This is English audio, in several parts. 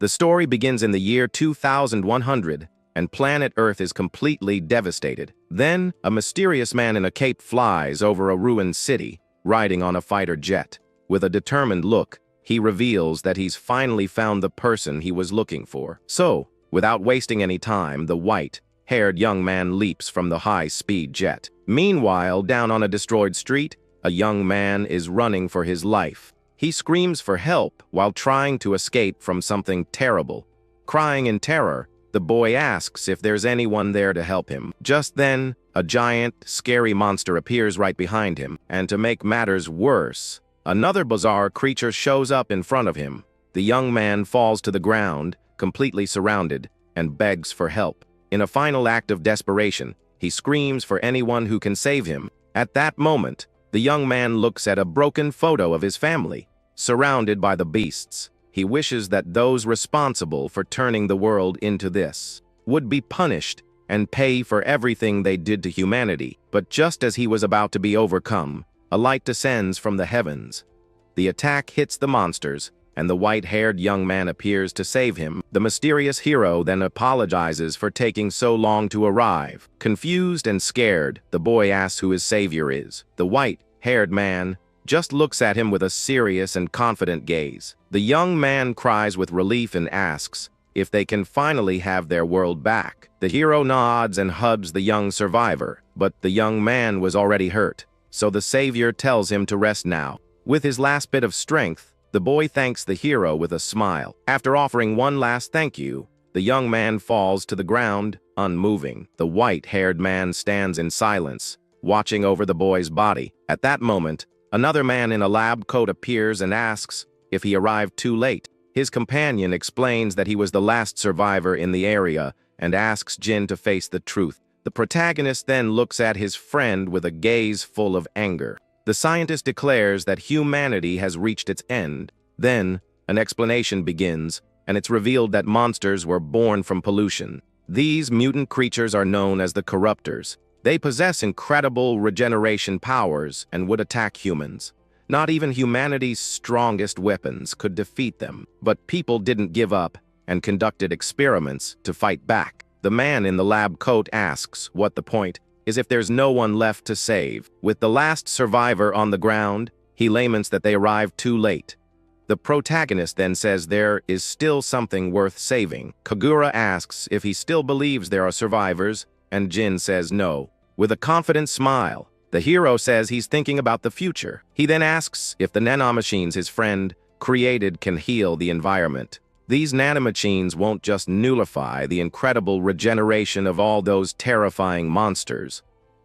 The story begins in the year 2100, and planet Earth is completely devastated. Then, a mysterious man in a cape flies over a ruined city, riding on a fighter jet. With a determined look, he reveals that he's finally found the person he was looking for. So, without wasting any time, the white-haired young man leaps from the high-speed jet. Meanwhile, down on a destroyed street, a young man is running for his life. He screams for help while trying to escape from something terrible. Crying in terror, the boy asks if there's anyone there to help him. Just then, a giant, scary monster appears right behind him, and to make matters worse, another bizarre creature shows up in front of him. The young man falls to the ground, completely surrounded, and begs for help. In a final act of desperation, he screams for anyone who can save him. At that moment, the young man looks at a broken photo of his family, surrounded by the beasts. He wishes that those responsible for turning the world into this would be punished and pay for everything they did to humanity. But just as he was about to be overcome, a light descends from the heavens. The attack hits the monsters, and the white-haired young man appears to save him. The mysterious hero then apologizes for taking so long to arrive. Confused and scared, the boy asks who his savior is. The white-haired man just looks at him with a serious and confident gaze. The young man cries with relief and asks if they can finally have their world back. The hero nods and hugs the young survivor, but the young man was already hurt, so the savior tells him to rest now. With his last bit of strength, the boy thanks the hero with a smile. After offering one last thank you, the young man falls to the ground, unmoving. The white-haired man stands in silence, watching over the boy's body. At that moment, another man in a lab coat appears and asks if he arrived too late. His companion explains that he was the last survivor in the area and asks Jin to face the truth. The protagonist then looks at his friend with a gaze full of anger. The scientist declares that humanity has reached its end. Then, an explanation begins, and it's revealed that monsters were born from pollution. These mutant creatures are known as the Corruptors. They possess incredible regeneration powers and would attack humans. Not even humanity's strongest weapons could defeat them. But people didn't give up and conducted experiments to fight back. The man in the lab coat asks what the point is if there's no one left to save. With the last survivor on the ground, he laments that they arrived too late. The protagonist then says there is still something worth saving. Kagura asks if he still believes there are survivors, and Jin says no. With a confident smile, the hero says he's thinking about the future. He then asks if the nanomachines his friend created can heal the environment. These nanomachines won't just nullify the incredible regeneration of all those terrifying monsters.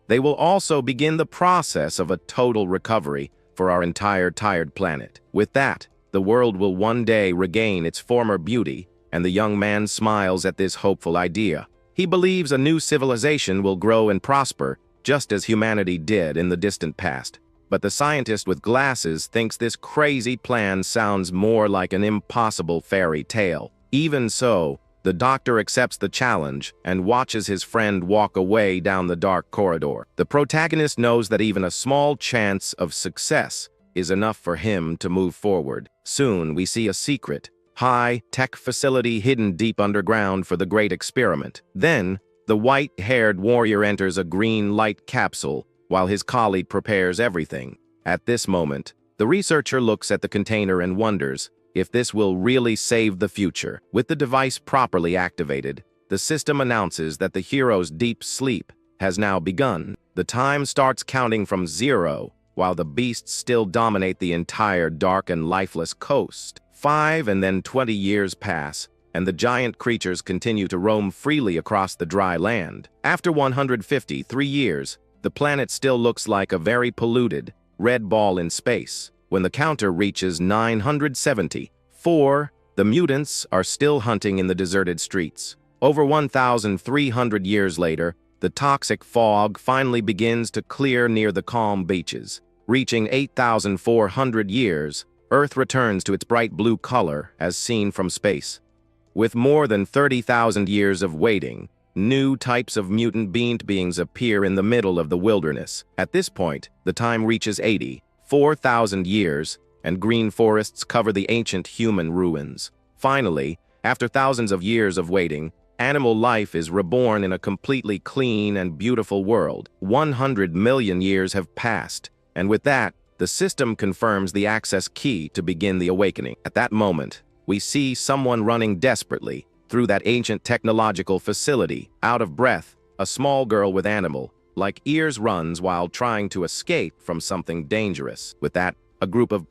They will also begin the process of a total recovery for our entire tired planet. With that, the world will one day regain its former beauty, and the young man smiles at this hopeful idea. He believes a new civilization will grow and prosper, just as humanity did in the distant past. But the scientist with glasses thinks this crazy plan sounds more like an impossible fairy tale. Even so, the doctor accepts the challenge and watches his friend walk away down the dark corridor. The protagonist knows that even a small chance of success is enough for him to move forward. Soon, we see a secret, high-tech facility hidden deep underground for the great experiment. Then, the white-haired warrior enters a green light capsule while his colleague prepares everything. At this moment, the researcher looks at the container and wonders if this will really save the future. With the device properly activated, the system announces that the hero's deep sleep has now begun. The time starts counting from 0, while the beasts still dominate the entire dark and lifeless coast. 5 and then 20 years pass, and the giant creatures continue to roam freely across the dry land. After 153 years, the planet still looks like a very polluted, red ball in space. When the counter reaches 974, the mutants are still hunting in the deserted streets. Over 1,300 years later, the toxic fog finally begins to clear near the calm beaches. Reaching 8,400 years, Earth returns to its bright blue color as seen from space. With more than 30,000 years of waiting, new types of mutant beings appear in the middle of the wilderness. At this point, the time reaches 84,000 years, and green forests cover the ancient human ruins. Finally, After thousands of years of waiting, animal life is reborn in a completely clean and beautiful world. 100 million years have passed, and with that, the system confirms the access key to begin the awakening. At that moment, we see someone running desperately through that ancient technological facility. Out of breath, a small girl with animal-like ears runs while trying to escape from something dangerous. With that, a group of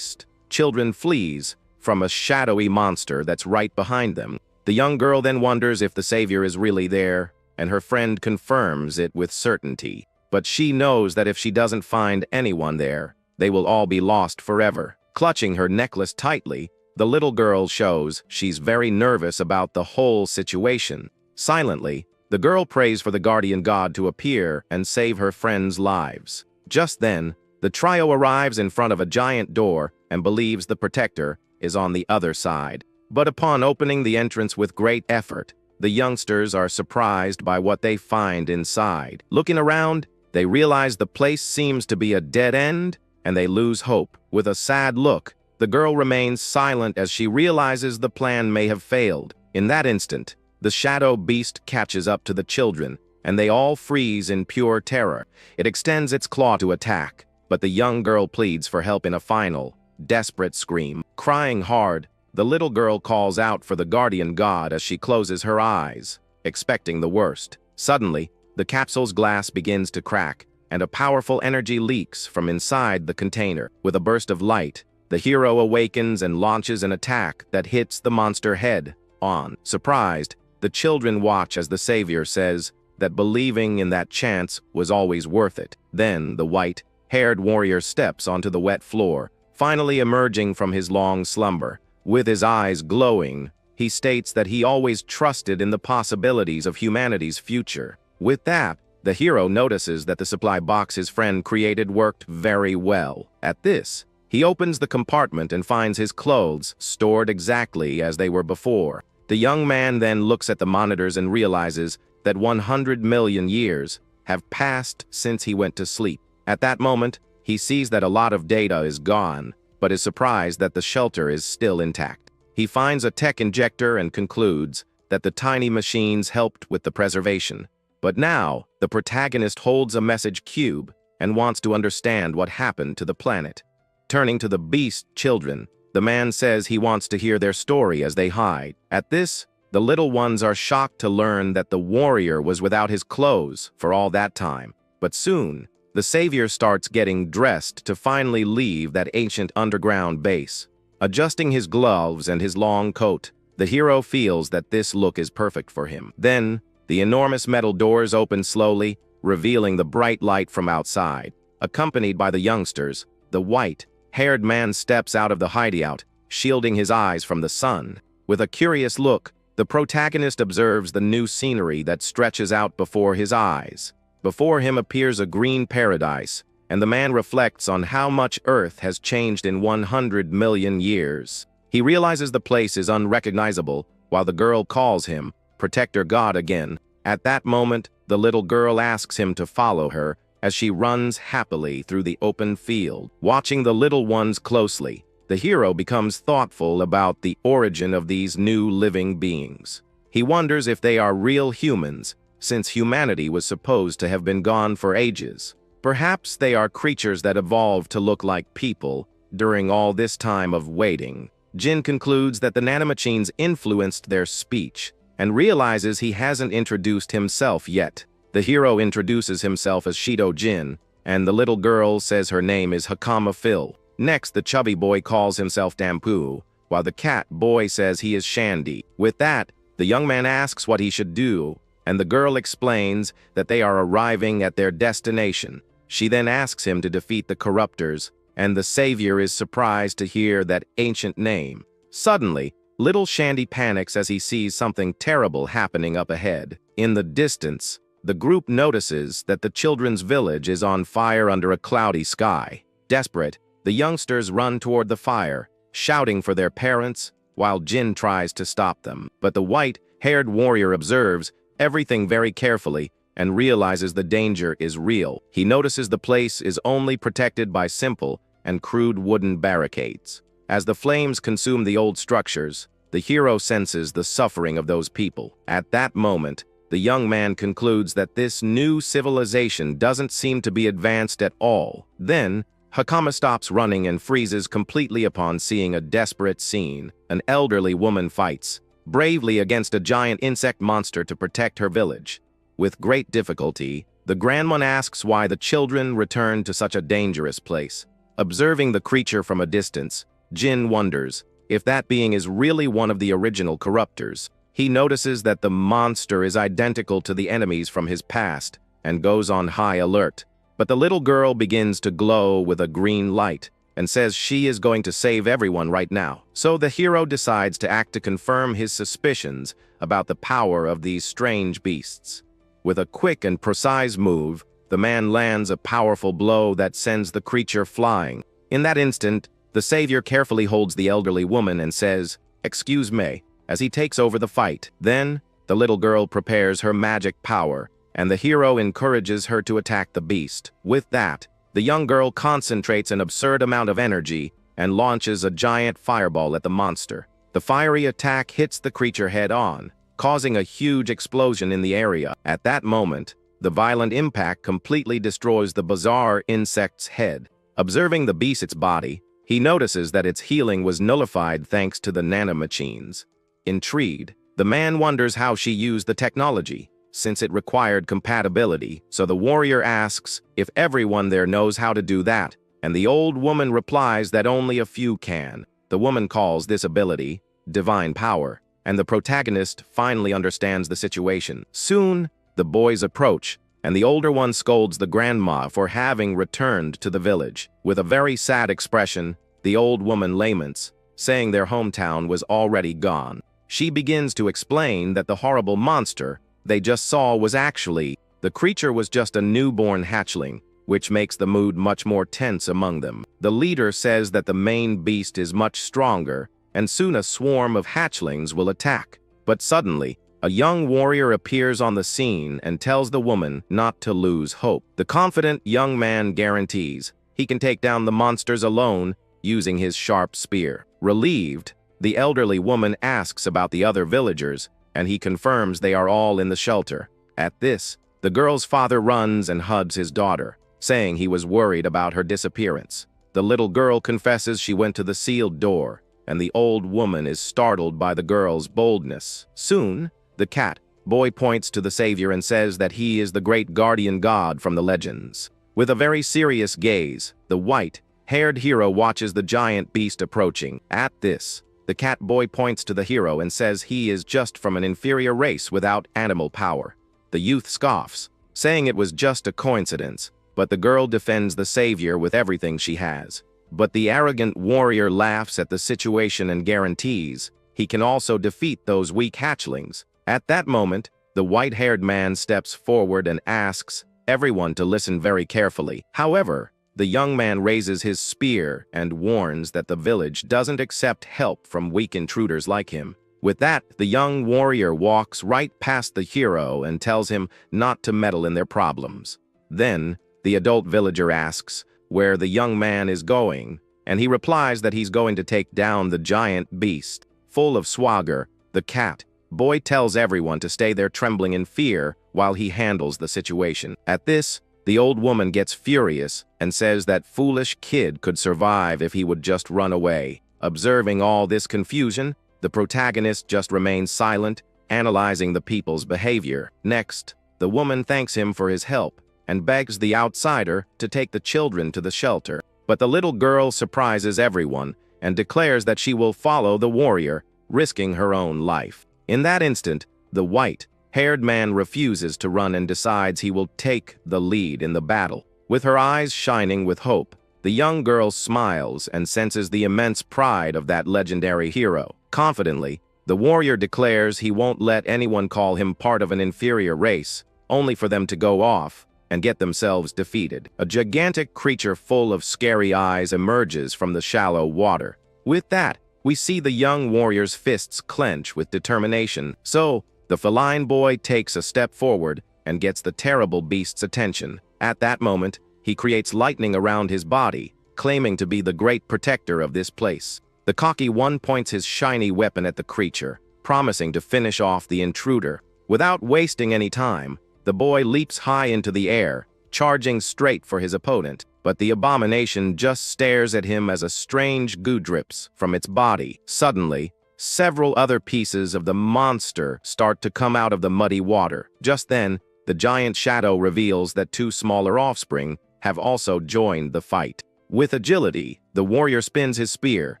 children flees from a shadowy monster that's right behind them. The young girl then wonders if the savior is really there, and her friend confirms it with certainty. But she knows that if she doesn't find anyone there, they will all be lost forever. Clutching her necklace tightly, the little girl shows she's very nervous about the whole situation. Silently, the girl prays for the guardian god to appear and save her friends' lives. Just then, the trio arrives in front of a giant door and believes the protector is on the other side. But upon opening the entrance with great effort, the youngsters are surprised by what they find inside. Looking around, they realize the place seems to be a dead end, and they lose hope. With a sad look, the girl remains silent as she realizes the plan may have failed. In that instant, the shadow beast catches up to the children, and they all freeze in pure terror. It extends its claw to attack, but the young girl pleads for help in a final, desperate scream. Crying hard, the little girl calls out for the guardian god as she closes her eyes, expecting the worst. Suddenly, the capsule's glass begins to crack, and a powerful energy leaks from inside the container. With a burst of light, the hero awakens and launches an attack that hits the monster head on. Surprised, the children watch as the savior says that believing in that chance was always worth it. Then the white-haired warrior steps onto the wet floor, finally emerging from his long slumber. With his eyes glowing, he states that he always trusted in the possibilities of humanity's future. With that, the hero notices that the supply box his friend created worked very well. At this, he opens the compartment and finds his clothes stored exactly as they were before. The young man then looks at the monitors and realizes that 100 million years have passed since he went to sleep. At that moment, he sees that a lot of data is gone, but is surprised that the shelter is still intact. He finds a tech injector and concludes that the tiny machines helped with the preservation. But now, the protagonist holds a message cube and wants to understand what happened to the planet. Turning to the beast children, the man says he wants to hear their story as they hide. At this, the little ones are shocked to learn that the warrior was without his clothes for all that time. But soon, the savior starts getting dressed to finally leave that ancient underground base. Adjusting his gloves and his long coat, the hero feels that this look is perfect for him. Then, the enormous metal doors open slowly, revealing the bright light from outside. Accompanied by the youngsters, the white-haired man steps out of the hideout, shielding his eyes from the sun. With a curious look, the protagonist observes the new scenery that stretches out before his eyes. Before him appears a green paradise, and the man reflects on how much Earth has changed in 100 million years. He realizes the place is unrecognizable, while the girl calls him Protector God again. At that moment, the little girl asks him to follow her as she runs happily through the open field. Watching the little ones closely, the hero becomes thoughtful about the origin of these new living beings. He wonders if they are real humans, since humanity was supposed to have been gone for ages. Perhaps they are creatures that evolved to look like people during all this time of waiting. Jin concludes that the nanomachines influenced their speech and realizes he hasn't introduced himself yet. The hero introduces himself as Shido Jin, and the little girl says her name is Hakama Phil. Next, the chubby boy calls himself Dampu, while the cat boy says he is Shandy. With that, the young man asks what he should do, and the girl explains that they are arriving at their destination. She then asks him to defeat the corruptors, and the savior is surprised to hear that ancient name. Suddenly, little Shandy panics as he sees something terrible happening up ahead. In the distance, the group notices that the children's village is on fire under a cloudy sky. Desperate, the youngsters run toward the fire, shouting for their parents, while Jin tries to stop them. But the white-haired warrior observes everything very carefully and realizes the danger is real. He notices the place is only protected by simple and crude wooden barricades. As the flames consume the old structures, the hero senses the suffering of those people. At that moment, the young man concludes that this new civilization doesn't seem to be advanced at all. Then, Hakama stops running and freezes completely upon seeing a desperate scene. An elderly woman fights bravely against a giant insect monster to protect her village. With great difficulty, the grandmother asks why the children returned to such a dangerous place. Observing the creature from a distance, Jin wonders if that being is really one of the original corruptors. He notices that the monster is identical to the enemies from his past and goes on high alert. But the little girl begins to glow with a green light and says she is going to save everyone right now. So the hero decides to act to confirm his suspicions about the power of these strange beasts. With a quick and precise move, the man lands a powerful blow that sends the creature flying. In that instant, the savior carefully holds the elderly woman and says, "Excuse me," as he takes over the fight. Then, the little girl prepares her magic power, and the hero encourages her to attack the beast. With that, the young girl concentrates an absurd amount of energy and launches a giant fireball at the monster. The fiery attack hits the creature head-on, causing a huge explosion in the area. At that moment, the violent impact completely destroys the bizarre insect's head. Observing the beast's body, he notices that its healing was nullified thanks to the nanomachines. Intrigued, the man wonders how she used the technology, since it required compatibility, so the warrior asks if everyone there knows how to do that, and the old woman replies that only a few can. The woman calls this ability divine power, and the protagonist finally understands the situation. Soon, the boys approach, and the older one scolds the grandma for having returned to the village. With a very sad expression, the old woman laments, saying their hometown was already gone. She begins to explain that the horrible monster they just saw was actually, the creature was just a newborn hatchling, which makes the mood much more tense among them. The leader says that the main beast is much stronger, and soon a swarm of hatchlings will attack. But suddenly, a young warrior appears on the scene and tells the woman not to lose hope. The confident young man guarantees he can take down the monsters alone using his sharp spear. Relieved, the elderly woman asks about the other villagers, and he confirms they are all in the shelter. At this, the girl's father runs and hugs his daughter, saying he was worried about her disappearance. The little girl confesses she went to the sealed door, and the old woman is startled by the girl's boldness. Soon, the cat boy points to the savior and says that he is the great guardian god from the legends. With a very serious gaze, the white-haired hero watches the giant beast approaching. At this, the cat boy points to the hero and says he is just from an inferior race without animal power. The youth scoffs, saying it was just a coincidence, but the girl defends the savior with everything she has. But the arrogant warrior laughs at the situation and guarantees he can also defeat those weak hatchlings. At that moment, the white-haired man steps forward and asks everyone to listen very carefully. However, the young man raises his spear and warns that the village doesn't accept help from weak intruders like him. With that, the young warrior walks right past the hero and tells him not to meddle in their problems. Then, the adult villager asks where the young man is going, and he replies that he's going to take down the giant beast. Full of swagger, the cat boy tells everyone to stay there trembling in fear while he handles the situation. At this, the old woman gets furious and says that foolish kid could survive if he would just run away. Observing all this confusion, the protagonist just remains silent, analyzing the people's behavior. Next, the woman thanks him for his help and begs the outsider to take the children to the shelter. But the little girl surprises everyone and declares that she will follow the warrior, risking her own life. In that instant, the white-haired man refuses to run and decides he will take the lead in the battle. With her eyes shining with hope, the young girl smiles and senses the immense pride of that legendary hero. Confidently, the warrior declares he won't let anyone call him part of an inferior race, only for them to go off and get themselves defeated. A gigantic creature full of scary eyes emerges from the shallow water. With that, we see the young warrior's fists clench with determination. So, the feline boy takes a step forward and gets the terrible beast's attention. At that moment, he creates lightning around his body, claiming to be the great protector of this place. The cocky one points his shiny weapon at the creature, promising to finish off the intruder. Without wasting any time, the boy leaps high into the air, charging straight for his opponent, but the abomination just stares at him as a strange goo drips from its body. Suddenly, several other pieces of the monster start to come out of the muddy water. Just then, the giant shadow reveals that two smaller offspring have also joined the fight. With agility, the warrior spins his spear,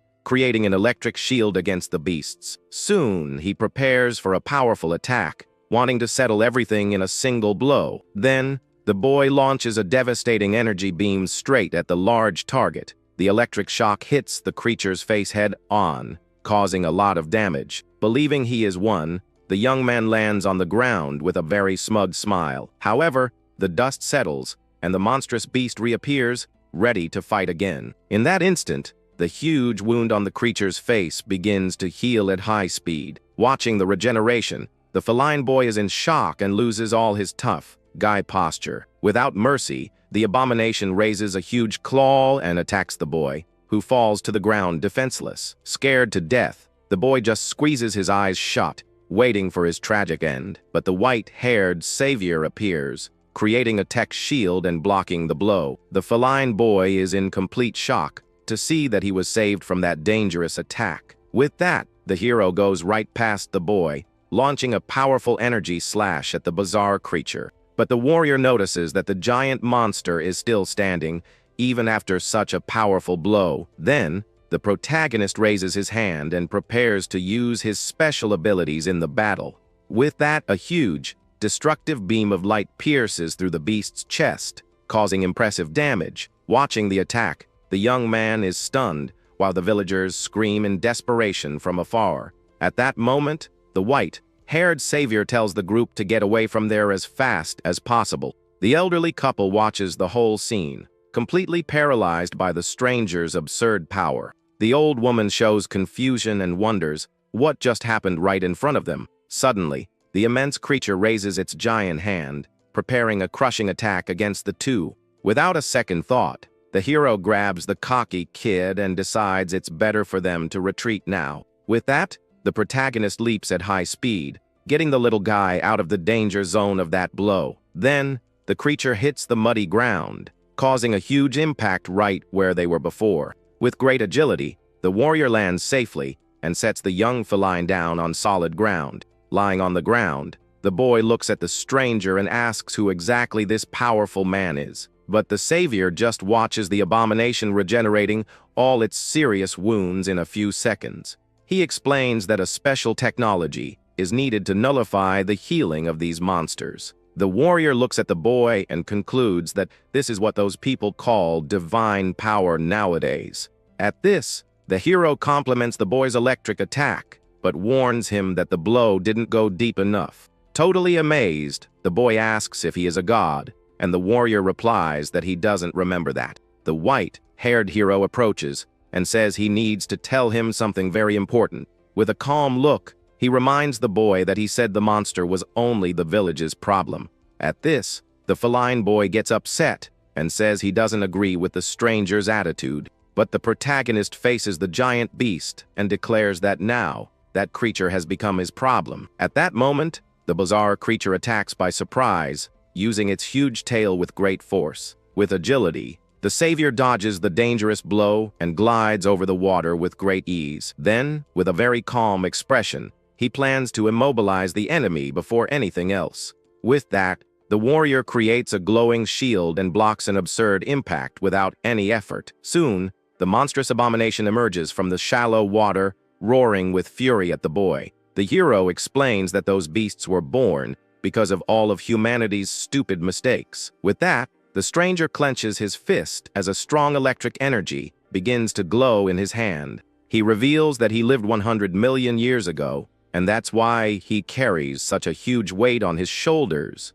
creating an electric shield against the beasts. Soon, he prepares for a powerful attack, wanting to settle everything in a single blow. Then, the boy launches a devastating energy beam straight at the large target. The electric shock hits the creature's face head-on, causing a lot of damage. Believing he is won, the young man lands on the ground with a very smug smile. However, the dust settles, and the monstrous beast reappears, ready to fight again. In that instant, the huge wound on the creature's face begins to heal at high speed. Watching the regeneration, the feline boy is in shock and loses all his tough guy posture. Without mercy, the abomination raises a huge claw and attacks the boy, who falls to the ground defenseless. Scared to death, the boy just squeezes his eyes shut, waiting for his tragic end. But the white-haired savior appears, creating a tech shield and blocking the blow. The feline boy is in complete shock to see that he was saved from that dangerous attack. With that, the hero goes right past the boy, launching a powerful energy slash at the bizarre creature. But the warrior notices that the giant monster is still standing, even after such a powerful blow. Then, the protagonist raises his hand and prepares to use his special abilities in the battle. With that, a huge, destructive beam of light pierces through the beast's chest, causing impressive damage. Watching the attack, the young man is stunned, while the villagers scream in desperation from afar. At that moment, the white-haired savior tells the group to get away from there as fast as possible. The elderly couple watches the whole scene, completely paralyzed by the stranger's absurd power. The old woman shows confusion and wonders what just happened right in front of them. Suddenly, the immense creature raises its giant hand, preparing a crushing attack against the two. Without a second thought, the hero grabs the cocky kid and decides it's better for them to retreat now. With that, the protagonist leaps at high speed, getting the little guy out of the danger zone of that blow. Then, the creature hits the muddy ground, causing a huge impact right where they were before. With great agility, the warrior lands safely and sets the young feline down on solid ground. Lying on the ground, the boy looks at the stranger and asks who exactly this powerful man is. But the savior just watches the abomination regenerating all its serious wounds in a few seconds. He explains that a special technology is needed to nullify the healing of these monsters. The warrior looks at the boy and concludes that this is what those people call divine power nowadays. At this, the hero compliments the boy's electric attack, but warns him that the blow didn't go deep enough. Totally amazed, the boy asks if he is a god, and the warrior replies that he doesn't remember that. The white-haired hero approaches and says he needs to tell him something very important. With a calm look, he reminds the boy that he said the monster was only the village's problem. At this, the feline boy gets upset and says he doesn't agree with the stranger's attitude. But the protagonist faces the giant beast and declares that now, that creature has become his problem. At that moment, the bizarre creature attacks by surprise, using its huge tail with great force. With agility, the savior dodges the dangerous blow and glides over the water with great ease. Then, with a very calm expression, he plans to immobilize the enemy before anything else. With that, the warrior creates a glowing shield and blocks an absurd impact without any effort. Soon, the monstrous abomination emerges from the shallow water, roaring with fury at the boy. The hero explains that those beasts were born because of all of humanity's stupid mistakes. With that, the stranger clenches his fist as a strong electric energy begins to glow in his hand. He reveals that he lived 100 million years ago, and that's why he carries such a huge weight on his shoulders.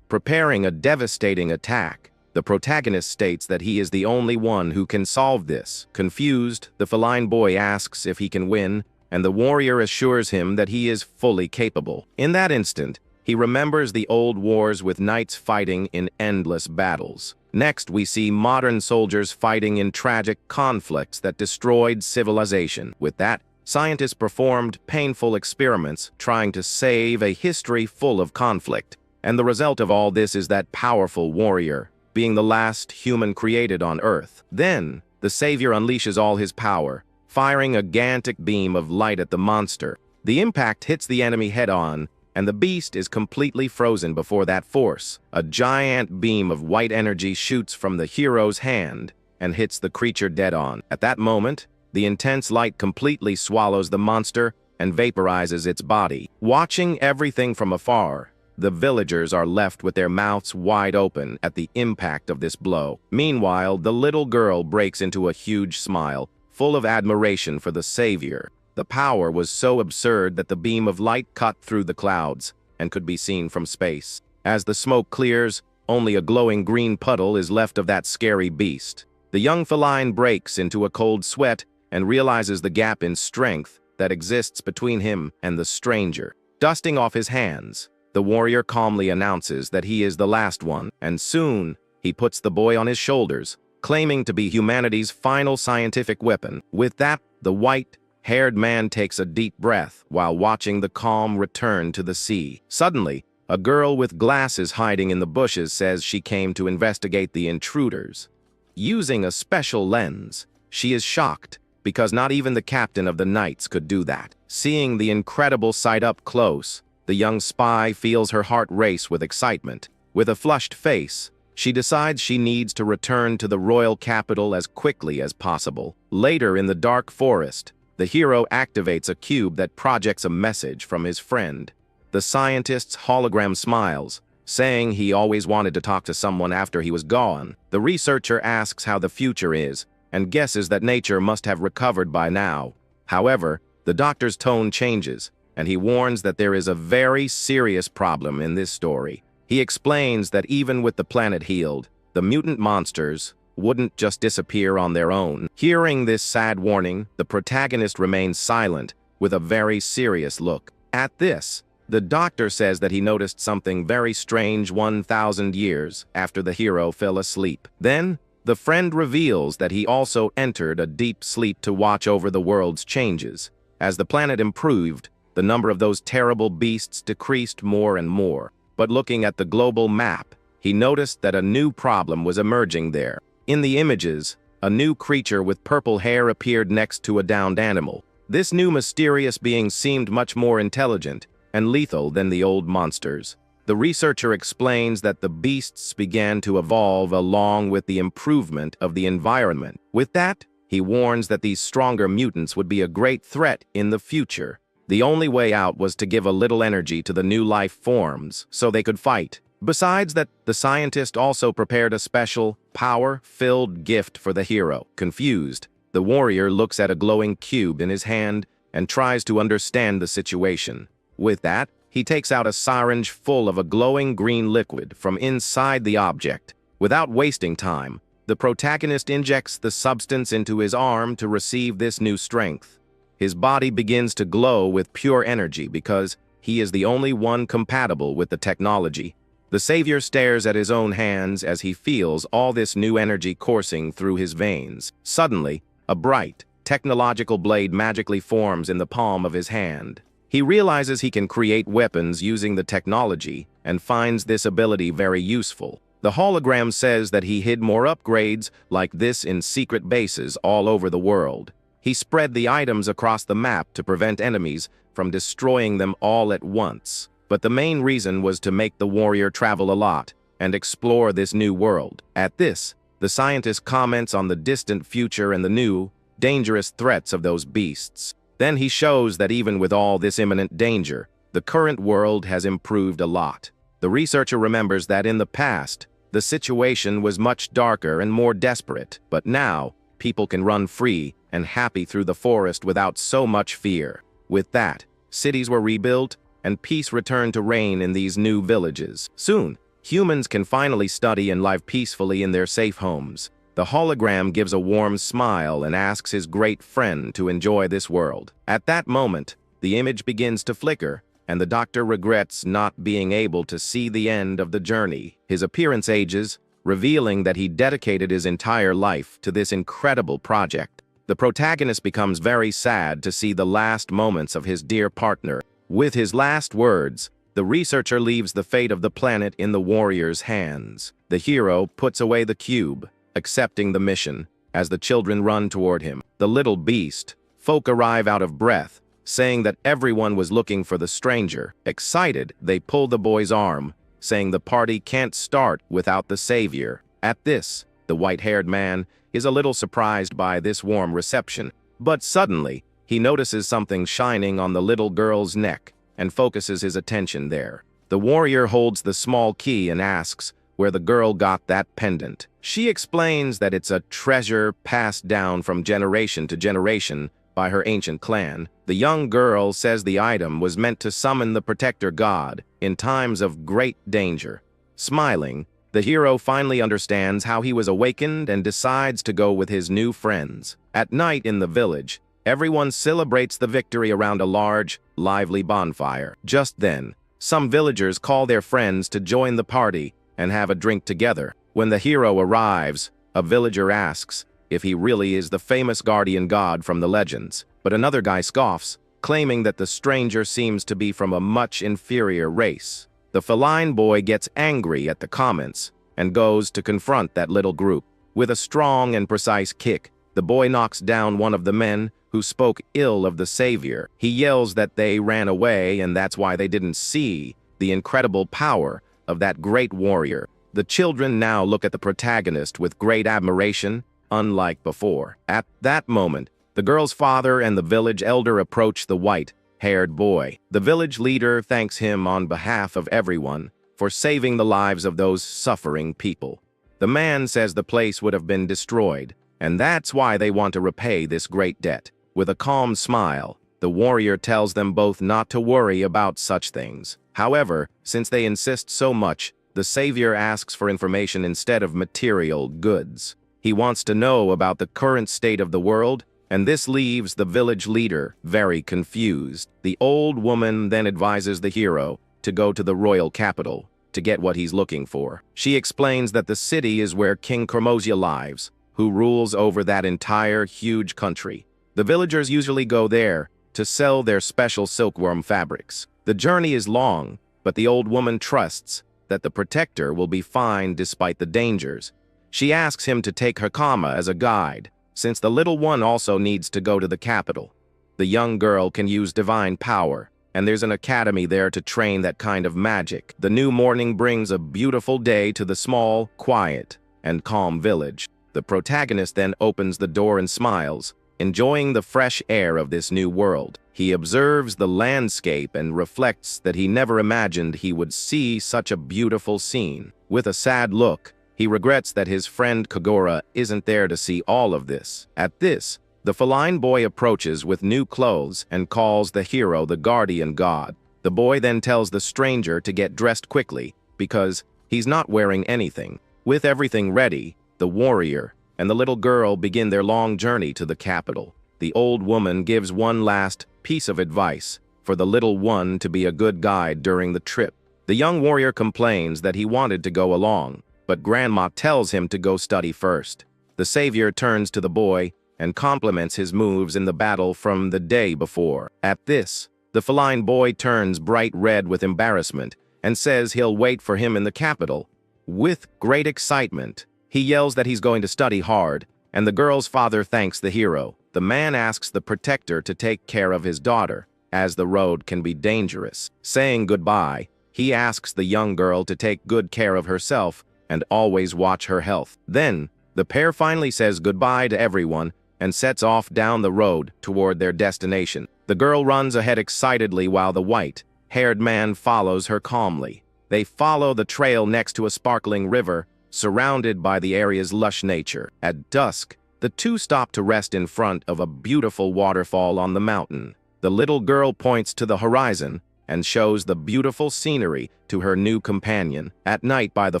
Preparing a devastating attack, the protagonist states that he is the only one who can solve this. Confused, the feline boy asks if he can win, and the warrior assures him that he is fully capable. In that instant, he remembers the old wars with knights fighting in endless battles. Next, we see modern soldiers fighting in tragic conflicts that destroyed civilization. With that, scientists performed painful experiments trying to save a history full of conflict. And the result of all this is that powerful warrior, being the last human created on Earth. Then, the savior unleashes all his power, firing a gigantic beam of light at the monster. The impact hits the enemy head-on, and the beast is completely frozen before that force. A giant beam of white energy shoots from the hero's hand and hits the creature dead-on. At that moment, the intense light completely swallows the monster and vaporizes its body. Watching everything from afar, the villagers are left with their mouths wide open at the impact of this blow. Meanwhile, the little girl breaks into a huge smile, full of admiration for the savior. The power was so absurd that the beam of light cut through the clouds and could be seen from space. As the smoke clears, only a glowing green puddle is left of that scary beast. The young feline breaks into a cold sweat and realizes the gap in strength that exists between him and the stranger. Dusting off his hands, the warrior calmly announces that he is the last one, and soon he puts the boy on his shoulders, claiming to be humanity's final scientific weapon. With that, the white-haired man takes a deep breath while watching the calm return to the sea. Suddenly, a girl with glasses hiding in the bushes says she came to investigate the intruders. Using a special lens, she is shocked because not even the captain of the Knights could do that. Seeing the incredible sight up close, the young spy feels her heart race with excitement. With a flushed face, she decides she needs to return to the royal capital as quickly as possible. Later in the dark forest, the hero activates a cube that projects a message from his friend. The scientist's hologram smiles, saying he always wanted to talk to someone after he was gone. The researcher asks how the future is, and guesses that nature must have recovered by now. However, the doctor's tone changes, and he warns that there is a very serious problem in this story. He explains that even with the planet healed, the mutant monsters wouldn't just disappear on their own. Hearing this sad warning, the protagonist remains silent, with a very serious look. At this, the doctor says that he noticed something very strange 1,000 years after the hero fell asleep. Then, the friend reveals that he also entered a deep sleep to watch over the world's changes. As the planet improved, the number of those terrible beasts decreased more and more. But looking at the global map, he noticed that a new problem was emerging there. In the images, a new creature with purple hair appeared next to a downed animal. This new mysterious being seemed much more intelligent and lethal than the old monsters. The researcher explains that the beasts began to evolve along with the improvement of the environment. With that, he warns that these stronger mutants would be a great threat in the future. The only way out was to give a little energy to the new life forms so they could fight. Besides that, the scientist also prepared a special, power-filled gift for the hero. Confused, the warrior looks at a glowing cube in his hand and tries to understand the situation. With that, he takes out a syringe full of a glowing green liquid from inside the object. Without wasting time, the protagonist injects the substance into his arm to receive this new strength. His body begins to glow with pure energy because he is the only one compatible with the technology. The savior stares at his own hands as he feels all this new energy coursing through his veins. Suddenly, a bright, technological blade magically forms in the palm of his hand. He realizes he can create weapons using the technology and finds this ability very useful. The hologram says that he hid more upgrades like this in secret bases all over the world. He spread the items across the map to prevent enemies from destroying them all at once. But the main reason was to make the warrior travel a lot and explore this new world. At this, the scientist comments on the distant future and the new, dangerous threats of those beasts. Then he shows that even with all this imminent danger, the current world has improved a lot. The researcher remembers that in the past, the situation was much darker and more desperate, but now, people can run free and happy through the forest without so much fear. With that, cities were rebuilt, and peace returned to reign in these new villages. Soon, humans can finally study and live peacefully in their safe homes. The hologram gives a warm smile and asks his great friend to enjoy this world. At that moment, the image begins to flicker, and the doctor regrets not being able to see the end of the journey. His appearance ages, revealing that he dedicated his entire life to this incredible project. The protagonist becomes very sad to see the last moments of his dear partner. With his last words, the researcher leaves the fate of the planet in the warrior's hands. The hero puts away the cube, accepting the mission, as the children run toward him. The little beast, folk arrive out of breath, saying that everyone was looking for the stranger. Excited, they pull the boy's arm, saying the party can't start without the savior. At this, the white-haired man is a little surprised by this warm reception, but suddenly, he notices something shining on the little girl's neck and focuses his attention there. The warrior holds the small key and asks where the girl got that pendant. She explains that it's a treasure passed down from generation to generation by her ancient clan. The young girl says the item was meant to summon the protector god in times of great danger. Smiling, the hero finally understands how he was awakened and decides to go with his new friends. At night in the village, everyone celebrates the victory around a large, lively bonfire. Just then, some villagers call their friends to join the party and have a drink together. When the hero arrives, a villager asks if he really is the famous guardian god from the legends, but another guy scoffs, claiming that the stranger seems to be from a much inferior race. The feline boy gets angry at the comments and goes to confront that little group. With a strong and precise kick, the boy knocks down one of the men who spoke ill of the savior. He yells that they ran away and that's why they didn't see the incredible power of that great warrior. The children now look at the protagonist with great admiration, unlike before. At that moment, the girl's father and the village elder approach the white-haired boy. The village leader thanks him on behalf of everyone for saving the lives of those suffering people. The man says the place would have been destroyed, and that's why they want to repay this great debt. With a calm smile, the warrior tells them both not to worry about such things. However, since they insist so much, the savior asks for information instead of material goods. He wants to know about the current state of the world, and this leaves the village leader very confused. The old woman then advises the hero to go to the royal capital to get what he's looking for. She explains that the city is where King Cormosia lives, who rules over that entire huge country. The villagers usually go there to sell their special silkworm fabrics. The journey is long, but the old woman trusts that the protector will be fine despite the dangers. She asks him to take Hakama as a guide, since the little one also needs to go to the capital. The young girl can use divine power, and there's an academy there to train that kind of magic. The new morning brings a beautiful day to the small, quiet, and calm village. The protagonist then opens the door and smiles, enjoying the fresh air of this new world. He observes the landscape and reflects that he never imagined he would see such a beautiful scene. With a sad look, he regrets that his friend Kagura isn't there to see all of this. At this, the feline boy approaches with new clothes and calls the hero the guardian god. The boy then tells the stranger to get dressed quickly because he's not wearing anything. With everything ready, the warrior and the little girl begin their long journey to the capital. The old woman gives one last piece of advice for the little one to be a good guide during the trip. The young warrior complains that he wanted to go along, but Grandma tells him to go study first. The savior turns to the boy and compliments his moves in the battle from the day before. At this, the feline boy turns bright red with embarrassment and says he'll wait for him in the capital. With great excitement, he yells that he's going to study hard, and the girl's father thanks the hero. The man asks the protector to take care of his daughter, as the road can be dangerous. Saying goodbye, he asks the young girl to take good care of herself and always watch her health. Then, the pair finally says goodbye to everyone and sets off down the road toward their destination. The girl runs ahead excitedly while the white-haired man follows her calmly. They follow the trail next to a sparkling river, surrounded by the area's lush nature. At dusk, the two stop to rest in front of a beautiful waterfall on the mountain. The little girl points to the horizon and shows the beautiful scenery to her new companion. At night by the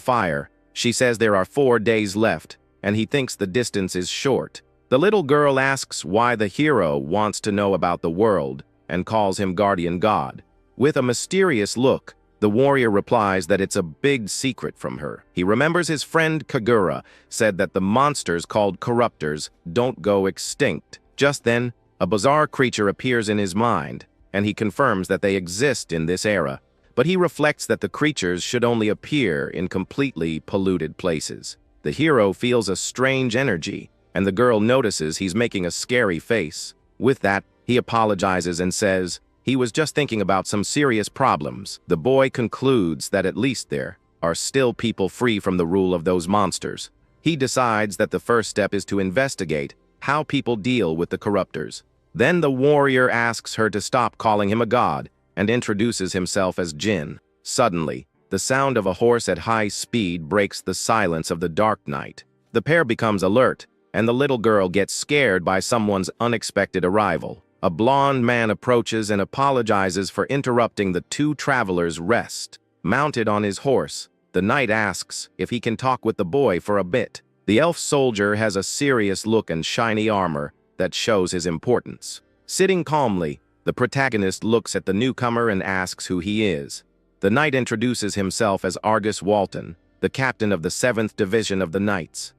fire, she says there are 4 days left, and he thinks the distance is short. The little girl asks why the hero wants to know about the world and calls him guardian god. With a mysterious look, the The warrior replies that it's a big secret from her. He remembers his friend Kagura said that the monsters called corruptors don't go extinct. Just then, a bizarre creature appears in his mind, and he confirms that they exist in this era. But he reflects that the creatures should only appear in completely polluted places. The hero feels a strange energy, and the girl notices he's making a scary face. With that, he apologizes and says he was just thinking about some serious problems. The boy concludes that at least there are still people free from the rule of those monsters. He decides that the first step is to investigate how people deal with the corruptors. Then the warrior asks her to stop calling him a god and introduces himself as Jin. Suddenly, the sound of a horse at high speed breaks the silence of the dark night. The pair becomes alert, and the little girl gets scared by someone's unexpected arrival. A blond man approaches and apologizes for interrupting the two travelers' rest. Mounted on his horse, the knight asks if he can talk with the boy for a bit. The elf soldier has a serious look and shiny armor that shows his importance. Sitting calmly, the protagonist looks at the newcomer and asks who he is. The knight introduces himself as Argus Walton, the captain of the 7th Division of the Knights.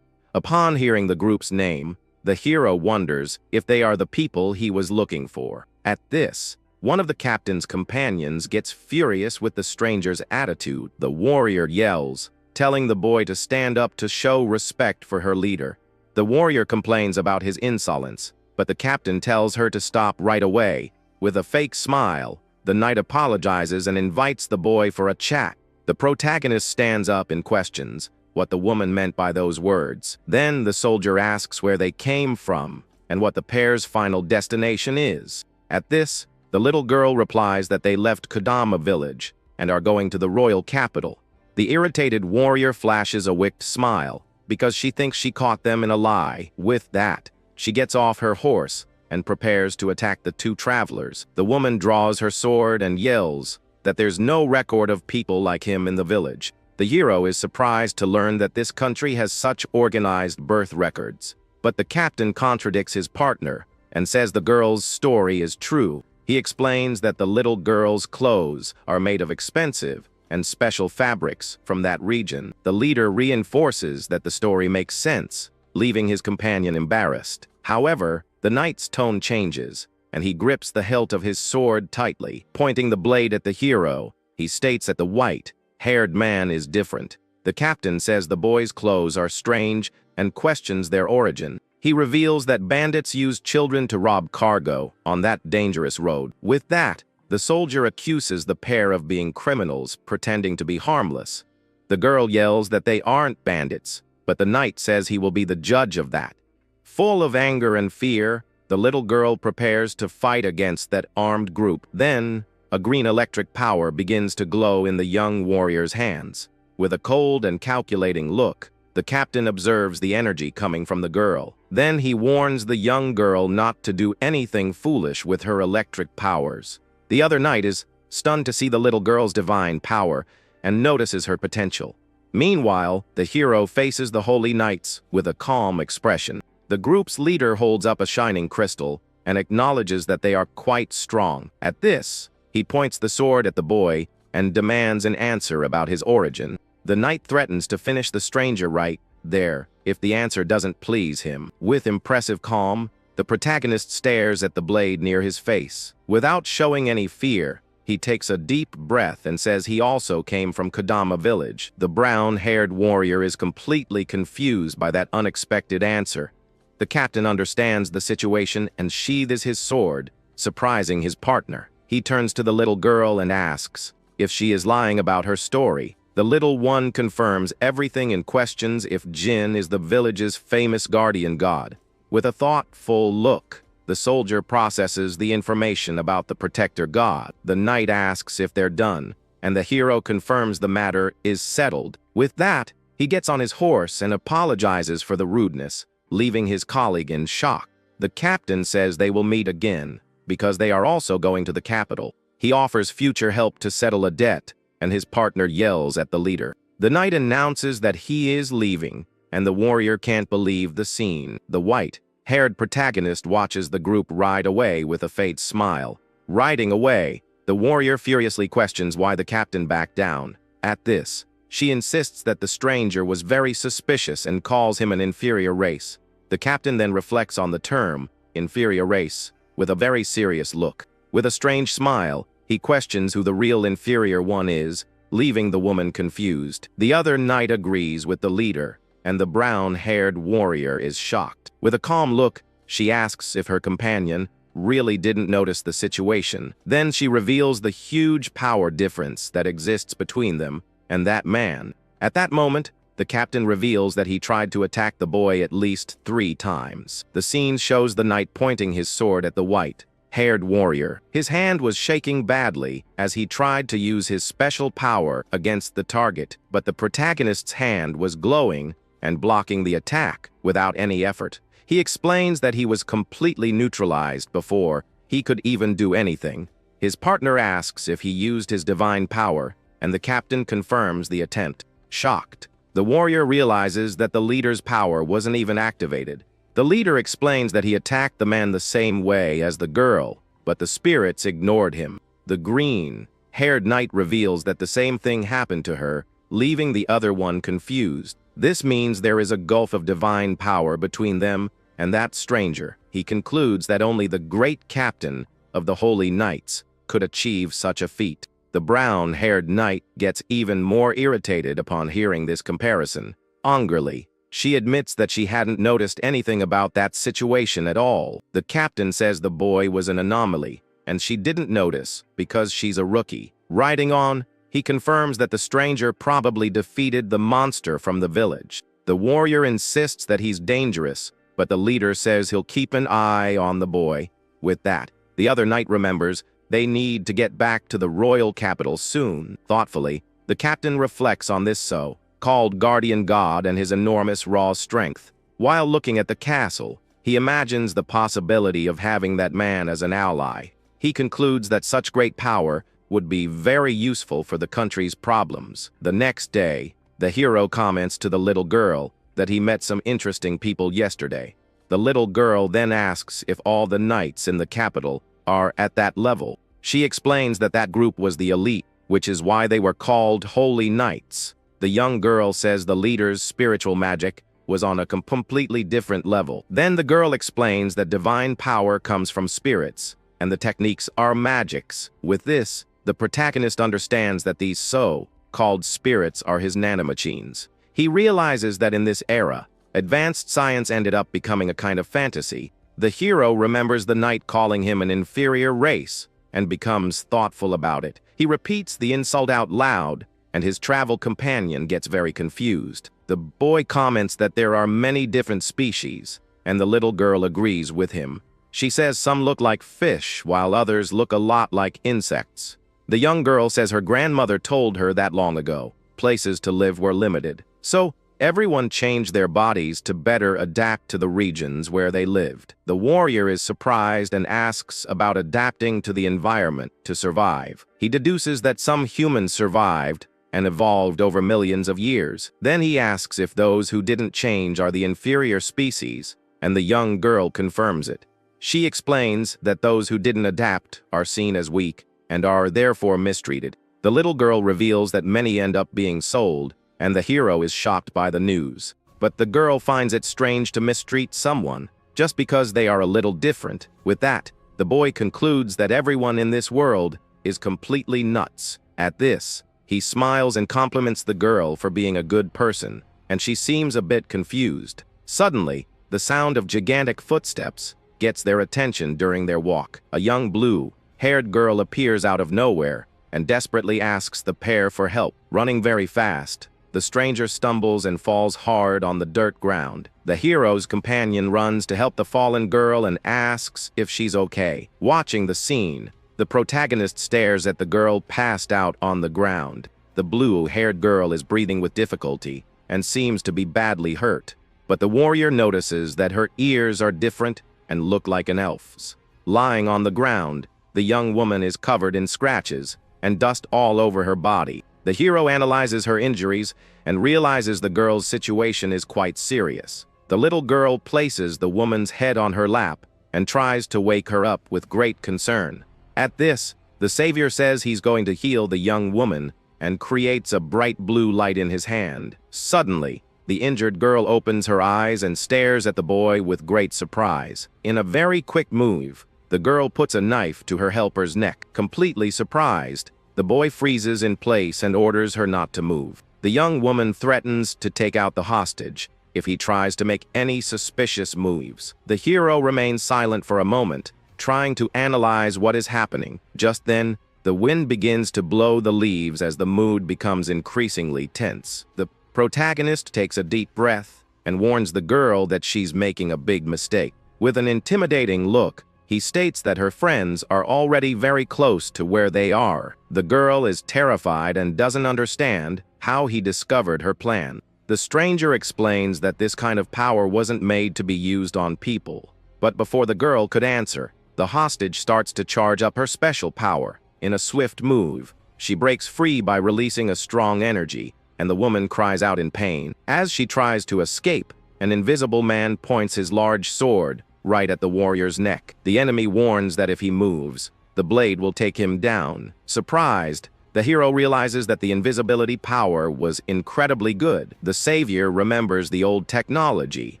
Upon hearing the group's name, the hero wonders if they are the people he was looking for. At this, one of the captain's companions gets furious with the stranger's attitude. The warrior yells, telling the boy to stand up to show respect for her leader. The warrior complains about his insolence, but the captain tells her to stop right away. With a fake smile, the knight apologizes and invites the boy for a chat. The protagonist stands up and questions what the woman meant by those words. Then the soldier asks where they came from and what the pair's final destination is. At this, the little girl replies that they left Kodama village and are going to the royal capital. The irritated warrior flashes a wicked smile because she thinks she caught them in a lie. With that, she gets off her horse and prepares to attack the two travelers. The woman draws her sword and yells that there's no record of people like him in the village. The hero is surprised to learn that this country has such organized birth records. But the captain contradicts his partner and says the girl's story is true. He explains that the little girl's clothes are made of expensive and special fabrics from that region. The leader reinforces that the story makes sense, leaving his companion embarrassed. However, the knight's tone changes, and he grips the hilt of his sword tightly. Pointing the blade at the hero, he states that the white-haired man is different. The captain says the boy's clothes are strange and questions their origin. He reveals that bandits use children to rob cargo on that dangerous road. With that, the soldier accuses the pair of being criminals pretending to be harmless. The girl yells that they aren't bandits, but the knight says he will be the judge of that. Full of anger and fear, the little girl prepares to fight against that armed group. Then, a green electric power begins to glow in the young warrior's hands. With a cold and calculating look, the captain observes the energy coming from the girl. Then he warns the young girl not to do anything foolish with her electric powers. The other knight is stunned to see the little girl's divine power and notices her potential. Meanwhile, the hero faces the holy knights with a calm expression. The group's leader holds up a shining crystal and acknowledges that they are quite strong. At this, he points the sword at the boy and demands an answer about his origin. The knight threatens to finish the stranger right there if the answer doesn't please him. With impressive calm, the protagonist stares at the blade near his face. Without showing any fear, he takes a deep breath and says he also came from Kodama village. The brown-haired warrior is completely confused by that unexpected answer. The captain understands the situation and sheathes his sword, surprising his partner. He turns to the little girl and asks if she is lying about her story. The little one confirms everything and questions if Jin is the village's famous guardian god. With a thoughtful look, the soldier processes the information about the protector god. The knight asks if they're done, and the hero confirms the matter is settled. With that, he gets on his horse and apologizes for the rudeness, leaving his colleague in shock. The captain says they will meet again, because they are also going to the capital. He offers future help to settle a debt, and his partner yells at the leader. The knight announces that he is leaving, and the warrior can't believe the scene. The white-haired protagonist watches the group ride away with a faint smile. Riding away, The warrior furiously questions why the captain backed down. At this, she insists that the stranger was very suspicious and calls him an inferior race. The captain then reflects on the term, inferior race, with a very serious look. With a strange smile, he questions who the real inferior one is, leaving the woman confused. The other knight agrees with the leader, and the brown-haired warrior is shocked. With a calm look, she asks if her companion really didn't notice the situation. Then she reveals the huge power difference that exists between them and that man. At that moment, the captain reveals that he tried to attack the boy at least 3 times. The scene shows the knight pointing his sword at the white-haired warrior. His hand was shaking badly as he tried to use his special power against the target, but the protagonist's hand was glowing and blocking the attack without any effort. He explains that he was completely neutralized before he could even do anything. His partner asks if he used his divine power, and the captain confirms the attempt. Shocked, the warrior realizes that the leader's power wasn't even activated. The leader explains that he attacked the man the same way as the girl, but the spirits ignored him. The green-haired knight reveals that the same thing happened to her, leaving the other one confused. This means there is a gulf of divine power between them and that stranger. He concludes that only the great captain of the Holy Knights could achieve such a feat. The brown-haired knight gets even more irritated upon hearing this comparison. Angrily, she admits that she hadn't noticed anything about that situation at all. The captain says the boy was an anomaly, and she didn't notice because she's a rookie. Riding on, he confirms that the stranger probably defeated the monster from the village. The warrior insists that he's dangerous, but the leader says he'll keep an eye on the boy. With that, the other knight remembers they need to get back to the royal capital soon. Thoughtfully, the captain reflects on this so-called guardian god and his enormous raw strength. While looking at the castle, he imagines the possibility of having that man as an ally. He concludes that such great power would be very useful for the country's problems. The next day, the hero comments to the little girl that he met some interesting people yesterday. The little girl then asks if all the knights in the capital are at that level. She explains that that group was the elite, which is why they were called Holy Knights. The young girl says the leader's spiritual magic was on a completely different level. Then the girl explains that divine power comes from spirits, and the techniques are magics. With this, the protagonist understands that these so-called spirits are his nanomachines. He realizes that in this era, advanced science ended up becoming a kind of fantasy. The hero remembers the knight calling him an inferior race and becomes thoughtful about it. He repeats the insult out loud, and his travel companion gets very confused. The boy comments that there are many different species, and the little girl agrees with him. She says some look like fish, while others look a lot like insects. The young girl says her grandmother told her that long ago. Places to live were limited, so everyone changed their bodies to better adapt to the regions where they lived. The warrior is surprised and asks about adapting to the environment to survive. He deduces that some humans survived and evolved over millions of years. Then he asks if those who didn't change are the inferior species, and the young girl confirms it. She explains that those who didn't adapt are seen as weak and are therefore mistreated. The little girl reveals that many end up being sold, and the hero is shocked by the news. But the girl finds it strange to mistreat someone just because they are a little different. With that, the boy concludes that everyone in this world is completely nuts. At this, he smiles and compliments the girl for being a good person, and she seems a bit confused. Suddenly, the sound of gigantic footsteps gets their attention during their walk. A young blue-haired girl appears out of nowhere and desperately asks the pair for help. Running very fast, the stranger stumbles and falls hard on the dirt ground. The hero's companion runs to help the fallen girl and asks if she's okay. Watching the scene, the protagonist stares at the girl passed out on the ground. The blue-haired girl is breathing with difficulty and seems to be badly hurt, but the warrior notices that her ears are different and look like an elf's. Lying on the ground, the young woman is covered in scratches and dust all over her body. The hero analyzes her injuries and realizes the girl's situation is quite serious. The little girl places the woman's head on her lap and tries to wake her up with great concern. At this, The savior says he's going to heal the young woman and creates a bright blue light in his hand. Suddenly, the injured girl opens her eyes and stares at the boy with great surprise. In a very quick move, the girl puts a knife to her helper's neck. Completely surprised, the boy freezes in place and orders her not to move. The young woman threatens to take out the hostage if he tries to make any suspicious moves. The hero remains silent for a moment, trying to analyze what is happening. Just then, the wind begins to blow the leaves as the mood becomes increasingly tense. The protagonist takes a deep breath and warns the girl that she's making a big mistake. With an intimidating look, he states that her friends are already very close to where they are. The girl is terrified and doesn't understand how he discovered her plan. The stranger explains that this kind of power wasn't made to be used on people. But before the girl could answer, the hostage starts to charge up her special power. In a swift move, she breaks free by releasing a strong energy, and the woman cries out in pain. As she tries to escape, an invisible man points his large sword right at the warrior's neck. The enemy warns that if he moves, the blade will take him down. Surprised, the hero realizes that the invisibility power was incredibly good. The savior remembers the old technology,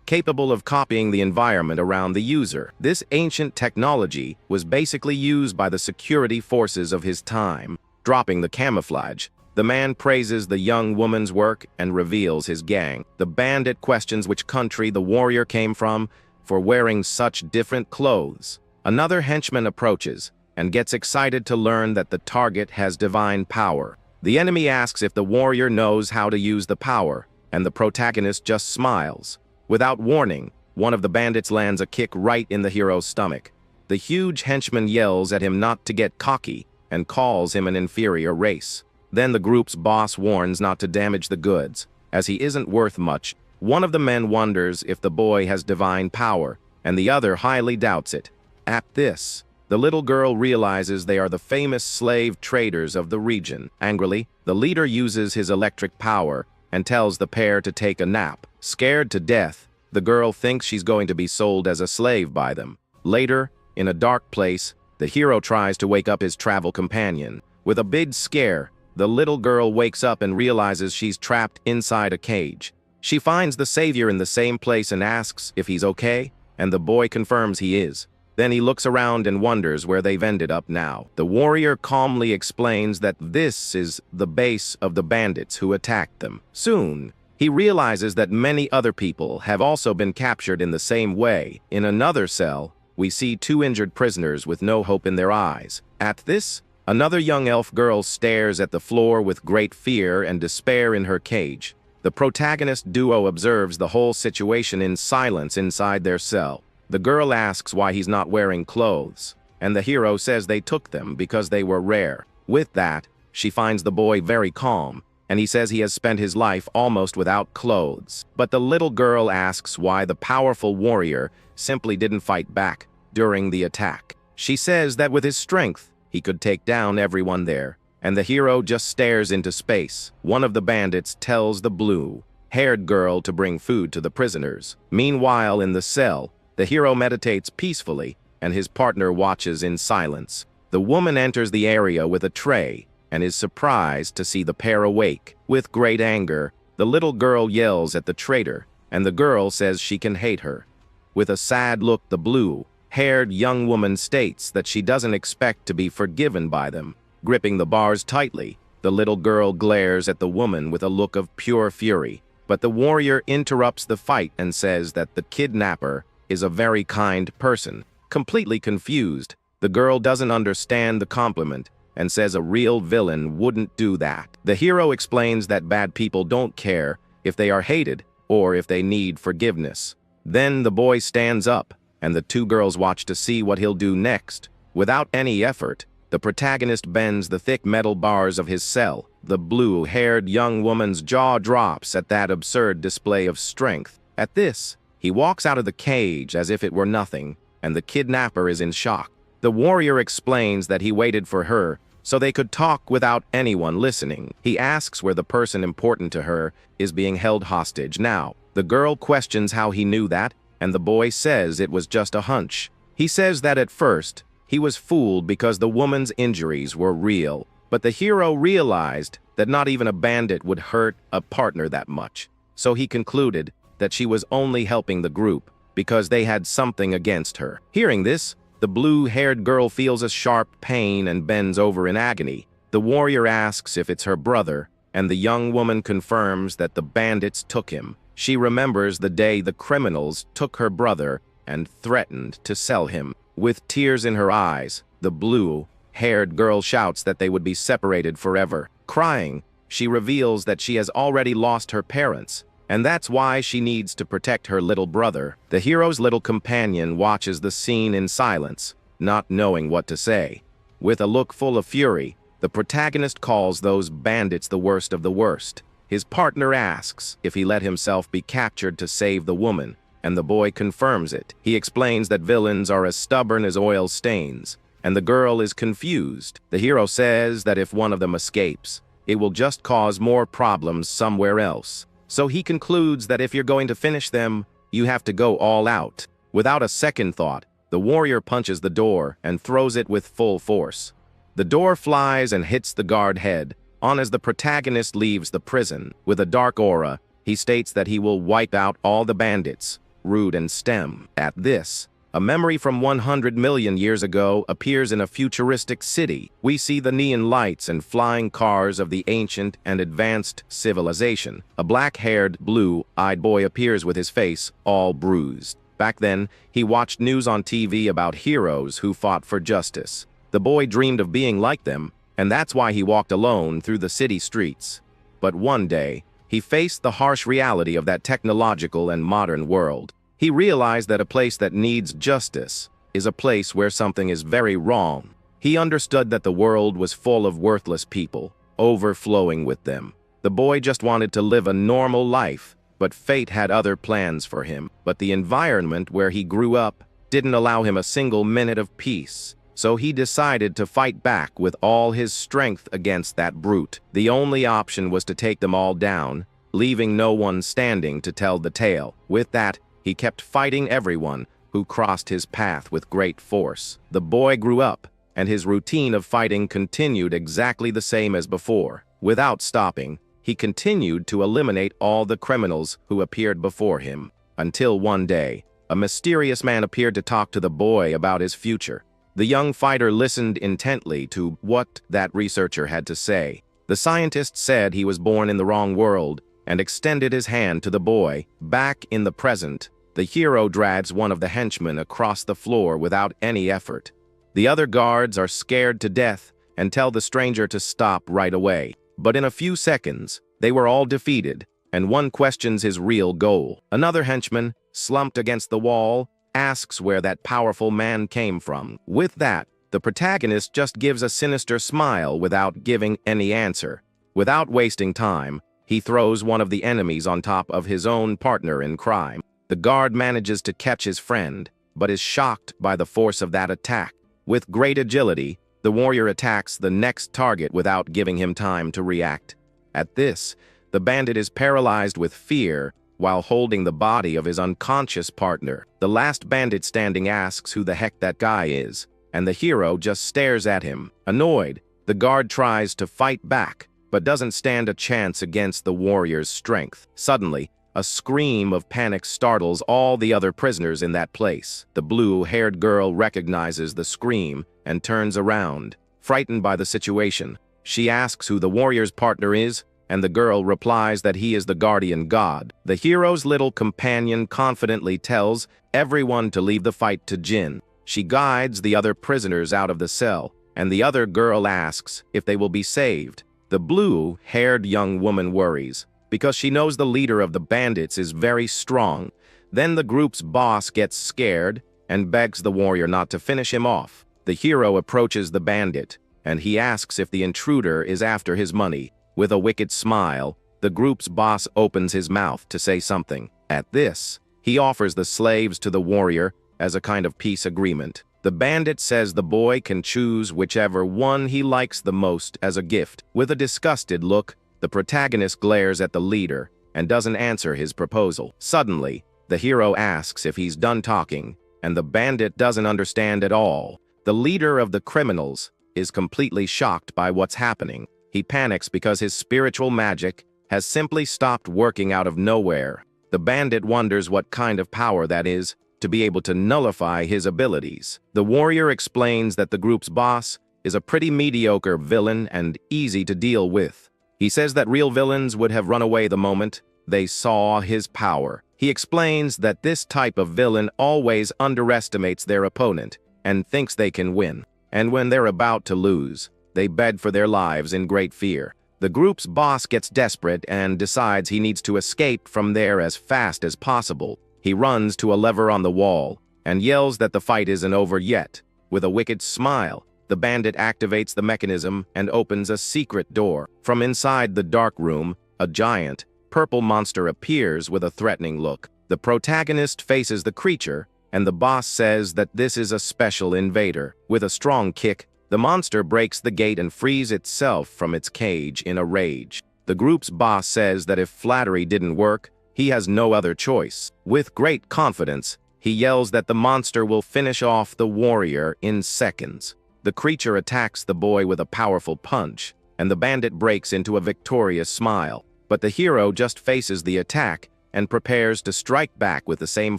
capable of copying the environment around the user. This ancient technology was basically used by the security forces of his time. Dropping the camouflage, the man praises the young woman's work and reveals his gang. The bandit questions which country the warrior came from for wearing such different clothes. Another henchman approaches and gets excited to learn that the target has divine power. The enemy asks if the warrior knows how to use the power, and the protagonist just smiles. Without warning, one of the bandits lands a kick right in the hero's stomach. The huge henchman yells at him not to get cocky and calls him an inferior race. Then the group's boss warns not to damage the goods, as he isn't worth much. One of the men wonders if the boy has divine power, and the other highly doubts it. At this, the little girl realizes they are the famous slave traders of the region. Angrily, the leader uses his electric power and tells the pair to take a nap. Scared to death, the girl thinks she's going to be sold as a slave by them. Later, in a dark place, the hero tries to wake up his travel companion. With a big scare, the little girl wakes up and realizes she's trapped inside a cage. She finds the savior in the same place and asks if he's okay, and the boy confirms he is. Then he looks around and wonders where they've ended up now. The warrior calmly explains that this is the base of the bandits who attacked them. Soon, he realizes that many other people have also been captured in the same way. In another cell, we see two injured prisoners with no hope in their eyes. At this, another young elf girl stares at the floor with great fear and despair in her cage. The protagonist duo observes the whole situation in silence inside their cell. The girl asks why he's not wearing clothes, and the hero says they took them because they were rare. With that, she finds the boy very calm, and he says he has spent his life almost without clothes. But the little girl asks why the powerful warrior simply didn't fight back during the attack. She says that with his strength, he could take down everyone there, and the hero just stares into space. One of the bandits tells the blue-haired girl to bring food to the prisoners. Meanwhile, in the cell, the hero meditates peacefully, and his partner watches in silence. The woman enters the area with a tray and is surprised to see the pair awake. With great anger, the little girl yells at the traitor, and the girl says she can hate her. With a sad look, the blue-haired young woman states that she doesn't expect to be forgiven by them. Gripping the bars tightly, the little girl glares at the woman with a look of pure fury. But the warrior interrupts the fight and says that the kidnapper is a very kind person. Completely confused, the girl doesn't understand the compliment and says a real villain wouldn't do that. The hero explains that bad people don't care if they are hated or if they need forgiveness. Then the boy stands up, and the two girls watch to see what he'll do next. Without any effort, the protagonist bends the thick metal bars of his cell. The blue-haired young woman's jaw drops at that absurd display of strength. At this, he walks out of the cage as if it were nothing, and the kidnapper is in shock. The warrior explains that he waited for her so they could talk without anyone listening. He asks where the person important to her is being held hostage now. The girl questions how he knew that, and the boy says it was just a hunch. He says that at first, He was fooled because the woman's injuries were real, but the hero realized that not even a bandit would hurt a partner that much. So he concluded that she was only helping the group because they had something against her. Hearing this, the blue-haired girl feels a sharp pain and bends over in agony. The warrior asks if it's her brother, and the young woman confirms that the bandits took him. She remembers the day the criminals took her brother and threatened to sell him. With tears in her eyes, the blue-haired girl shouts that they would be separated forever. Crying, she reveals that she has already lost her parents, and that's why she needs to protect her little brother. The hero's little companion watches the scene in silence, not knowing what to say. With a look full of fury, the protagonist calls those bandits the worst of the worst. His partner asks if he let himself be captured to save the woman, and the boy confirms it. He explains that villains are as stubborn as oil stains, and the girl is confused. The hero says that if one of them escapes, it will just cause more problems somewhere else. So he concludes that if you're going to finish them, you have to go all out. Without a second thought, the warrior punches the door and throws it with full force. The door flies and hits the guard head on as the protagonist leaves the prison. With a dark aura, he states that he will wipe out all the bandits, root and stem. At this, a memory from 100 million years ago appears in a futuristic city. We see the neon lights and flying cars of the ancient and advanced civilization. A black-haired, blue-eyed boy appears with his face all bruised. Back then, he watched news on TV about heroes who fought for justice. The boy dreamed of being like them, and that's why he walked alone through the city streets. But one day, he faced the harsh reality of that technological and modern world. He realized that a place that needs justice is a place where something is very wrong. He understood that the world was full of worthless people, overflowing with them. The boy just wanted to live a normal life, but fate had other plans for him. But the environment where he grew up didn't allow him a single minute of peace. So he decided to fight back with all his strength against that brute. The only option was to take them all down, leaving no one standing to tell the tale. With that, he kept fighting everyone who crossed his path with great force. The boy grew up, and his routine of fighting continued exactly the same as before. Without stopping, he continued to eliminate all the criminals who appeared before him, until one day, a mysterious man appeared to talk to the boy about his future. The young fighter listened intently to what that researcher had to say. The scientist said he was born in the wrong world and extended his hand to the boy. Back in the present, the hero drags one of the henchmen across the floor without any effort. The other guards are scared to death and tell the stranger to stop right away. But in a few seconds, they were all defeated, and one questions his real goal. Another henchman, slumped against the wall, asks where that powerful man came from. With that, the protagonist just gives a sinister smile without giving any answer. Without wasting time, he throws one of the enemies on top of his own partner in crime. The guard manages to catch his friend, but is shocked by the force of that attack. With great agility, the warrior attacks the next target without giving him time to react. At this, the bandit is paralyzed with fear while holding the body of his unconscious partner. The last bandit standing asks who the heck that guy is, and the hero just stares at him. Annoyed, the guard tries to fight back, but doesn't stand a chance against the warrior's strength. Suddenly, a scream of panic startles all the other prisoners in that place. The blue-haired girl recognizes the scream and turns around. Frightened by the situation, she asks who the warrior's partner is, and the girl replies that he is the guardian god. The hero's little companion confidently tells everyone to leave the fight to Jin. She guides the other prisoners out of the cell, and the other girl asks if they will be saved. The blue-haired young woman worries, because she knows the leader of the bandits is very strong. Then the group's boss gets scared and begs the warrior not to finish him off. The hero approaches the bandit, and he asks if the intruder is after his money. With a wicked smile, the group's boss opens his mouth to say something. At this, he offers the slaves to the warrior as a kind of peace agreement. The bandit says the boy can choose whichever one he likes the most as a gift. With a disgusted look, the protagonist glares at the leader and doesn't answer his proposal. Suddenly, the hero asks if he's done talking, and the bandit doesn't understand at all. The leader of the criminals is completely shocked by what's happening. He panics because his spiritual magic has simply stopped working out of nowhere. The bandit wonders what kind of power that is to be able to nullify his abilities. The warrior explains that the group's boss is a pretty mediocre villain and easy to deal with. He says that real villains would have run away the moment they saw his power. He explains that this type of villain always underestimates their opponent and thinks they can win. And when they're about to lose, they beg for their lives in great fear. The group's boss gets desperate and decides he needs to escape from there as fast as possible. He runs to a lever on the wall and yells that the fight isn't over yet. With a wicked smile, the bandit activates the mechanism and opens a secret door. From inside the dark room, a giant, purple monster appears with a threatening look. The protagonist faces the creature, and the boss says that this is a special invader. With a strong kick, the monster breaks the gate and frees itself from its cage in a rage. The group's boss says that if flattery didn't work, he has no other choice. With great confidence, he yells that the monster will finish off the warrior in seconds. The creature attacks the boy with a powerful punch, and the bandit breaks into a victorious smile. But the hero just faces the attack and prepares to strike back with the same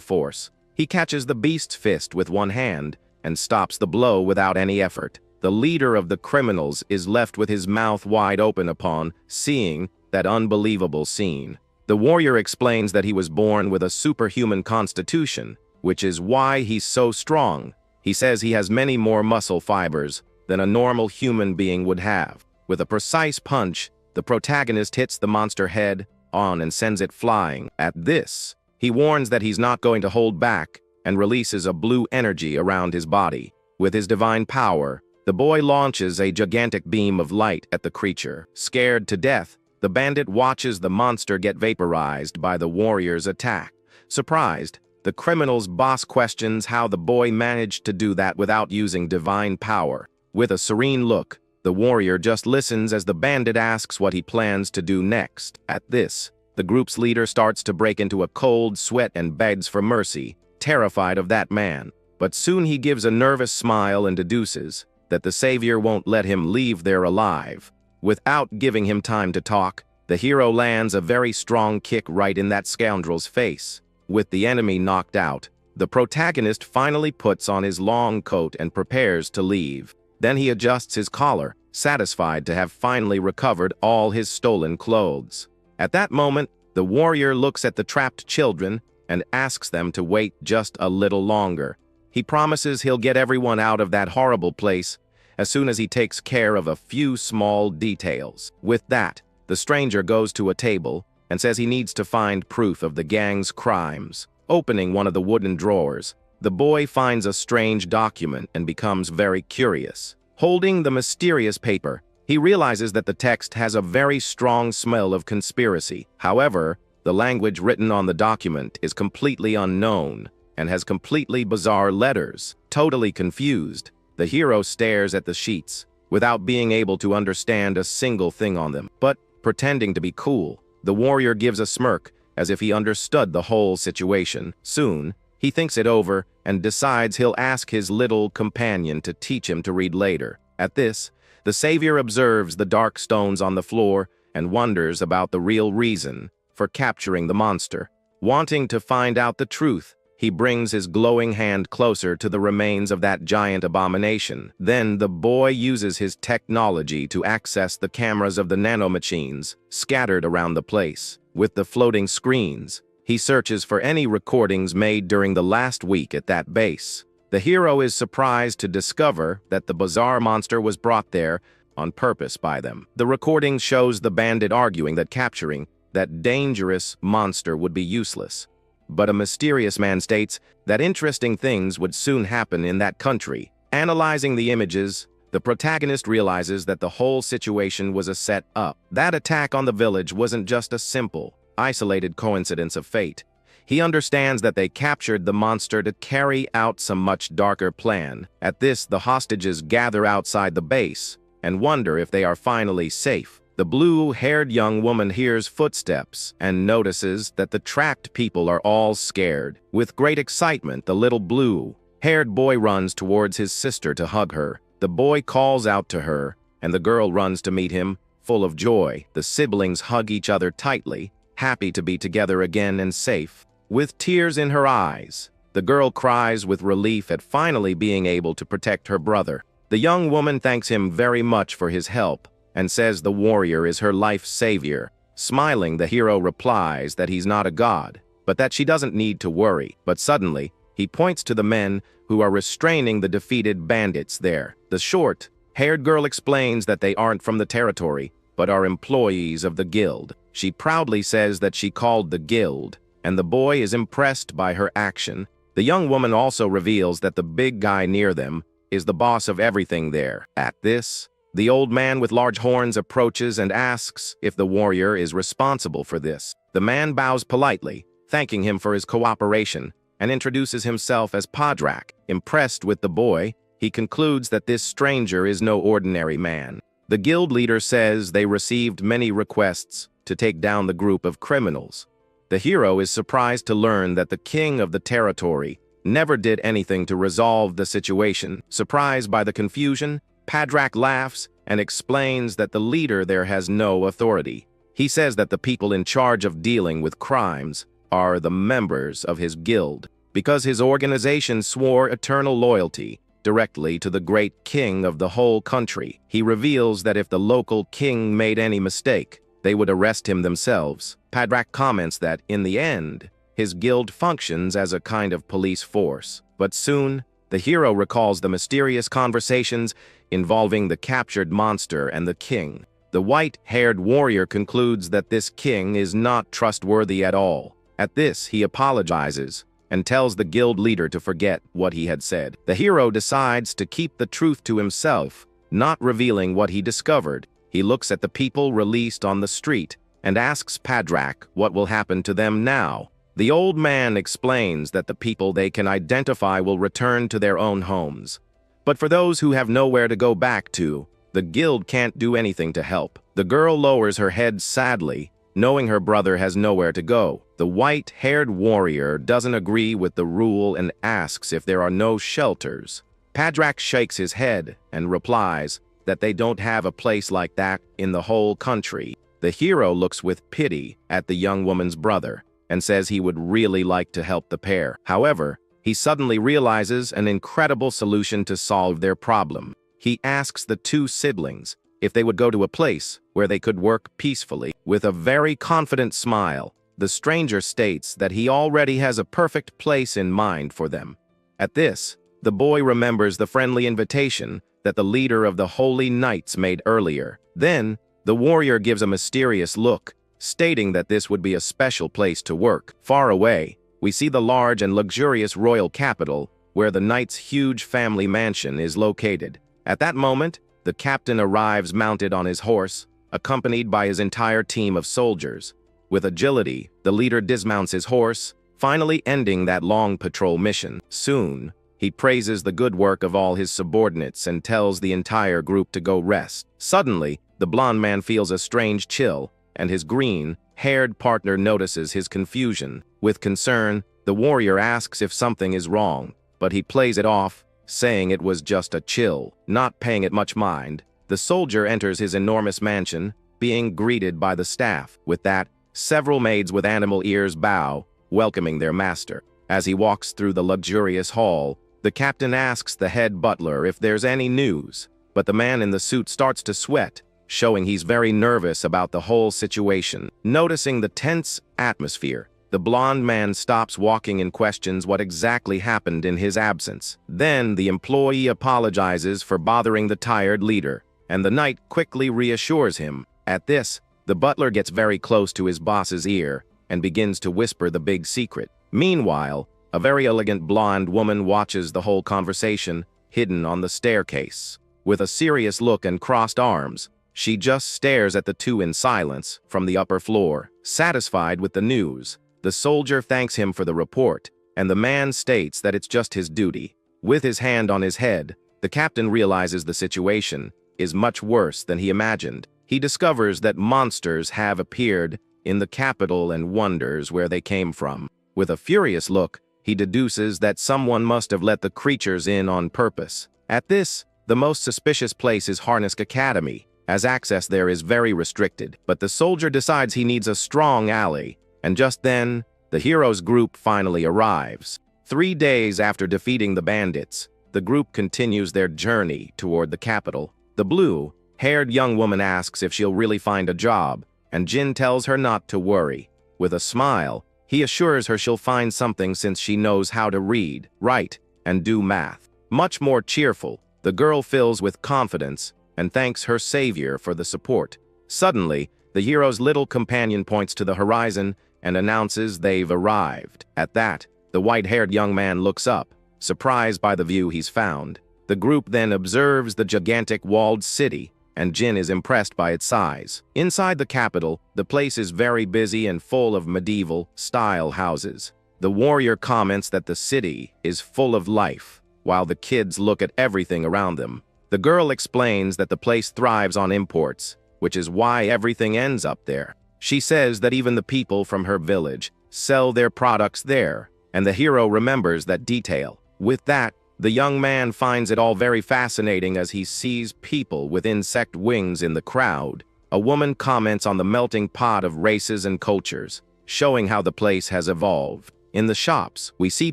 force. He catches the beast's fist with one hand and stops the blow without any effort. The leader of the criminals is left with his mouth wide open upon seeing that unbelievable scene. The warrior explains that he was born with a superhuman constitution, which is why he's so strong. He says he has many more muscle fibers than a normal human being would have. With a precise punch, the protagonist hits the monster head on and sends it flying. At this, he warns that he's not going to hold back and releases a blue energy around his body. With his divine power, the boy launches a gigantic beam of light at the creature. Scared to death, the bandit watches the monster get vaporized by the warrior's attack. Surprised, the criminal's boss questions how the boy managed to do that without using divine power. With a serene look, the warrior just listens as the bandit asks what he plans to do next. At this, the group's leader starts to break into a cold sweat and begs for mercy, terrified of that man. But soon he gives a nervous smile and deduces that the savior won't let him leave there alive. Without giving him time to talk, the hero lands a very strong kick right in that scoundrel's face. With the enemy knocked out, the protagonist finally puts on his long coat and prepares to leave. Then he adjusts his collar, satisfied to have finally recovered all his stolen clothes. At that moment, the warrior looks at the trapped children and asks them to wait just a little longer. He promises he'll get everyone out of that horrible place as soon as he takes care of a few small details. With that, the stranger goes to a table and says he needs to find proof of the gang's crimes. Opening one of the wooden drawers, the boy finds a strange document and becomes very curious. Holding the mysterious paper, he realizes that the text has a very strong smell of conspiracy. However, the language written on the document is completely unknown and has completely bizarre letters. Totally confused, the hero stares at the sheets without being able to understand a single thing on them. But, pretending to be cool, the warrior gives a smirk as if he understood the whole situation. Soon, he thinks it over and decides he'll ask his little companion to teach him to read later. At this, the savior observes the dark stones on the floor and wonders about the real reason for capturing the monster. Wanting to find out the truth, he brings his glowing hand closer to the remains of that giant abomination. Then the boy uses his technology to access the cameras of the nanomachines scattered around the place. With the floating screens, he searches for any recordings made during the last week at that base. The hero is surprised to discover that the bizarre monster was brought there on purpose by them. The recording shows the bandit arguing that capturing that dangerous monster would be useless. But a mysterious man states that interesting things would soon happen in that country. Analyzing the images, the protagonist realizes that the whole situation was a set-up. That attack on the village wasn't just a simple, isolated coincidence of fate. He understands that they captured the monster to carry out some much darker plan. At this, the hostages gather outside the base and wonder if they are finally safe. The blue-haired young woman hears footsteps and notices that the trapped people are all scared. With great excitement, the little blue Haired boy runs towards his sister to hug her. The boy calls out to her, and the girl runs to meet him, full of joy. The siblings hug each other tightly, happy to be together again and safe. With tears in her eyes, the girl cries with relief at finally being able to protect her brother. The young woman thanks him very much for his help and says the warrior is her life's savior. Smiling, the hero replies that he's not a god, but that she doesn't need to worry. But suddenly, he points to the men who are restraining the defeated bandits there. The short-haired girl explains that they aren't from the territory, but are employees of the guild. She proudly says that she called the guild, and the boy is impressed by her action. The young woman also reveals that the big guy near them is the boss of everything there. At this, the old man with large horns approaches and asks if the warrior is responsible for this. The man bows politely, thanking him for his cooperation, and introduces himself as Padrak. Impressed with the boy, he concludes that this stranger is no ordinary man. The guild leader says they received many requests to take down the group of criminals. The hero is surprised to learn that the king of the territory never did anything to resolve the situation. Surprised by the confusion, Padrak laughs and explains that the leader there has no authority. He says that the people in charge of dealing with crimes are the members of his guild, because his organization swore eternal loyalty directly to the great king of the whole country. He reveals that if the local king made any mistake, they would arrest him themselves. Padrak comments that, in the end, his guild functions as a kind of police force. But soon, the hero recalls the mysterious conversations involving the captured monster and the king. The white-haired warrior concludes that this king is not trustworthy at all. At this, he apologizes and tells the guild leader to forget what he had said. The hero decides to keep the truth to himself, not revealing what he discovered. He looks at the people released on the street and asks Padrak what will happen to them now. The old man explains that the people they can identify will return to their own homes. But for those who have nowhere to go back to, the guild can't do anything to help. The girl lowers her head sadly, knowing her brother has nowhere to go. The white-haired warrior doesn't agree with the rule and asks if there are no shelters. Padrak shakes his head and replies that they don't have a place like that in the whole country. The hero looks with pity at the young woman's brother and says he would really like to help the pair. However, he suddenly realizes an incredible solution to solve their problem. He asks the two siblings if they would go to a place where they could work peacefully. With a very confident smile, the stranger states that he already has a perfect place in mind for them. At this, the boy remembers the friendly invitation that the leader of the Holy Knights made earlier. Then, the warrior gives a mysterious look, stating that this would be a special place to work. Far away, we see the large and luxurious royal capital, where the knight's huge family mansion is located. At that moment, the captain arrives mounted on his horse, accompanied by his entire team of soldiers. With agility, the leader dismounts his horse, finally ending that long patrol mission. Soon, he praises the good work of all his subordinates and tells the entire group to go rest. Suddenly, the blonde man feels a strange chill, and his green-haired partner notices his confusion. With concern, the warrior asks if something is wrong, but he plays it off, saying it was just a chill. Not paying it much mind, the soldier enters his enormous mansion, being greeted by the staff. With that, several maids with animal ears bow, welcoming their master. As he walks through the luxurious hall, the captain asks the head butler if there's any news, but the man in the suit starts to sweat, showing he's very nervous about the whole situation. Noticing the tense atmosphere, the blonde man stops walking and questions what exactly happened in his absence. Then the employee apologizes for bothering the tired leader, and the knight quickly reassures him. At this, the butler gets very close to his boss's ear and begins to whisper the big secret. Meanwhile, a very elegant blonde woman watches the whole conversation, hidden on the staircase. With a serious look and crossed arms, she just stares at the two in silence from the upper floor. Satisfied with the news, the soldier thanks him for the report, and the man states that it's just his duty. With his hand on his head, the captain realizes the situation is much worse than he imagined. He discovers that monsters have appeared in the capital and wonders where they came from. With a furious look, he he deduces that someone must have let the creatures in on purpose. At this, the most suspicious place is Harness Academy, as access there is very restricted. But the soldier decides he needs a strong ally, and just then, the hero's group finally arrives. 3 days after defeating the bandits, the group continues their journey toward the capital. The blue-haired young woman asks if she'll really find a job, and Jin tells her not to worry. With a smile, he assures her she'll find something since she knows how to read, write, and do math. Much more cheerful, the girl fills with confidence and thanks her savior for the support. Suddenly, the hero's little companion points to the horizon and announces they've arrived. At that, the white-haired young man looks up, surprised by the view he's found. The group then observes the gigantic walled city, and Jin is impressed by its size. Inside the capital, the place is very busy and full of medieval-style houses. The warrior comments that the city is full of life, while the kids look at everything around them. The girl explains that the place thrives on imports, which is why everything ends up there. She says that even the people from her village sell their products there, and the hero remembers that detail. With that, the young man finds it all very fascinating as he sees people with insect wings in the crowd. A woman comments on the melting pot of races and cultures, showing how the place has evolved. In the shops, we see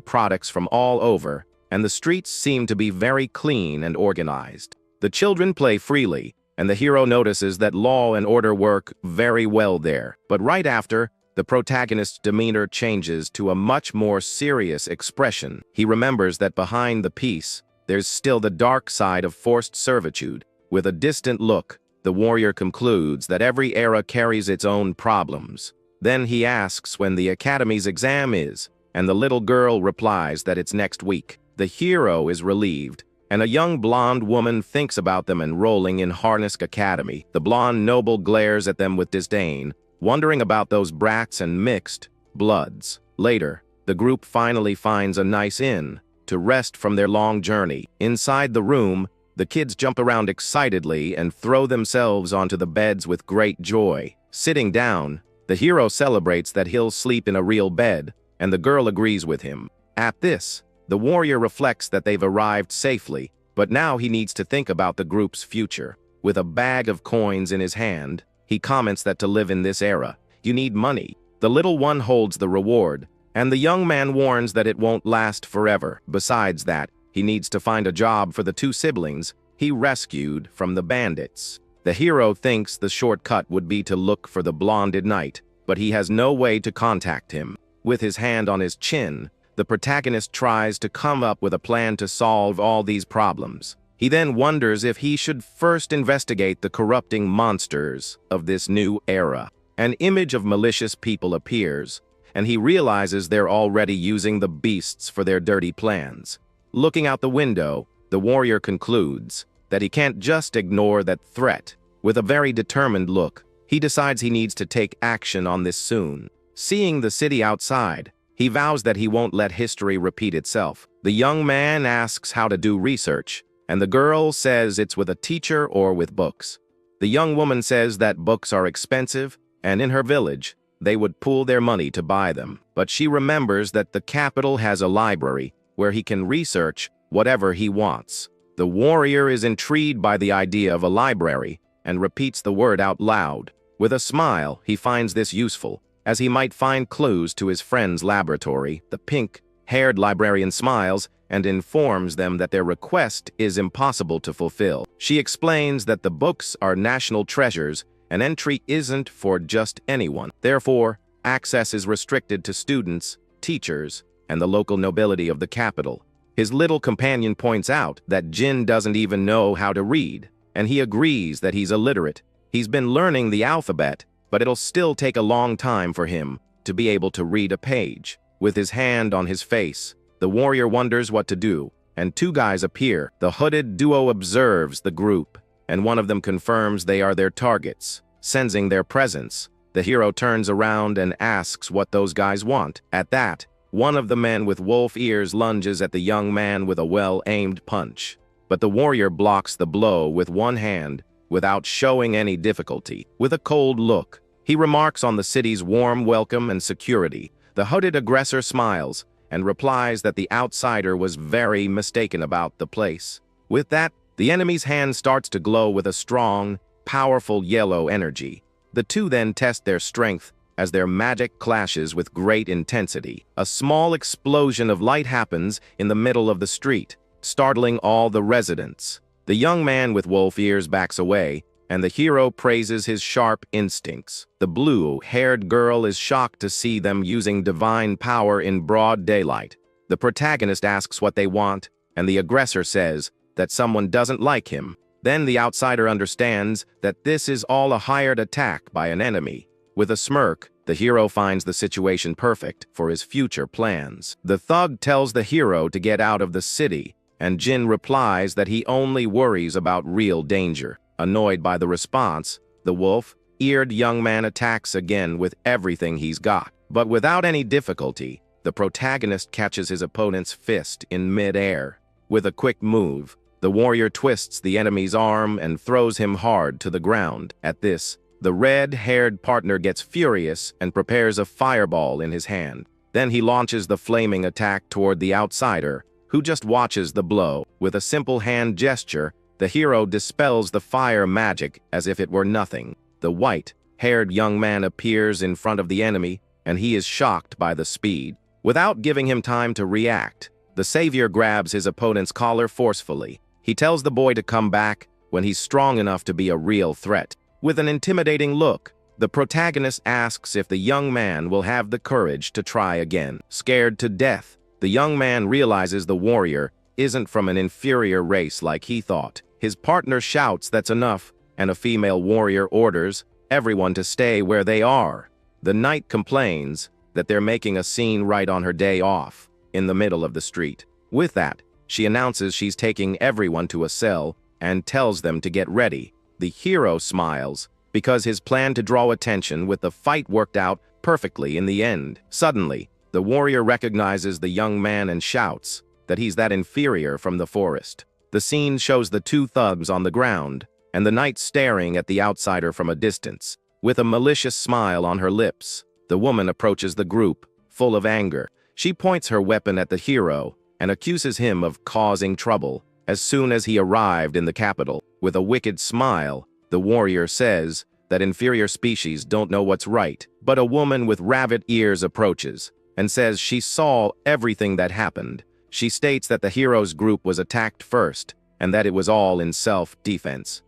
products from all over, and the streets seem to be very clean and organized. The children play freely, and the hero notices that law and order work very well there. But right after, the protagonist's demeanor changes to a much more serious expression. He remembers that behind the peace, there's still the dark side of forced servitude. With a distant look, the warrior concludes that every era carries its own problems. Then he asks when the academy's exam is, and the little girl replies that it's next week. The hero is relieved, and a young blonde woman thinks about them enrolling in Harness Academy. The blonde noble glares at them with disdain, wondering about those brats and mixed bloods. Later, the group finally finds a nice inn to rest from their long journey. Inside the room, the kids jump around excitedly and throw themselves onto the beds with great joy. Sitting down, the hero celebrates that he'll sleep in a real bed, and the girl agrees with him. At this, the warrior reflects that they've arrived safely, but now he needs to think about the group's future. With a bag of coins in his hand, he comments that to live in this era, you need money. The little one holds the reward, and the young man warns that it won't last forever. Besides that, he needs to find a job for the 2 siblings he rescued from the bandits. The hero thinks the shortcut would be to look for the blonded knight, but he has no way to contact him. With his hand on his chin, the protagonist tries to come up with a plan to solve all these problems. He then wonders if he should first investigate the corrupting monsters of this new era. An image of malicious people appears, and he realizes they're already using the beasts for their dirty plans. Looking out the window, the warrior concludes that he can't just ignore that threat. With a very determined look, he decides he needs to take action on this soon. Seeing the city outside, he vows that he won't let history repeat itself. The young man asks how to do research, and the girl says it's with a teacher or with books. The young woman says that books are expensive, and in her village, they would pool their money to buy them. But she remembers that the capital has a library where he can research whatever he wants. The warrior is intrigued by the idea of a library and repeats the word out loud. With a smile, he finds this useful, as he might find clues to his friend's laboratory. The pink-haired librarian smiles and informs them that their request is impossible to fulfill. She explains that the books are national treasures and entry isn't for just anyone. Therefore, access is restricted to students, teachers, and the local nobility of the capital. His little companion points out that Jin doesn't even know how to read, and he agrees that he's illiterate. He's been learning the alphabet, but it'll still take a long time for him to be able to read a page. With his hand on his face, the warrior wonders what to do, and 2 guys appear. The hooded duo observes the group, and one of them confirms they are their targets. Sensing their presence, the hero turns around and asks what those guys want. At that, one of the men with wolf ears lunges at the young man with a well-aimed punch, but the warrior blocks the blow with one hand without showing any difficulty. With a cold look, he remarks on the city's warm welcome and security. The hooded aggressor smiles and replies that the outsider was very mistaken about the place. With that, the enemy's hand starts to glow with a strong, powerful yellow energy. The two then test their strength as their magic clashes with great intensity. A small explosion of light happens in the middle of the street, startling all the residents. The young man with wolf ears backs away, and the hero praises his sharp instincts. The blue-haired girl is shocked to see them using divine power in broad daylight. The protagonist asks what they want, and the aggressor says that someone doesn't like him. Then the outsider understands that this is all a hired attack by an enemy. With a smirk, the hero finds the situation perfect for his future plans. The thug tells the hero to get out of the city, and Jin replies that he only worries about real danger. Annoyed by the response, the wolf-eared young man attacks again with everything he's got. But without any difficulty, the protagonist catches his opponent's fist in mid-air. With a quick move, the warrior twists the enemy's arm and throws him hard to the ground. At this, the red-haired partner gets furious and prepares a fireball in his hand. Then he launches the flaming attack toward the outsider, who just watches the blow. With a simple hand gesture, the hero dispels the fire magic as if it were nothing. The white-haired young man appears in front of the enemy, and he is shocked by the speed. Without giving him time to react, the savior grabs his opponent's collar forcefully. He tells the boy to come back when he's strong enough to be a real threat. With an intimidating look, the protagonist asks if the young man will have the courage to try again. Scared to death, the young man realizes the warrior isn't from an inferior race like he thought. His partner shouts that's enough, and a female warrior orders everyone to stay where they are. The knight complains that they're making a scene right on her day off, in the middle of the street. With that, she announces she's taking everyone to a cell and tells them to get ready. The hero smiles, because his plan to draw attention with the fight worked out perfectly in the end. Suddenly, the warrior recognizes the young man and shouts that he's that inferior from the forest. The scene shows the two thugs on the ground, and the knight staring at the outsider from a distance. With a malicious smile on her lips, the woman approaches the group, full of anger. She points her weapon at the hero and accuses him of causing trouble. As soon as he arrived in the capital, with a wicked smile, the warrior says that inferior species don't know what's right. But a woman with rabbit ears approaches and says she saw everything that happened. She states that the hero's group was attacked first, and that it was all in self-defense.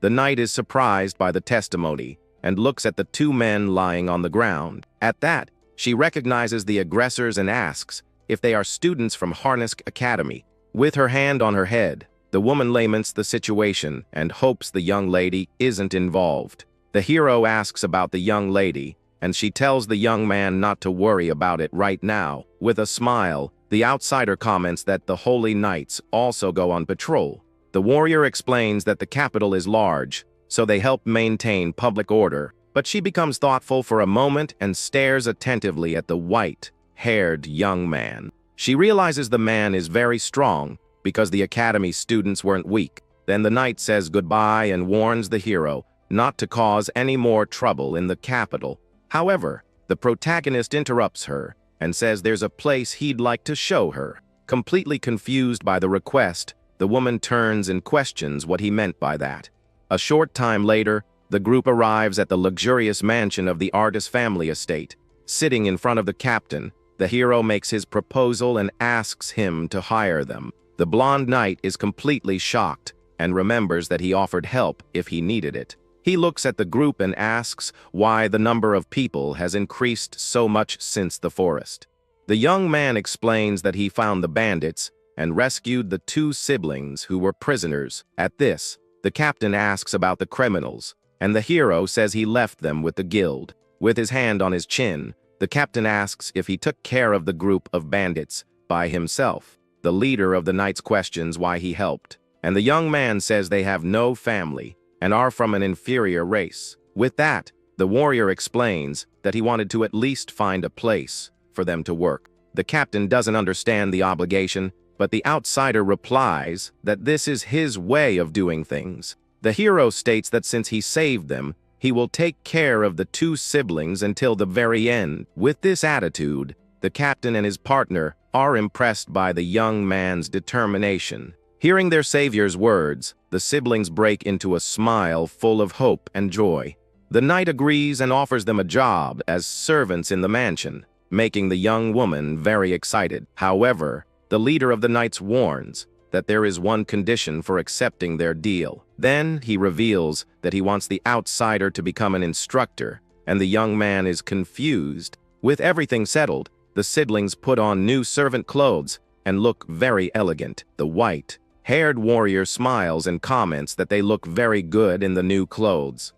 The knight is surprised by the testimony, and looks at the two men lying on the ground. At that, she recognizes the aggressors and asks if they are students from Harnisk Academy. With her hand on her head, the woman laments the situation and hopes the young lady isn't involved. The hero asks about the young lady, and she tells the young man not to worry about it right now. With a smile, the outsider comments that the Holy Knights also go on patrol. The warrior explains that the capital is large, so they help maintain public order, but she becomes thoughtful for a moment and stares attentively at the white-haired young man. She realizes the man is very strong because the academy students weren't weak. Then the knight says goodbye and warns the hero not to cause any more trouble in the capital. However, the protagonist interrupts her and says there's a place he'd like to show her. Completely confused by the request, the woman turns and questions what he meant by that. A short time later, the group arrives at the luxurious mansion of the artist family estate. Sitting in front of the captain, the hero makes his proposal and asks him to hire them. The blonde knight is completely shocked and remembers that he offered help if he needed it. He looks at the group and asks why the number of people has increased so much since the forest. The young man explains that he found the bandits and rescued the two siblings who were prisoners. At this, the captain asks about the criminals, and the hero says he left them with the guild. With his hand on his chin, the captain asks if he took care of the group of bandits by himself. The leader of the knights questions why he helped, and the young man says they have no family and are from an inferior race. With that, the warrior explains that he wanted to at least find a place for them to work. The captain doesn't understand the obligation, but the outsider replies that this is his way of doing things. The hero states that since he saved them, he will take care of the two siblings until the very end. With this attitude, the captain and his partner are impressed by the young man's determination. Hearing their savior's words, the siblings break into a smile full of hope and joy. The knight agrees and offers them a job as servants in the mansion, making the young woman very excited. However, the leader of the knights warns that there is one condition for accepting their deal. Then he reveals that he wants the outsider to become an instructor, and the young man is confused. With everything settled, the siblings put on new servant clothes and look very elegant. The white-haired warrior smiles and comments that they look very good in the new clothes.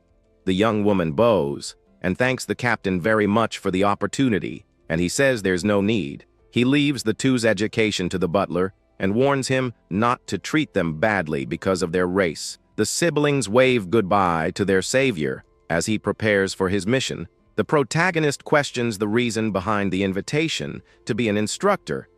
The young woman bows and thanks the captain very much for the opportunity, and he says there's no need. He leaves the two's education to the butler and warns him not to treat them badly because of their race. The siblings wave goodbye to their savior as he prepares for his mission. The protagonist questions the reason behind the invitation to be an instructor.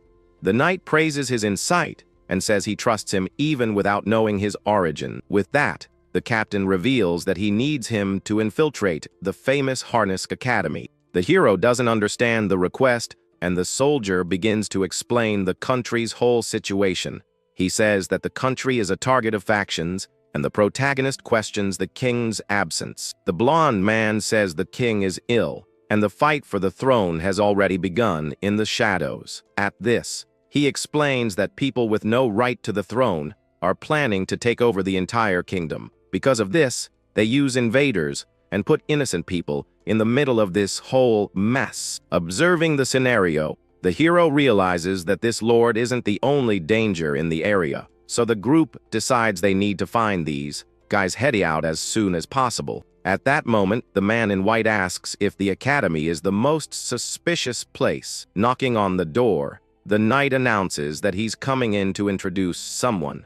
The knight praises his insight and says he trusts him even without knowing his origin. With that, the captain reveals that he needs him to infiltrate the famous Harness Academy. The hero doesn't understand the request, and the soldier begins to explain the country's whole situation. He says that the country is a target of factions, and the protagonist questions the king's absence. The blonde man says the king is ill, and the fight for the throne has already begun in the shadows. At this, he explains that people with no right to the throne are planning to take over the entire kingdom. Because of this, they use invaders and put innocent people in the middle of this whole mess. Observing the scenario, the hero realizes that this lord isn't the only danger in the area, so the group decides they need to find these guys heading out as soon as possible. At that moment, the man in white asks if the academy is the most suspicious place. Knocking on the door, the knight announces that he's coming in to introduce someone.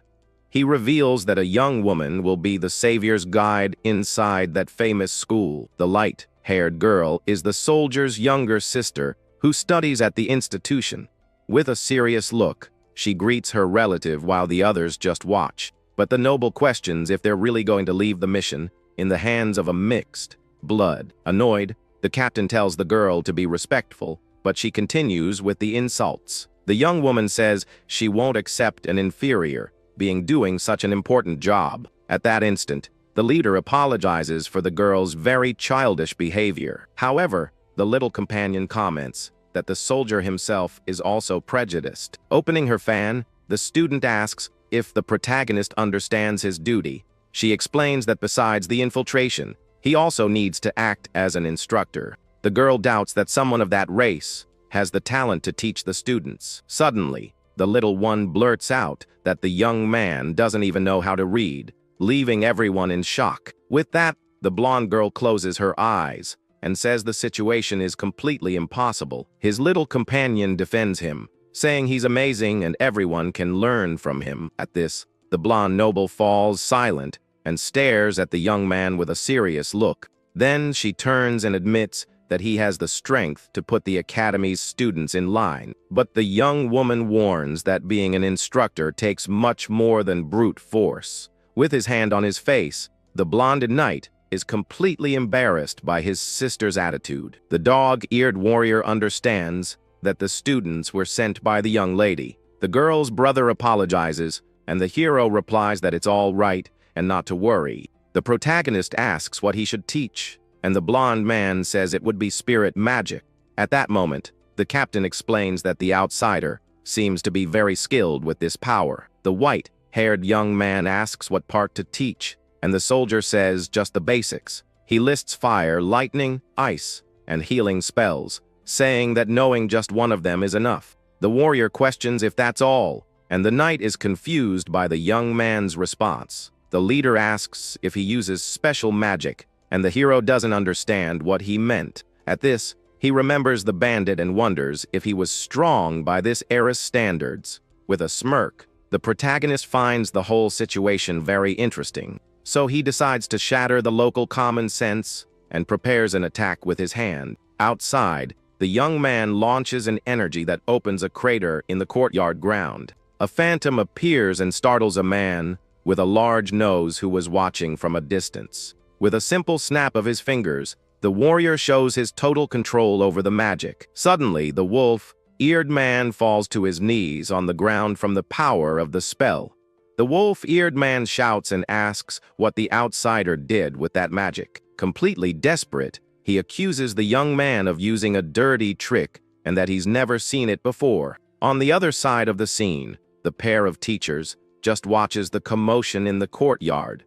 He reveals that a young woman will be the savior's guide inside that famous school. The light-haired girl is the soldier's younger sister who studies at the institution. With a serious look, she greets her relative while the others just watch. But the noble questions if they're really going to leave the mission in the hands of a mixed blood. Annoyed, the captain tells the girl to be respectful, but she continues with the insults. The young woman says she won't accept an inferior being doing such an important job. At that instant, the leader apologizes for the girl's very childish behavior. However, the little companion comments that the soldier himself is also prejudiced. Opening her fan, the student asks if the protagonist understands his duty. She explains that besides the infiltration, he also needs to act as an instructor. The girl doubts that someone of that race has the talent to teach the students. Suddenly, the little one blurts out that the young man doesn't even know how to read, leaving everyone in shock. With that, the blonde girl closes her eyes and says the situation is completely impossible. His little companion defends him, saying he's amazing and everyone can learn from him. At this, the blonde noble falls silent and stares at the young man with a serious look. Then she turns and admits that he has the strength to put the academy's students in line. But the young woman warns that being an instructor takes much more than brute force. With his hand on his face, the blonded knight is completely embarrassed by his sister's attitude. The dog-eared warrior understands that the students were sent by the young lady. The girl's brother apologizes, and the hero replies that it's all right and not to worry. The protagonist asks what he should teach, and the blonde man says it would be spirit magic. At that moment, the captain explains that the outsider seems to be very skilled with this power. The white-haired young man asks what part to teach, and the soldier says just the basics. He lists fire, lightning, ice, and healing spells, saying that knowing just one of them is enough. The warrior questions if that's all, and the knight is confused by the young man's response. The leader asks if he uses special magic, and the hero doesn't understand what he meant. At this, he remembers the bandit and wonders if he was strong by this era's standards. With a smirk, the protagonist finds the whole situation very interesting, so he decides to shatter the local common sense and prepares an attack with his hand. Outside, the young man launches an energy that opens a crater in the courtyard ground. A phantom appears and startles a man with a large nose who was watching from a distance. With a simple snap of his fingers, the warrior shows his total control over the magic. Suddenly, the wolf wolf-eared man falls to his knees on the ground from the power of the spell. The wolf-eared man shouts and asks what the outsider did with that magic. Completely desperate, he accuses the young man of using a dirty trick and that he's never seen it before. On the other side of the scene, the pair of teachers just watches the commotion in the courtyard.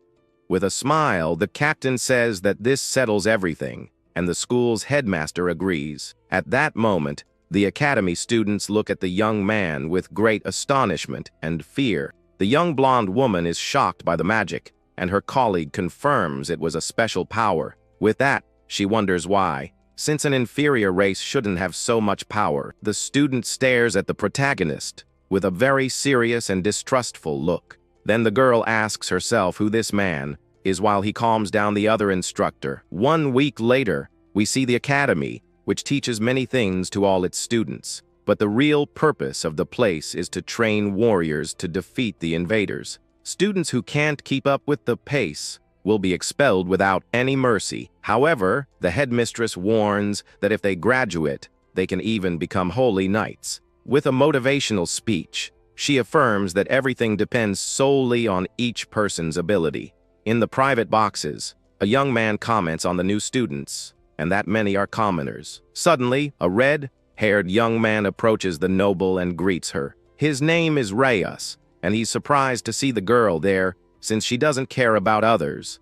With a smile, the captain says that this settles everything, and the school's headmaster agrees. At that moment, the academy students look at the young man with great astonishment and fear. The young blonde woman is shocked by the magic, and her colleague confirms it was a special power. With that, she wonders why. Since an inferior race shouldn't have so much power, the student stares at the protagonist with a very serious and distrustful look. Then the girl asks herself who this man is while he calms down the other instructor. 1 week later, we see the academy, which teaches many things to all its students. But the real purpose of the place is to train warriors to defeat the invaders. Students who can't keep up with the pace will be expelled without any mercy. However, the headmistress warns that if they graduate, they can even become holy knights. With a motivational speech, she affirms that everything depends solely on each person's ability. In the private boxes, a young man comments on the new students, and that many are commoners. Suddenly, a red-haired young man approaches the noble and greets her. His name is Reyes, and he's surprised to see the girl there since she doesn't care about others.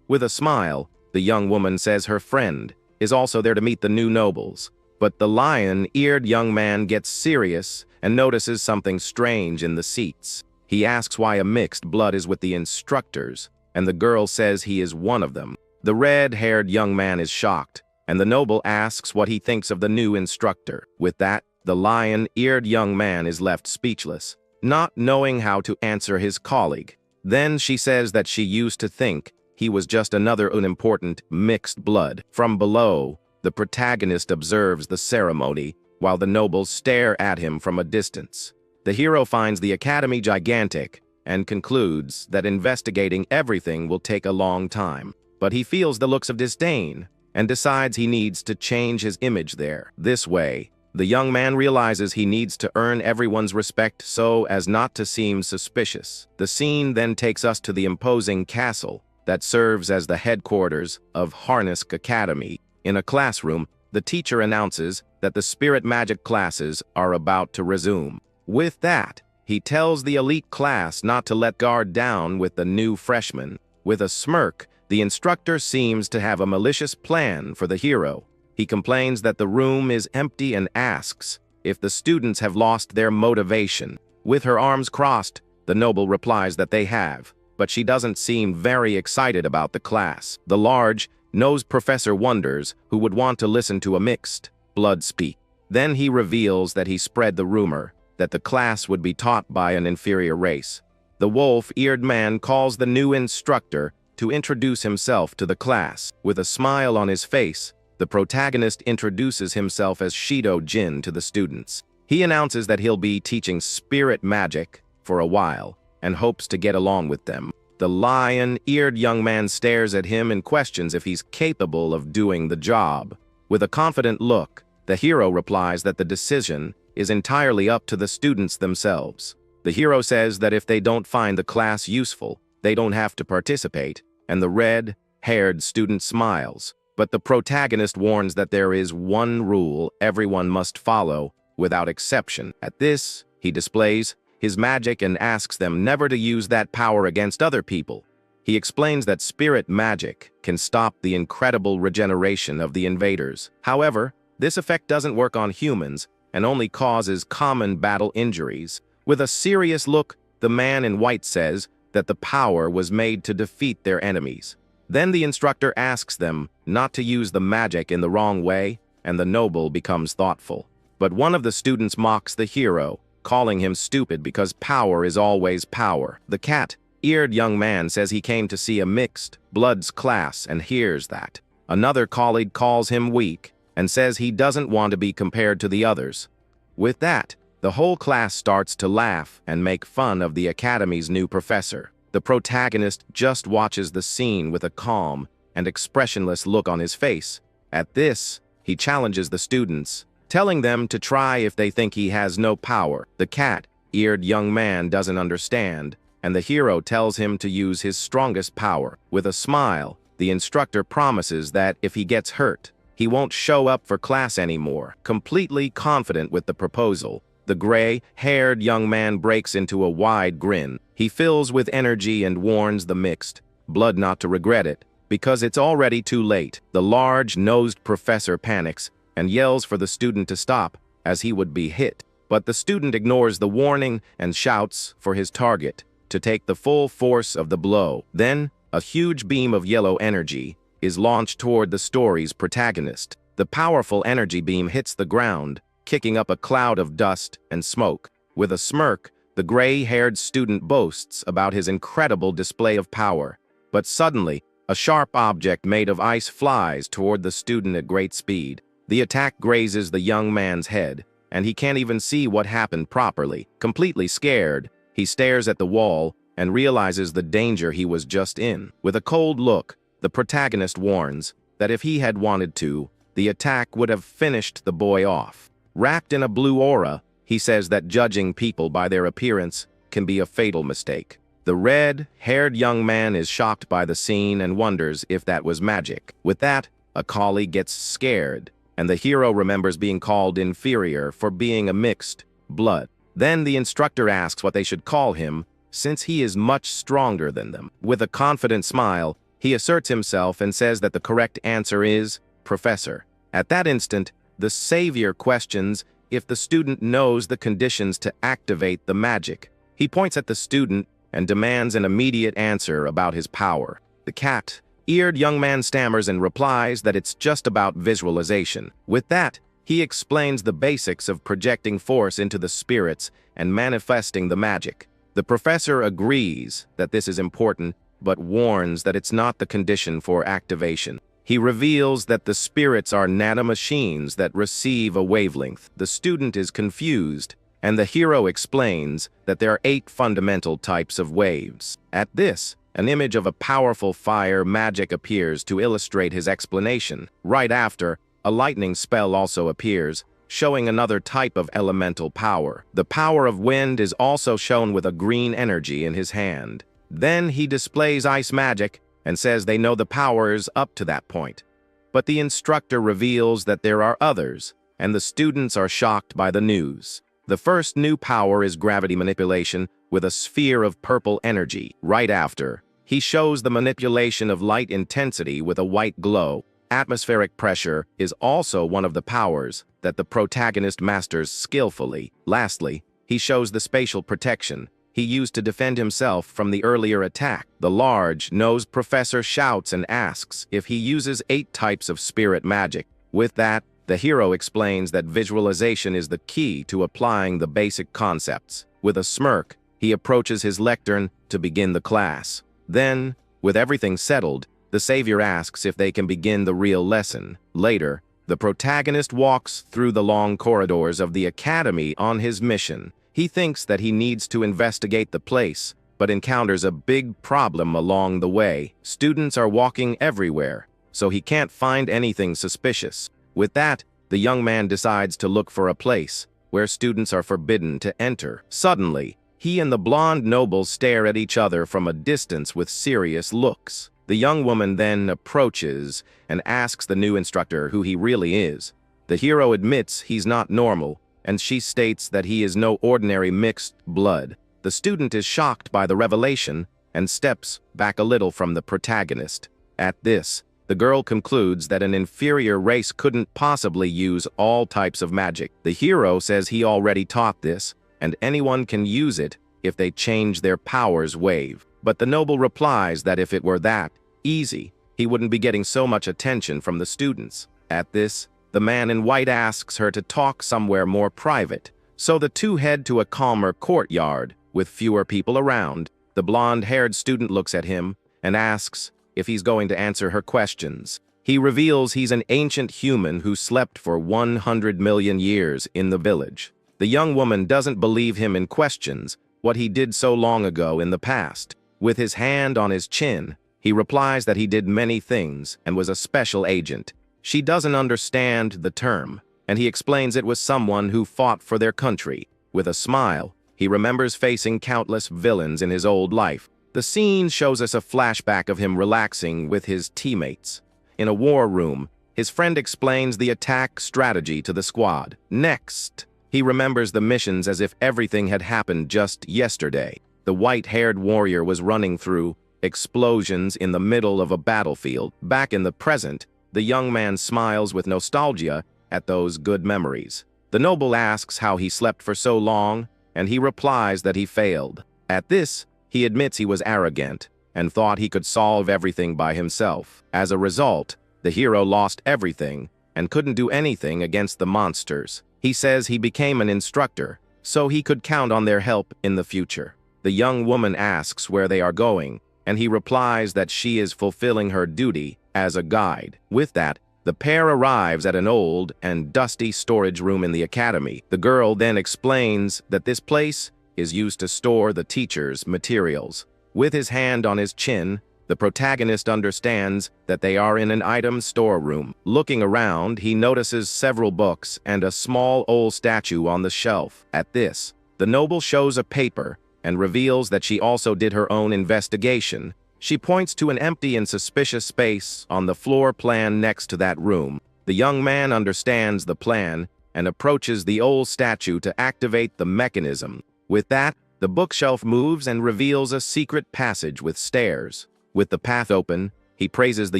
With a smile, the young woman says her friend is also there to meet the new nobles. But the lion-eared young man gets serious and notices something strange in the seats. He asks why a mixed blood is with the instructors, and the girl says he is one of them. The red-haired young man is shocked, and the noble asks what he thinks of the new instructor. With that, the lion-eared young man is left speechless, not knowing how to answer his colleague. Then she says that she used to think he was just another unimportant mixed blood. From below, the protagonist observes the ceremony while the nobles stare at him from a distance. The hero finds the academy gigantic and concludes that investigating everything will take a long time. But he feels the looks of disdain and decides he needs to change his image there. This way, the young man realizes he needs to earn everyone's respect so as not to seem suspicious. The scene then takes us to the imposing castle that serves as the headquarters of Harnisk Academy. In a classroom, the teacher announces that the spirit magic classes are about to resume. With that, he tells the elite class not to let guard down with the new freshmen. With a smirk, the instructor seems to have a malicious plan for the hero. He complains that the room is empty and asks if the students have lost their motivation. With her arms crossed, the noble replies that they have, but she doesn't seem very excited about the class. The large-nosed professor wonders who would want to listen to a mixed blood speak. Then he reveals that he spread the rumor that the class would be taught by an inferior race. The wolf-eared man calls the new instructor to introduce himself to the class. With a smile on his face, the protagonist introduces himself as Shido Jin to the students. He announces that he'll be teaching spirit magic for a while and hopes to get along with them. The lion-eared young man stares at him and questions if he's capable of doing the job. With a confident look, the hero replies that the decision is entirely up to the students themselves. The hero says that if they don't find the class useful, they don't have to participate, and the red-haired student smiles. But the protagonist warns that there is one rule everyone must follow without exception. At this, he displays his magic and asks them never to use that power against other people. He explains that spirit magic can stop the incredible regeneration of the invaders. However, this effect doesn't work on humans and only causes common battle injuries. With a serious look, the man in white says that the power was made to defeat their enemies. Then the instructor asks them not to use the magic in the wrong way, and the noble becomes thoughtful. But one of the students mocks the hero, calling him stupid because power is always power. The cat-eared young man says he came to see a mixed bloods class and hears that. Another colleague calls him weak and says he doesn't want to be compared to the others. With that, the whole class starts to laugh and make fun of the academy's new professor. The protagonist just watches the scene with a calm and expressionless look on his face. At this, he challenges the students telling them to try if they think he has no power. The cat-eared young man doesn't understand, and the hero tells him to use his strongest power. With a smile, the instructor promises that if he gets hurt, he won't show up for class anymore. Completely confident with the proposal, the gray-haired young man breaks into a wide grin. He fills with energy and warns the mixed blood not to regret it, because it's already too late. The large-nosed professor panics and yells for the student to stop, as he would be hit. But the student ignores the warning and shouts for his target to take the full force of the blow. Then, a huge beam of yellow energy is launched toward the story's protagonist. The powerful energy beam hits the ground, kicking up a cloud of dust and smoke. With a smirk, the gray-haired student boasts about his incredible display of power. But suddenly, a sharp object made of ice flies toward the student at great speed. The attack grazes the young man's head, and he can't even see what happened properly. Completely scared, he stares at the wall and realizes the danger he was just in. With a cold look, the protagonist warns that if he had wanted to, the attack would have finished the boy off. Wrapped in a blue aura, he says that judging people by their appearance can be a fatal mistake. The red-haired young man is shocked by the scene and wonders if that was magic. With that, a colleague gets scared, and the hero remembers being called inferior for being a mixed blood. Then the instructor asks what they should call him, since he is much stronger than them. With a confident smile, he asserts himself and says that the correct answer is Professor. At that instant, the savior questions if the student knows the conditions to activate the magic. He points at the student and demands an immediate answer about his power. The cat-eared young man stammers and replies that it's just about visualization. With that, he explains the basics of projecting force into the spirits and manifesting the magic. The professor agrees that this is important, but warns that it's not the condition for activation. He reveals that the spirits are nanomachines that receive a wavelength. The student is confused, and the hero explains that there are 8 fundamental types of waves. At this, an image of a powerful fire magic appears to illustrate his explanation. Right after, a lightning spell also appears, showing another type of elemental power. The power of wind is also shown with a green energy in his hand. Then he displays ice magic and says they know the powers up to that point. But the instructor reveals that there are others, and the students are shocked by the news. The first new power is gravity manipulation with a sphere of purple energy. Right after, he shows the manipulation of light intensity with a white glow. Atmospheric pressure is also one of the powers that the protagonist masters skillfully. Lastly, he shows the spatial protection he used to defend himself from the earlier attack. The large-nosed professor shouts and asks if he uses 8 types of spirit magic. With that, the hero explains that visualization is the key to applying the basic concepts. With a smirk, he approaches his lectern to begin the class. Then, with everything settled, the savior asks if they can begin the real lesson. Later, the protagonist walks through the long corridors of the academy on his mission. He thinks that he needs to investigate the place, but encounters a big problem along the way. Students are walking everywhere, so he can't find anything suspicious. With that, the young man decides to look for a place where students are forbidden to enter. Suddenly, he and the blonde noble stare at each other from a distance with serious looks. The young woman then approaches and asks the new instructor who he really is. The hero admits he's not normal, and she states that he is no ordinary mixed blood. The student is shocked by the revelation and steps back a little from the protagonist. At this, the girl concludes that an inferior race couldn't possibly use all types of magic. The hero says he already taught this, and anyone can use it if they change their power's wave. But the noble replies that if it were that easy, he wouldn't be getting so much attention from the students. At this, the man in white asks her to talk somewhere more private, so the two head to a calmer courtyard with fewer people around. The blonde-haired student looks at him and asks if he's going to answer her questions. He reveals he's an ancient human who slept for 100 million years in the village. The young woman doesn't believe him and questions what he did so long ago in the past. With his hand on his chin, he replies that he did many things and was a special agent. She doesn't understand the term, and he explains it was someone who fought for their country. With a smile, he remembers facing countless villains in his old life. The scene shows us a flashback of him relaxing with his teammates. In a war room, his friend explains the attack strategy to the squad. Next, he remembers the missions as if everything had happened just yesterday. The white-haired warrior was running through explosions in the middle of a battlefield. Back in the present, the young man smiles with nostalgia at those good memories. The noble asks how he slept for so long, and he replies that he failed. At this, he admits he was arrogant and thought he could solve everything by himself. As a result, the hero lost everything and couldn't do anything against the monsters. He says he became an instructor, so he could count on their help in the future. The young woman asks where they are going, and he replies that she is fulfilling her duty as a guide. With that, the pair arrives at an old and dusty storage room in the academy. The girl then explains that this place is used to store the teacher's materials. With his hand on his chin, the protagonist understands that they are in an item storeroom. Looking around, he notices several books and a small old statue on the shelf. At this, the noble shows a paper and reveals that she also did her own investigation. She points to an empty and suspicious space on the floor plan next to that room. The young man understands the plan and approaches the old statue to activate the mechanism. With that, the bookshelf moves and reveals a secret passage with stairs. With the path open, he praises the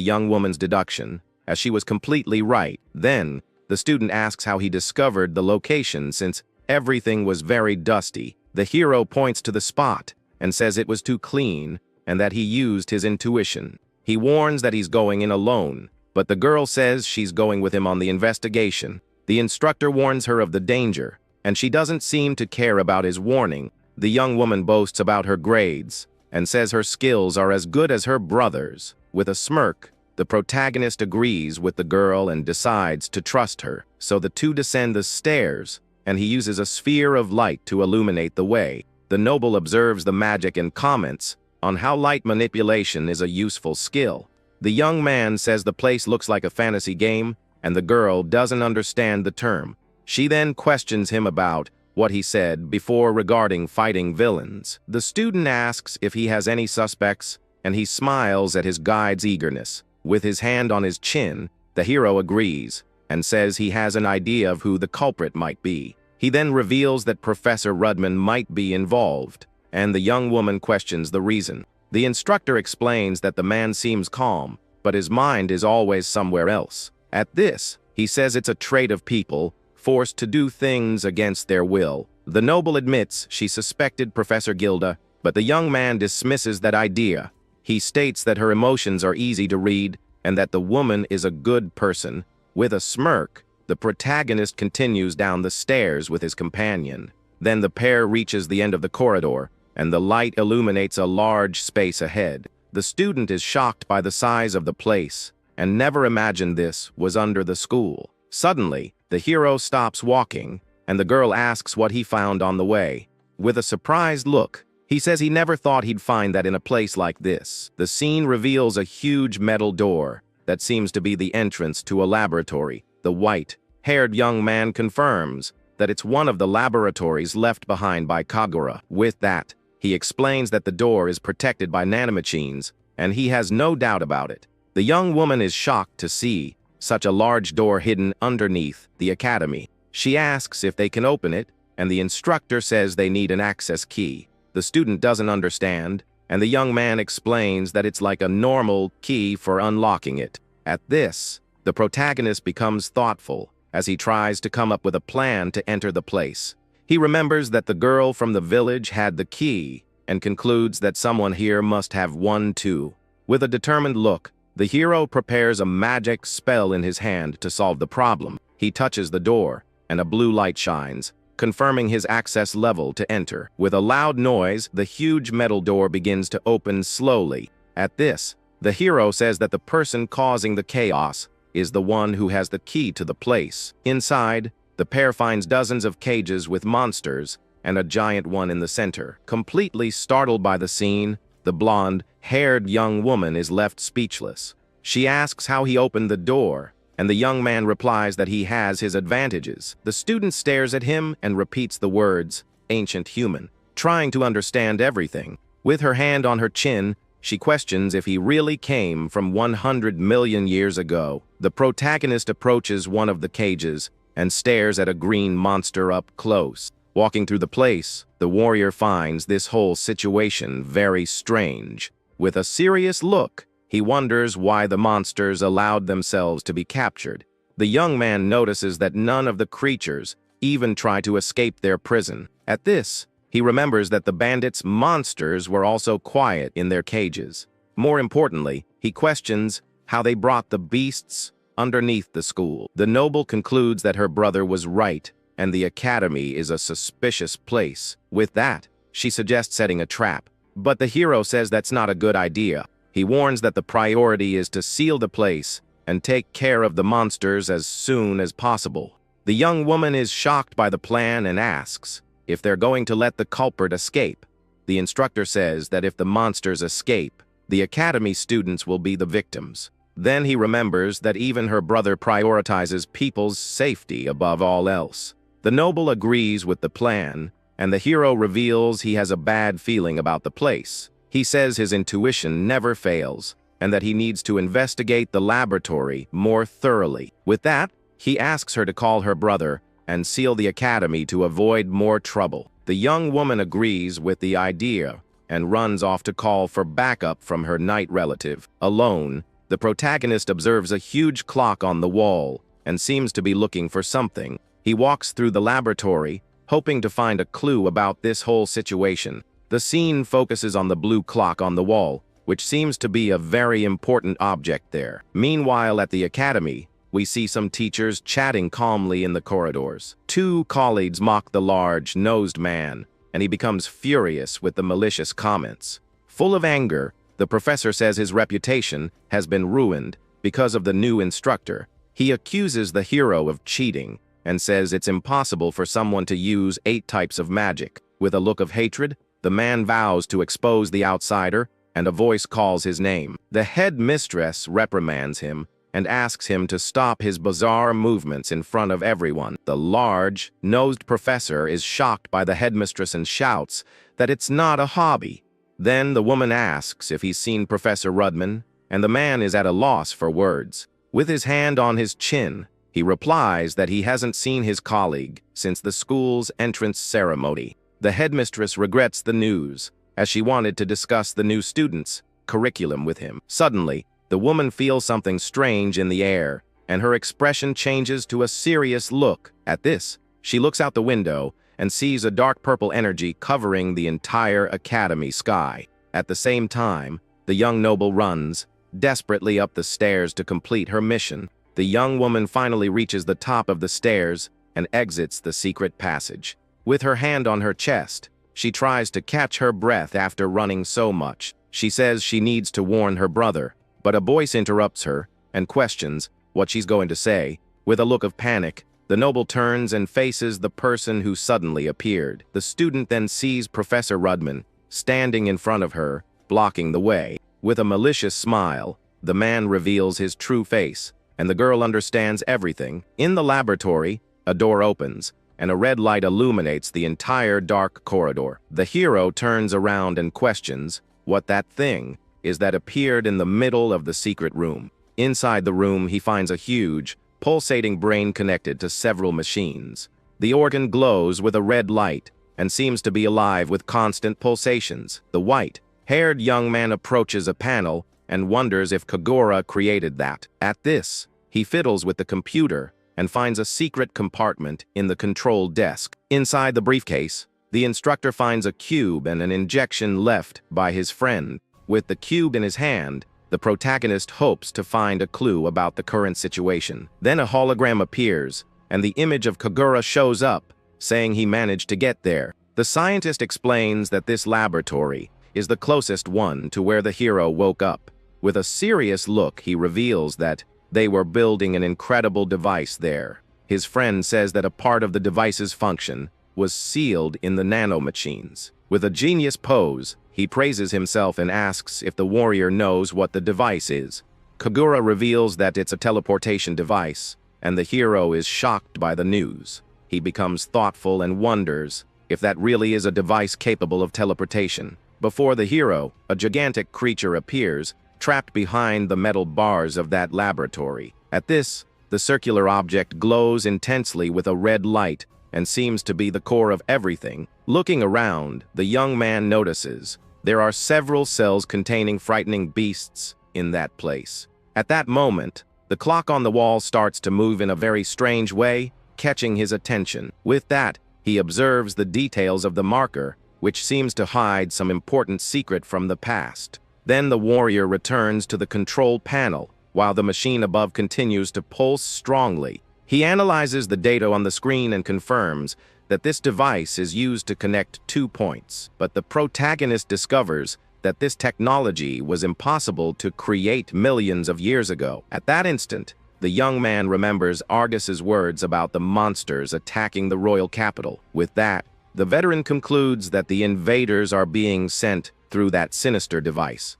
young woman's deduction, as she was completely right. Then, the student asks how he discovered the location since everything was very dusty. The hero points to the spot and says it was too clean and that he used his intuition. He warns that he's going in alone, but the girl says she's going with him on the investigation. The instructor warns her of the danger, and she doesn't seem to care about his warning. The young woman boasts about her grades and says her skills are as good as her brother's. With a smirk, the protagonist agrees with the girl and decides to trust her. So the two descend the stairs, and he uses a sphere of light to illuminate the way. The noble observes the magic and comments on how light manipulation is a useful skill. The young man says the place looks like a fantasy game, and the girl doesn't understand the term. She then questions him about what he said before regarding fighting villains. The student asks if he has any suspects, and he smiles at his guide's eagerness. With his hand on his chin, the hero agrees and says he has an idea of who the culprit might be. He then reveals that Professor Rudman might be involved, and the young woman questions the reason. The instructor explains that the man seems calm, but his mind is always somewhere else. At this, he says it's a trait of people forced to do things against their will. The noble admits she suspected Professor Gilda, but the young man dismisses that idea. He states that her emotions are easy to read and that the woman is a good person. With a smirk, the protagonist continues down the stairs with his companion. Then the pair reaches the end of the corridor, and the light illuminates a large space ahead. The student is shocked by the size of the place and never imagined this was under the school. Suddenly, the hero stops walking, and the girl asks what he found on the way. With a surprised look, he says he never thought he'd find that in a place like this. The scene reveals a huge metal door that seems to be the entrance to a laboratory. The white-haired young man confirms that it's one of the laboratories left behind by Kagura. With that, he explains that the door is protected by nanomachines, and he has no doubt about it. The young woman is shocked to see such a large door hidden underneath the academy. She asks if they can open it, and the instructor says they need an access key. The student doesn't understand, and the young man explains that it's like a normal key for unlocking it. At this, the protagonist becomes thoughtful as he tries to come up with a plan to enter the place. He remembers that the girl from the village had the key and concludes that someone here must have one too. With a determined look, the hero prepares a magic spell in his hand to solve the problem. He touches the door, and a blue light shines, confirming his access level to enter. With a loud noise, the huge metal door begins to open slowly. At this, the hero says that the person causing the chaos is the one who has the key to the place. Inside, the pair finds dozens of cages with monsters and a giant one in the center. Completely startled by the scene, the blonde-haired young woman is left speechless. She asks how he opened the door, and the young man replies that he has his advantages. The student stares at him and repeats the words, "ancient human," trying to understand everything. With her hand on her chin, she questions if he really came from 100 million years ago. The protagonist approaches one of the cages and stares at a green monster up close. Walking through the place, the warrior finds this whole situation very strange. With a serious look, he wonders why the monsters allowed themselves to be captured. The young man notices that none of the creatures even try to escape their prison. At this, he remembers that the bandits' monsters were also quiet in their cages. More importantly, he questions how they brought the beasts underneath the school. The noble concludes that her brother was right, and the academy is a suspicious place. With that, she suggests setting a trap. But the hero says that's not a good idea. He warns that the priority is to seal the place and take care of the monsters as soon as possible. The young woman is shocked by the plan and asks if they're going to let the culprit escape. The instructor says that if the monsters escape, the academy students will be the victims. Then he remembers that even her brother prioritizes people's safety above all else. The noble agrees with the plan, and the hero reveals he has a bad feeling about the place. He says his intuition never fails, and that he needs to investigate the laboratory more thoroughly. With that, he asks her to call her brother and seal the academy to avoid more trouble. The young woman agrees with the idea and runs off to call for backup from her night relative. Alone, the protagonist observes a huge clock on the wall and seems to be looking for something. He walks through the laboratory, hoping to find a clue about this whole situation. The scene focuses on the blue clock on the wall, which seems to be a very important object there. Meanwhile, at the academy, we see some teachers chatting calmly in the corridors. Two colleagues mock the large-nosed man, and he becomes furious with the malicious comments. Full of anger, the professor says his reputation has been ruined because of the new instructor. He accuses the hero of cheating and says it's impossible for someone to use 8 types of magic. With a look of hatred, the man vows to expose the outsider, and a voice calls his name. The head mistress reprimands him and asks him to stop his bizarre movements in front of everyone. The large-nosed professor is shocked by the headmistress and shouts that it's not a hobby. Then the woman asks if he's seen Professor Rudman, and the man is at a loss for words. With his hand on his chin, he replies that he hasn't seen his colleague since the school's entrance ceremony. The headmistress regrets the news, as she wanted to discuss the new student's curriculum with him. Suddenly, the woman feels something strange in the air, and her expression changes to a serious look. At this, she looks out the window and sees a dark purple energy covering the entire academy sky. At the same time, the young noble runs desperately up the stairs to complete her mission. The young woman finally reaches the top of the stairs and exits the secret passage. With her hand on her chest, she tries to catch her breath after running so much. She says she needs to warn her brother, but a voice interrupts her and questions what she's going to say. With a look of panic, the noble turns and faces the person who suddenly appeared. The student then sees Professor Rudman standing in front of her, blocking the way. With a malicious smile, the man reveals his true face, and the girl understands everything. In the laboratory, a door opens, and a red light illuminates the entire dark corridor. The hero turns around and questions what that thing is that appeared in the middle of the secret room. Inside the room, he finds a huge, pulsating brain connected to several machines. The organ glows with a red light and seems to be alive with constant pulsations. The white-haired young man approaches a panel and wonders if Kagura created that. At this, he fiddles with the computer and finds a secret compartment in the control desk. Inside the briefcase, the instructor finds a cube and an injection left by his friend. With the cube in his hand, the protagonist hopes to find a clue about the current situation. Then a hologram appears, and the image of Kagura shows up, saying he managed to get there. The scientist explains that this laboratory is the closest one to where the hero woke up. With a serious look, he reveals that they were building an incredible device there. His friend says that a part of the device's function was sealed in the nanomachines. With a genius pose, he praises himself and asks if the warrior knows what the device is. Kagura reveals that it's a teleportation device, and the hero is shocked by the news. He becomes thoughtful and wonders if that really is a device capable of teleportation. Before the hero, a gigantic creature appears, trapped behind the metal bars of that laboratory. At this, the circular object glows intensely with a red light and seems to be the core of everything. Looking around, the young man notices there are several cells containing frightening beasts in that place. At that moment, the clock on the wall starts to move in a very strange way, catching his attention. With that, he observes the details of the marker, which seems to hide some important secret from the past. Then the warrior returns to the control panel, while the machine above continues to pulse strongly. He analyzes the data on the screen and confirms that this device is used to connect 2 points. But the protagonist discovers that this technology was impossible to create millions of years ago. At that instant, the young man remembers Argus's words about the monsters attacking the royal capital. With that, the veteran concludes that the invaders are being sent through that sinister device.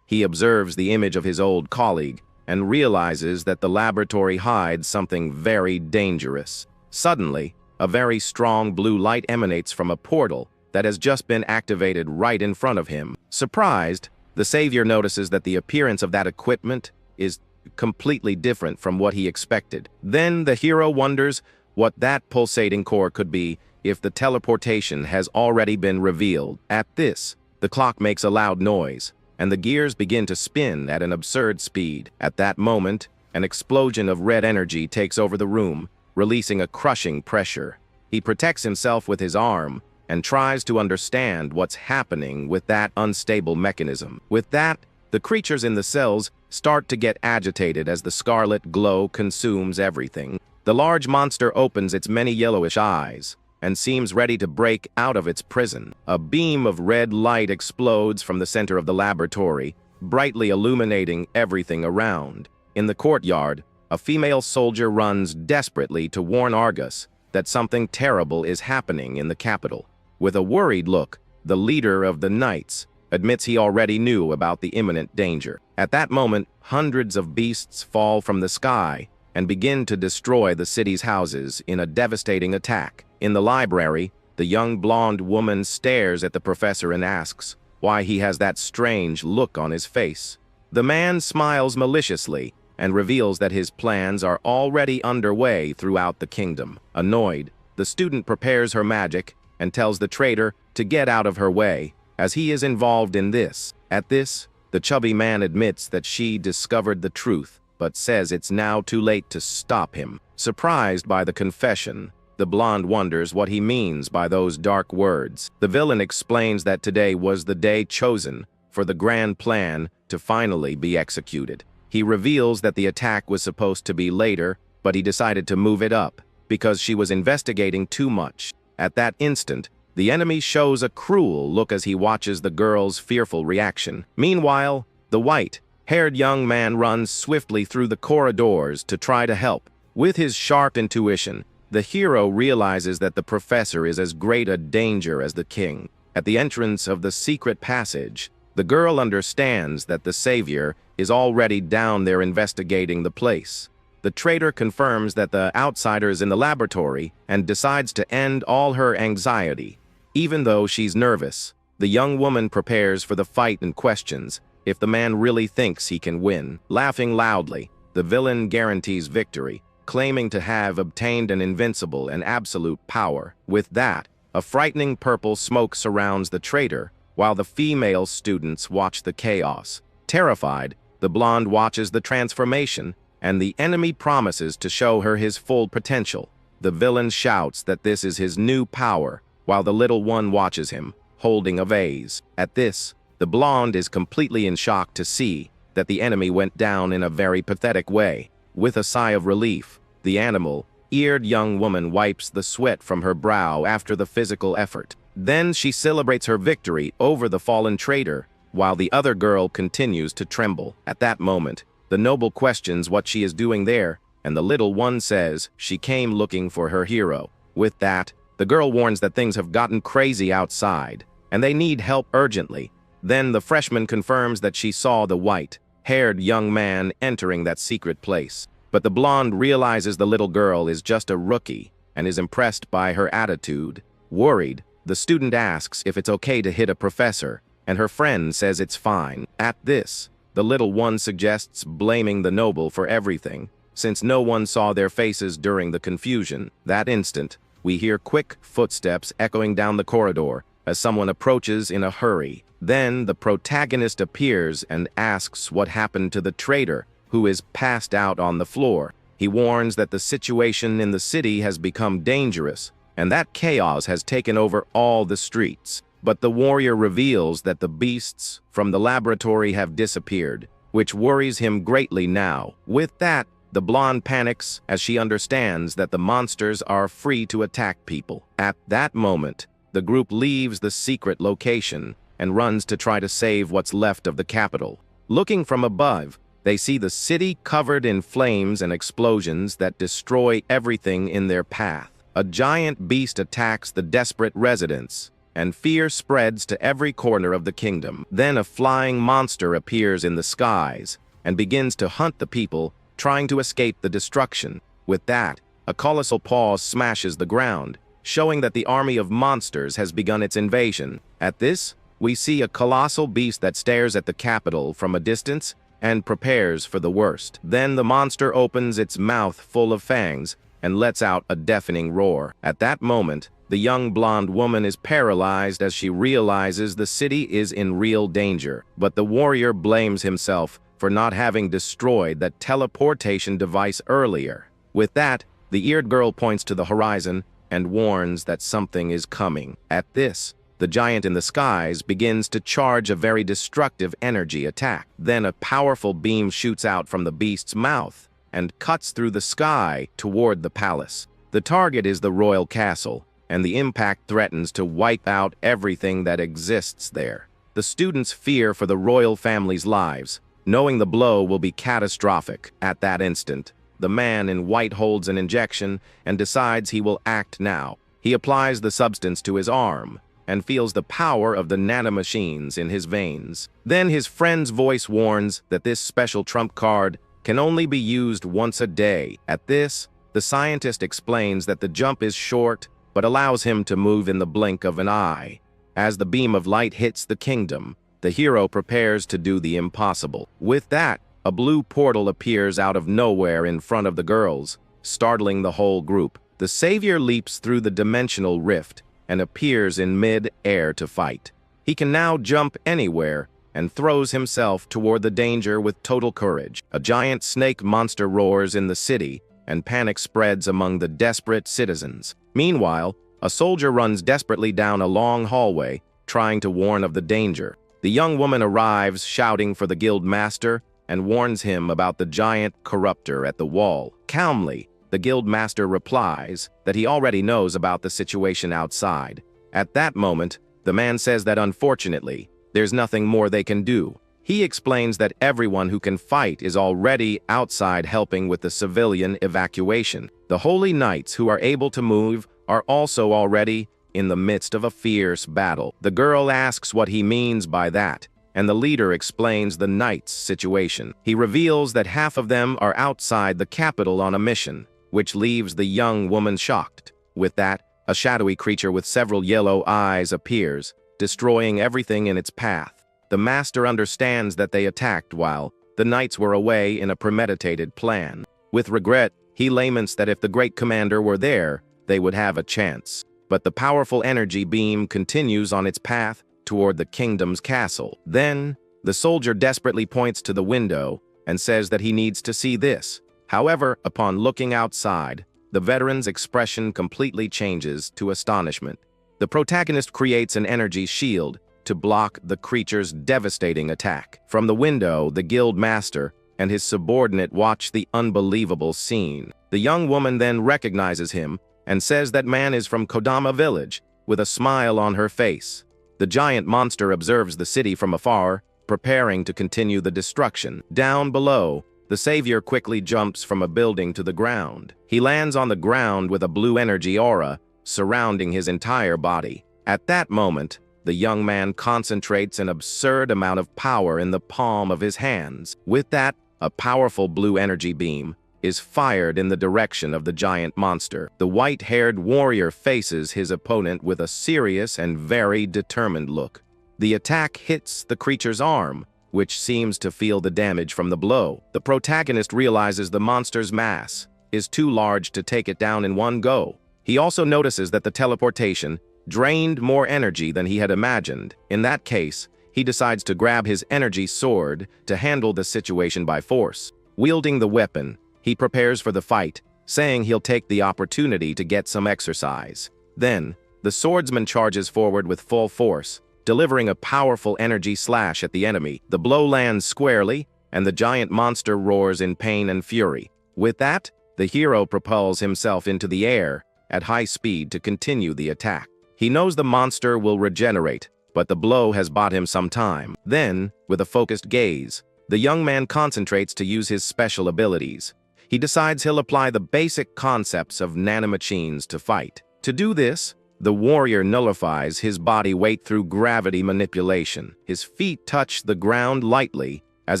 He observes the image of his old colleague and realizes that the laboratory hides something very dangerous. Suddenly, a very strong blue light emanates from a portal that has just been activated right in front of him. Surprised, the savior notices that the appearance of that equipment is completely different from what he expected. Then the hero wonders what that pulsating core could be if the teleportation has already been revealed. At this, the clock makes a loud noise, and the gears begin to spin at an absurd speed. At that moment, an explosion of red energy takes over the room, releasing a crushing pressure. He protects himself with his arm and tries to understand what's happening with that unstable mechanism. With that, the creatures in the cells start to get agitated as the scarlet glow consumes everything. The large monster opens its many yellowish eyes and seems ready to break out of its prison. A beam of red light explodes from the center of the laboratory, brightly illuminating everything around. In the courtyard, a female soldier runs desperately to warn Argus that something terrible is happening in the capital. With a worried look, the leader of the knights admits he already knew about the imminent danger. At that moment, hundreds of beasts fall from the sky and begin to destroy the city's houses in a devastating attack. In the library, the young blonde woman stares at the professor and asks why he has that strange look on his face. The man smiles maliciously and reveals that his plans are already underway throughout the kingdom. Annoyed, the student prepares her magic and tells the traitor to get out of her way, as he is involved in this. At this, the chubby man admits that she discovered the truth, but says it's now too late to stop him. Surprised by the confession, the blonde wonders what he means by those dark words. The villain explains that today was the day chosen for the grand plan to finally be executed. He reveals that the attack was supposed to be later, but he decided to move it up because she was investigating too much. At that instant, the enemy shows a cruel look as he watches the girl's fearful reaction. Meanwhile, the white-haired young man runs swiftly through the corridors to try to help. With his sharp intuition, the hero realizes that the professor is as great a danger as the king. At the entrance of the secret passage, the girl understands that the savior is already down there investigating the place. The traitor confirms that the outsider's in the laboratory and decides to end all her anxiety. Even though she's nervous, the young woman prepares for the fight and questions if the man really thinks he can win. Laughing loudly, the villain guarantees victory, claiming to have obtained an invincible and absolute power. With that, a frightening purple smoke surrounds the traitor, while the female students watch the chaos. Terrified, the blonde watches the transformation, and the enemy promises to show her his full potential. The villain shouts that this is his new power, while the little one watches him, holding a vase. At this, the blonde is completely in shock to see that the enemy went down in a very pathetic way. With a sigh of relief, the animal-eared young woman wipes the sweat from her brow after the physical effort. Then she celebrates her victory over the fallen traitor, while the other girl continues to tremble. At that moment, the noble questions what she is doing there, and the little one says she came looking for her hero. With that, the girl warns that things have gotten crazy outside, and they need help urgently. Then the freshman confirms that she saw the white, blonde-haired young man entering that secret place. But the blonde realizes the little girl is just a rookie and is impressed by her attitude. Worried, the student asks if it's okay to hit a professor, and her friend says it's fine. At this, the little one suggests blaming the noble for everything, since no one saw their faces during the confusion. That instant, we hear quick footsteps echoing down the corridor as someone approaches in a hurry. Then the protagonist appears and asks what happened to the traitor, who is passed out on the floor. He warns that the situation in the city has become dangerous, and that chaos has taken over all the streets. But the warrior reveals that the beasts from the laboratory have disappeared, which worries him greatly now. With that, the blonde panics as she understands that the monsters are free to attack people. At that moment, the group leaves the secret location and runs to try to save what's left of the capital. Looking from above, they see the city covered in flames and explosions that destroy everything in their path. A giant beast attacks the desperate residents, and fear spreads to every corner of the kingdom. Then a flying monster appears in the skies and begins to hunt the people trying to escape the destruction. With that, a colossal paw smashes the ground, showing that the army of monsters has begun its invasion. At this, we see a colossal beast that stares at the capital from a distance and prepares for the worst. Then the monster opens its mouth full of fangs and lets out a deafening roar. At that moment, the young blonde woman is paralyzed as she realizes the city is in real danger. But the warrior blames himself for not having destroyed that teleportation device earlier. With that, the eared girl points to the horizon and warns that something is coming. At this, the giant in the skies begins to charge a very destructive energy attack. Then a powerful beam shoots out from the beast's mouth and cuts through the sky toward the palace. The target is the royal castle, and the impact threatens to wipe out everything that exists there. The students fear for the royal family's lives, knowing the blow will be catastrophic. At that instant, the man in white holds an injection and decides he will act now. He applies the substance to his arm and feels the power of the nanomachines in his veins. Then his friend's voice warns that this special trump card can only be used once a day. At this, the scientist explains that the jump is short but allows him to move in the blink of an eye. As the beam of light hits the kingdom, the hero prepares to do the impossible. With that, a blue portal appears out of nowhere in front of the girls, startling the whole group. The savior leaps through the dimensional rift and appears in mid-air to fight. He can now jump anywhere and throws himself toward the danger with total courage. A giant snake monster roars in the city, and panic spreads among the desperate citizens. Meanwhile, a soldier runs desperately down a long hallway, trying to warn of the danger. The young woman arrives, shouting for the guild master, and warns him about the giant corruptor at the wall. Calmly, the guild master replies that he already knows about the situation outside. At that moment, the man says that unfortunately, there's nothing more they can do. He explains that everyone who can fight is already outside helping with the civilian evacuation. The holy knights who are able to move are also already in the midst of a fierce battle. The girl asks what he means by that, and the leader explains the knights' situation. He reveals that half of them are outside the capital on a mission, which leaves the young woman shocked. With that, a shadowy creature with several yellow eyes appears, destroying everything in its path. The master understands that they attacked while the knights were away in a premeditated plan. With regret, he laments that if the great commander were there, they would have a chance. But the powerful energy beam continues on its path toward the kingdom's castle. Then, the soldier desperately points to the window and says that he needs to see this. However, upon looking outside, the veteran's expression completely changes to astonishment. The protagonist creates an energy shield to block the creature's devastating attack. From the window, the guild master and his subordinate watch the unbelievable scene. The young woman then recognizes him and says that man is from Kodama village, with a smile on her face. The giant monster observes the city from afar, preparing to continue the destruction. Down below, the savior quickly jumps from a building to the ground. He lands on the ground with a blue energy aura surrounding his entire body. At that moment, the young man concentrates an absurd amount of power in the palm of his hands. With that, a powerful blue energy beam is fired in the direction of the giant monster. The white-haired warrior faces his opponent with a serious and very determined look. The attack hits the creature's arm, which seems to feel the damage from the blow. The protagonist realizes the monster's mass is too large to take it down in one go. He also notices that the teleportation drained more energy than he had imagined. In that case, he decides to grab his energy sword to handle the situation by force. Wielding the weapon, he prepares for the fight, saying he'll take the opportunity to get some exercise. Then, the swordsman charges forward with full force, delivering a powerful energy slash at the enemy. The blow lands squarely, and the giant monster roars in pain and fury. With that, the hero propels himself into the air at high speed to continue the attack. He knows the monster will regenerate, but the blow has bought him some time. Then, with a focused gaze, the young man concentrates to use his special abilities. He decides he'll apply the basic concepts of nanomachines to fight. To do this, the warrior nullifies his body weight through gravity manipulation. His feet touch the ground lightly, as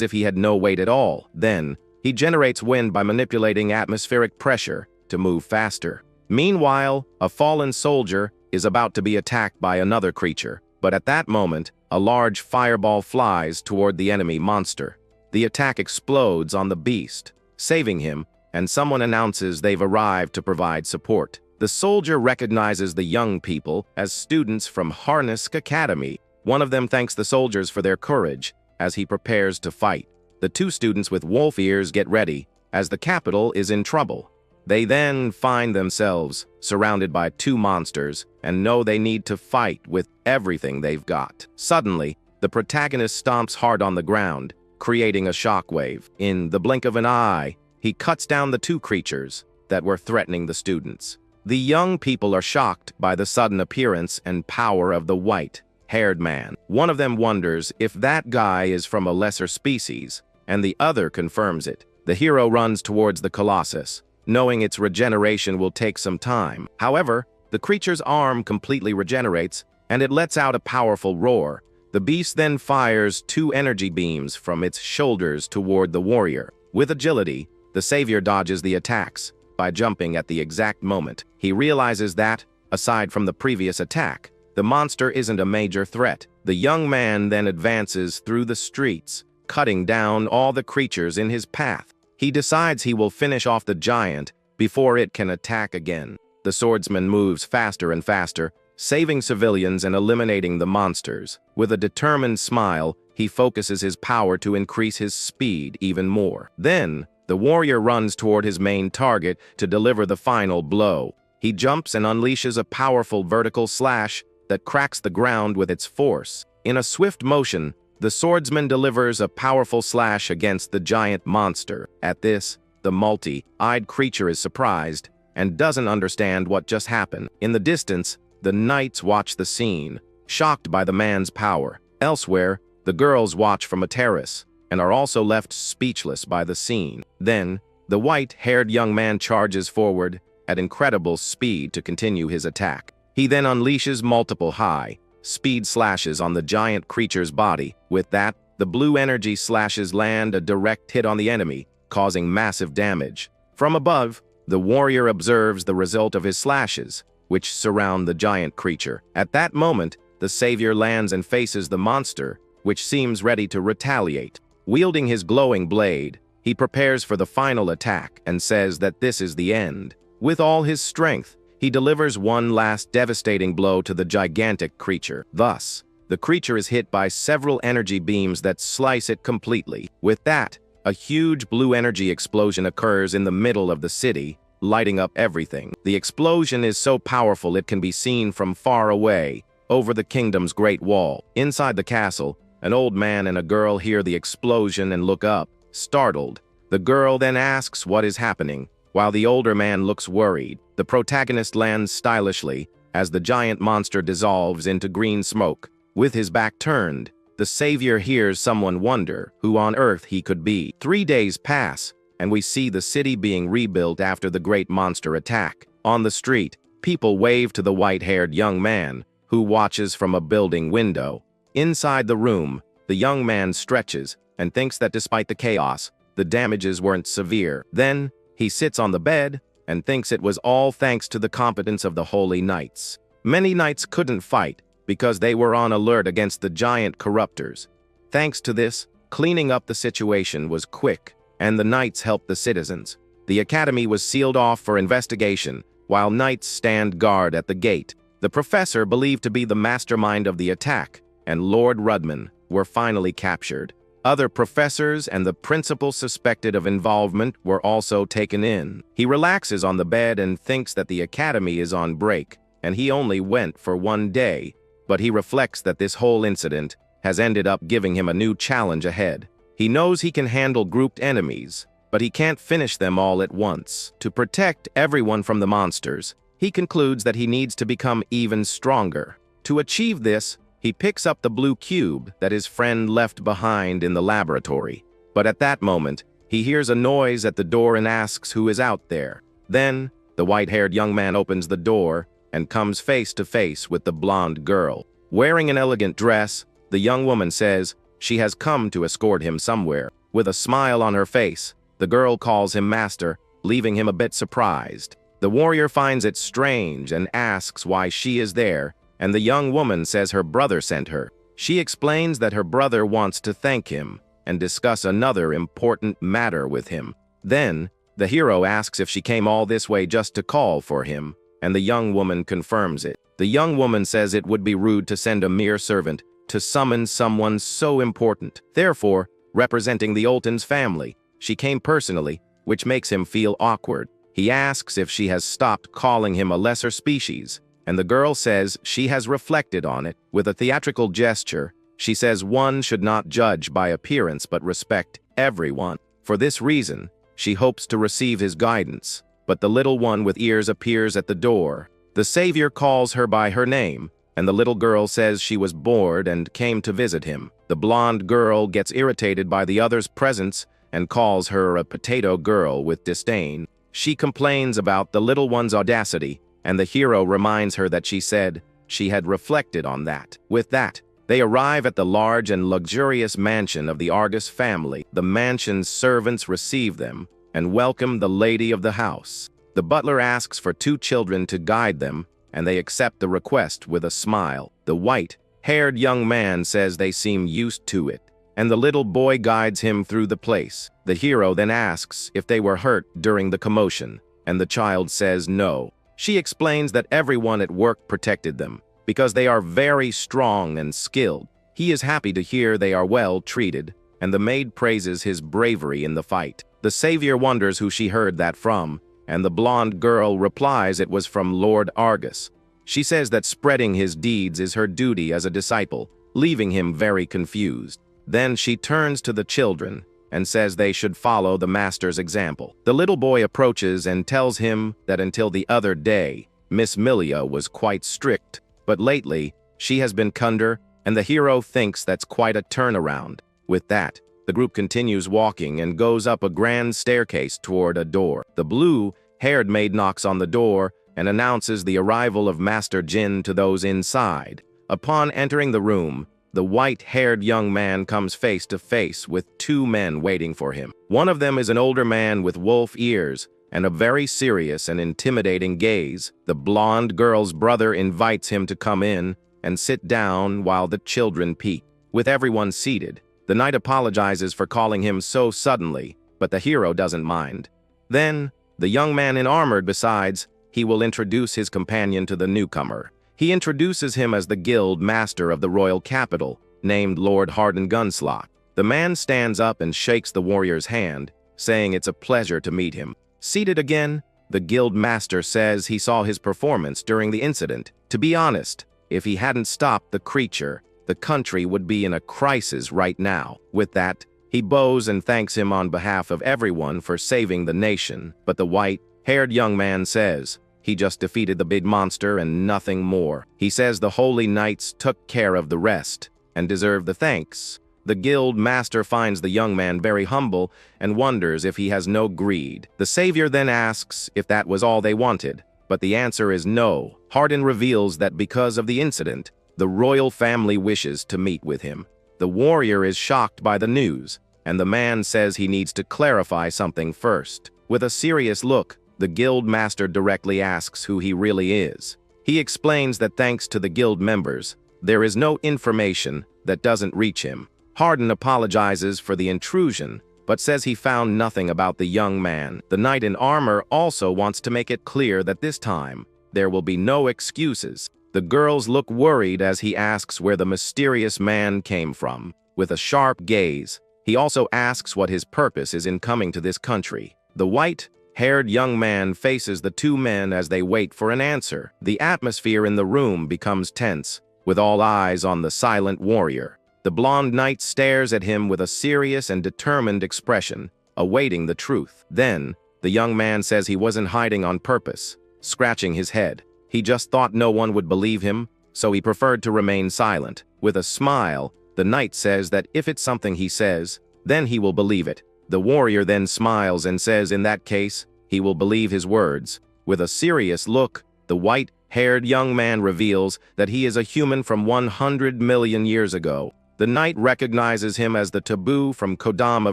if he had no weight at all. Then, he generates wind by manipulating atmospheric pressure to move faster. Meanwhile, a fallen soldier is about to be attacked by another creature, but at that moment, a large fireball flies toward the enemy monster. The attack explodes on the beast, saving him, and someone announces they've arrived to provide support. The soldier recognizes the young people as students from Harness Academy. One of them thanks the soldiers for their courage as he prepares to fight. The two students with wolf ears get ready, as the capital is in trouble. They then find themselves surrounded by two monsters and know they need to fight with everything they've got. Suddenly, the protagonist stomps hard on the ground, creating a shockwave. In the blink of an eye, he cuts down the two creatures that were threatening the students. The young people are shocked by the sudden appearance and power of the white-haired man. One of them wonders if that guy is from a lesser species, and the other confirms it. The hero runs towards the Colossus, knowing its regeneration will take some time. However, the creature's arm completely regenerates, and it lets out a powerful roar. The beast then fires two energy beams from its shoulders toward the warrior. With agility, the savior dodges the attacks by jumping at the exact moment. He realizes that, aside from the previous attack, the monster isn't a major threat. The young man then advances through the streets, cutting down all the creatures in his path. He decides he will finish off the giant before it can attack again. The swordsman moves faster and faster, saving civilians and eliminating the monsters. With a determined smile, he focuses his power to increase his speed even more. Then, the warrior runs toward his main target to deliver the final blow. He jumps and unleashes a powerful vertical slash that cracks the ground with its force. In a swift motion, the swordsman delivers a powerful slash against the giant monster. At this, the multi-eyed creature is surprised and doesn't understand what just happened. In the distance, the knights watch the scene, shocked by the man's power. Elsewhere, the girls watch from a terrace and are also left speechless by the scene. Then, the white-haired young man charges forward at incredible speed to continue his attack. He then unleashes multiple high-speed slashes on the giant creature's body. With that, the blue energy slashes land a direct hit on the enemy, causing massive damage. From above, the warrior observes the result of his slashes, which surround the giant creature. At that moment, the savior lands and faces the monster, which seems ready to retaliate. Wielding his glowing blade, he prepares for the final attack and says that this is the end. With all his strength, he delivers one last devastating blow to the gigantic creature. Thus, the creature is hit by several energy beams that slice it completely. With that, a huge blue energy explosion occurs in the middle of the city, lighting up everything. The explosion is so powerful it can be seen from far away, over the kingdom's great wall. Inside the castle, an old man and a girl hear the explosion and look up, startled. The girl then asks what is happening, while the older man looks worried. The protagonist lands stylishly as the giant monster dissolves into green smoke. With his back turned, the savior hears someone wonder who on earth he could be. 3 days pass, and we see the city being rebuilt after the great monster attack. On the street, people wave to the white-haired young man, who who watches from a building window. Inside the room, the young man stretches and thinks that despite the chaos, the damages weren't severe. Then, he sits on the bed and thinks it was all thanks to the competence of the holy knights. Many knights couldn't fight because they were on alert against the giant corruptors. Thanks to this, cleaning up the situation was quick, and the knights helped the citizens. The academy was sealed off for investigation, while knights stand guard at the gate. The professor, believed to be the mastermind of the attack, and Lord Rudman were finally captured. Other professors and the principal suspected of involvement were also taken in. He relaxes on the bed and thinks that the academy is on break, and he only went for 1 day, but he reflects that this whole incident has ended up giving him a new challenge ahead. He knows he can handle grouped enemies, but he can't finish them all at once. To protect everyone from the monsters, he concludes that he needs to become even stronger. To achieve this, he picks up the blue cube that his friend left behind in the laboratory. But at that moment, he hears a noise at the door and asks who is out there. Then, the white-haired young man opens the door and comes face to face with the blonde girl. Wearing an elegant dress, the young woman says she has come to escort him somewhere. With a smile on her face, the girl calls him master, leaving him a bit surprised. The warrior finds it strange and asks why she is there, and the young woman says her brother sent her. She explains that her brother wants to thank him and discuss another important matter with him. Then, the hero asks if she came all this way just to call for him, and the young woman confirms it. The young woman says it would be rude to send a mere servant to summon someone so important. Therefore, representing the Oltons family, she came personally, which makes him feel awkward. He asks if she has stopped calling him a lesser species, and the girl says she has reflected on it. With a theatrical gesture, she says one should not judge by appearance but respect everyone. For this reason, she hopes to receive his guidance, but the little one with ears appears at the door. The savior calls her by her name, and the little girl says she was bored and came to visit him. The blonde girl gets irritated by the other's presence and calls her a potato girl with disdain. She complains about the little one's audacity, and the hero reminds her that she said she had reflected on that. With that, they arrive at the large and luxurious mansion of the Argus family. The mansion's servants receive them and welcome the lady of the house. The butler asks for 2 children to guide them, and they accept the request with a smile. The white-haired young man says they seem used to it, and the little boy guides him through the place. The hero then asks if they were hurt during the commotion, and the child says no. She explains that everyone at work protected them, because they are very strong and skilled. He is happy to hear they are well treated, and the maid praises his bravery in the fight. The savior wonders who she heard that from, and the blonde girl replies it was from Lord Argus. She says that spreading his deeds is her duty as a disciple, leaving him very confused. Then she turns to the children and says they should follow the master's example. The little boy approaches and tells him that until the other day, Miss Milia was quite strict, but lately, she has been kinder, and the hero thinks that's quite a turnaround. With that, the group continues walking and goes up a grand staircase toward a door. The blue-haired maid knocks on the door and announces the arrival of Master Jin to those inside. Upon entering the room, the white-haired young man comes face to face with 2 men waiting for him. One of them is an older man with wolf ears and a very serious and intimidating gaze. The blonde girl's brother invites him to come in and sit down while the children peek. With everyone seated, the knight apologizes for calling him so suddenly, but the hero doesn't mind. Then, the young man in armor decides he will introduce his companion to the newcomer. He introduces him as the guild master of the royal capital, named Lord Harden Gunslot. The man stands up and shakes the warrior's hand, saying it's a pleasure to meet him. Seated again, the guild master says he saw his performance during the incident. To be honest, if he hadn't stopped the creature, the country would be in a crisis right now. With that, he bows and thanks him on behalf of everyone for saving the nation. But the white-haired young man says he just defeated the big monster and nothing more. He says the holy knights took care of the rest and deserve the thanks. The guild master finds the young man very humble and wonders if he has no greed. The savior then asks if that was all they wanted, but the answer is no. Hardin reveals that because of the incident, the royal family wishes to meet with him. The warrior is shocked by the news, and the man says he needs to clarify something first. With a serious look, the guild master directly asks who he really is. He explains that thanks to the guild members, there is no information that doesn't reach him. Hardin apologizes for the intrusion, but says he found nothing about the young man. The knight in armor also wants to make it clear that this time, there will be no excuses. The girls look worried as he asks where the mysterious man came from. With a sharp gaze, he also asks what his purpose is in coming to this country. The white-haired young man faces the two men as they wait for an answer. The atmosphere in the room becomes tense, with all eyes on the silent warrior. The blonde knight stares at him with a serious and determined expression, awaiting the truth. Then, the young man says he wasn't hiding on purpose, scratching his head. He just thought no one would believe him, so he preferred to remain silent. With a smile, the knight says that if it's something he says, then he will believe it. The warrior then smiles and says in that case, he will believe his words. With a serious look, the white-haired young man reveals that he is a human from 100 million years ago. The knight recognizes him as the taboo from Kodama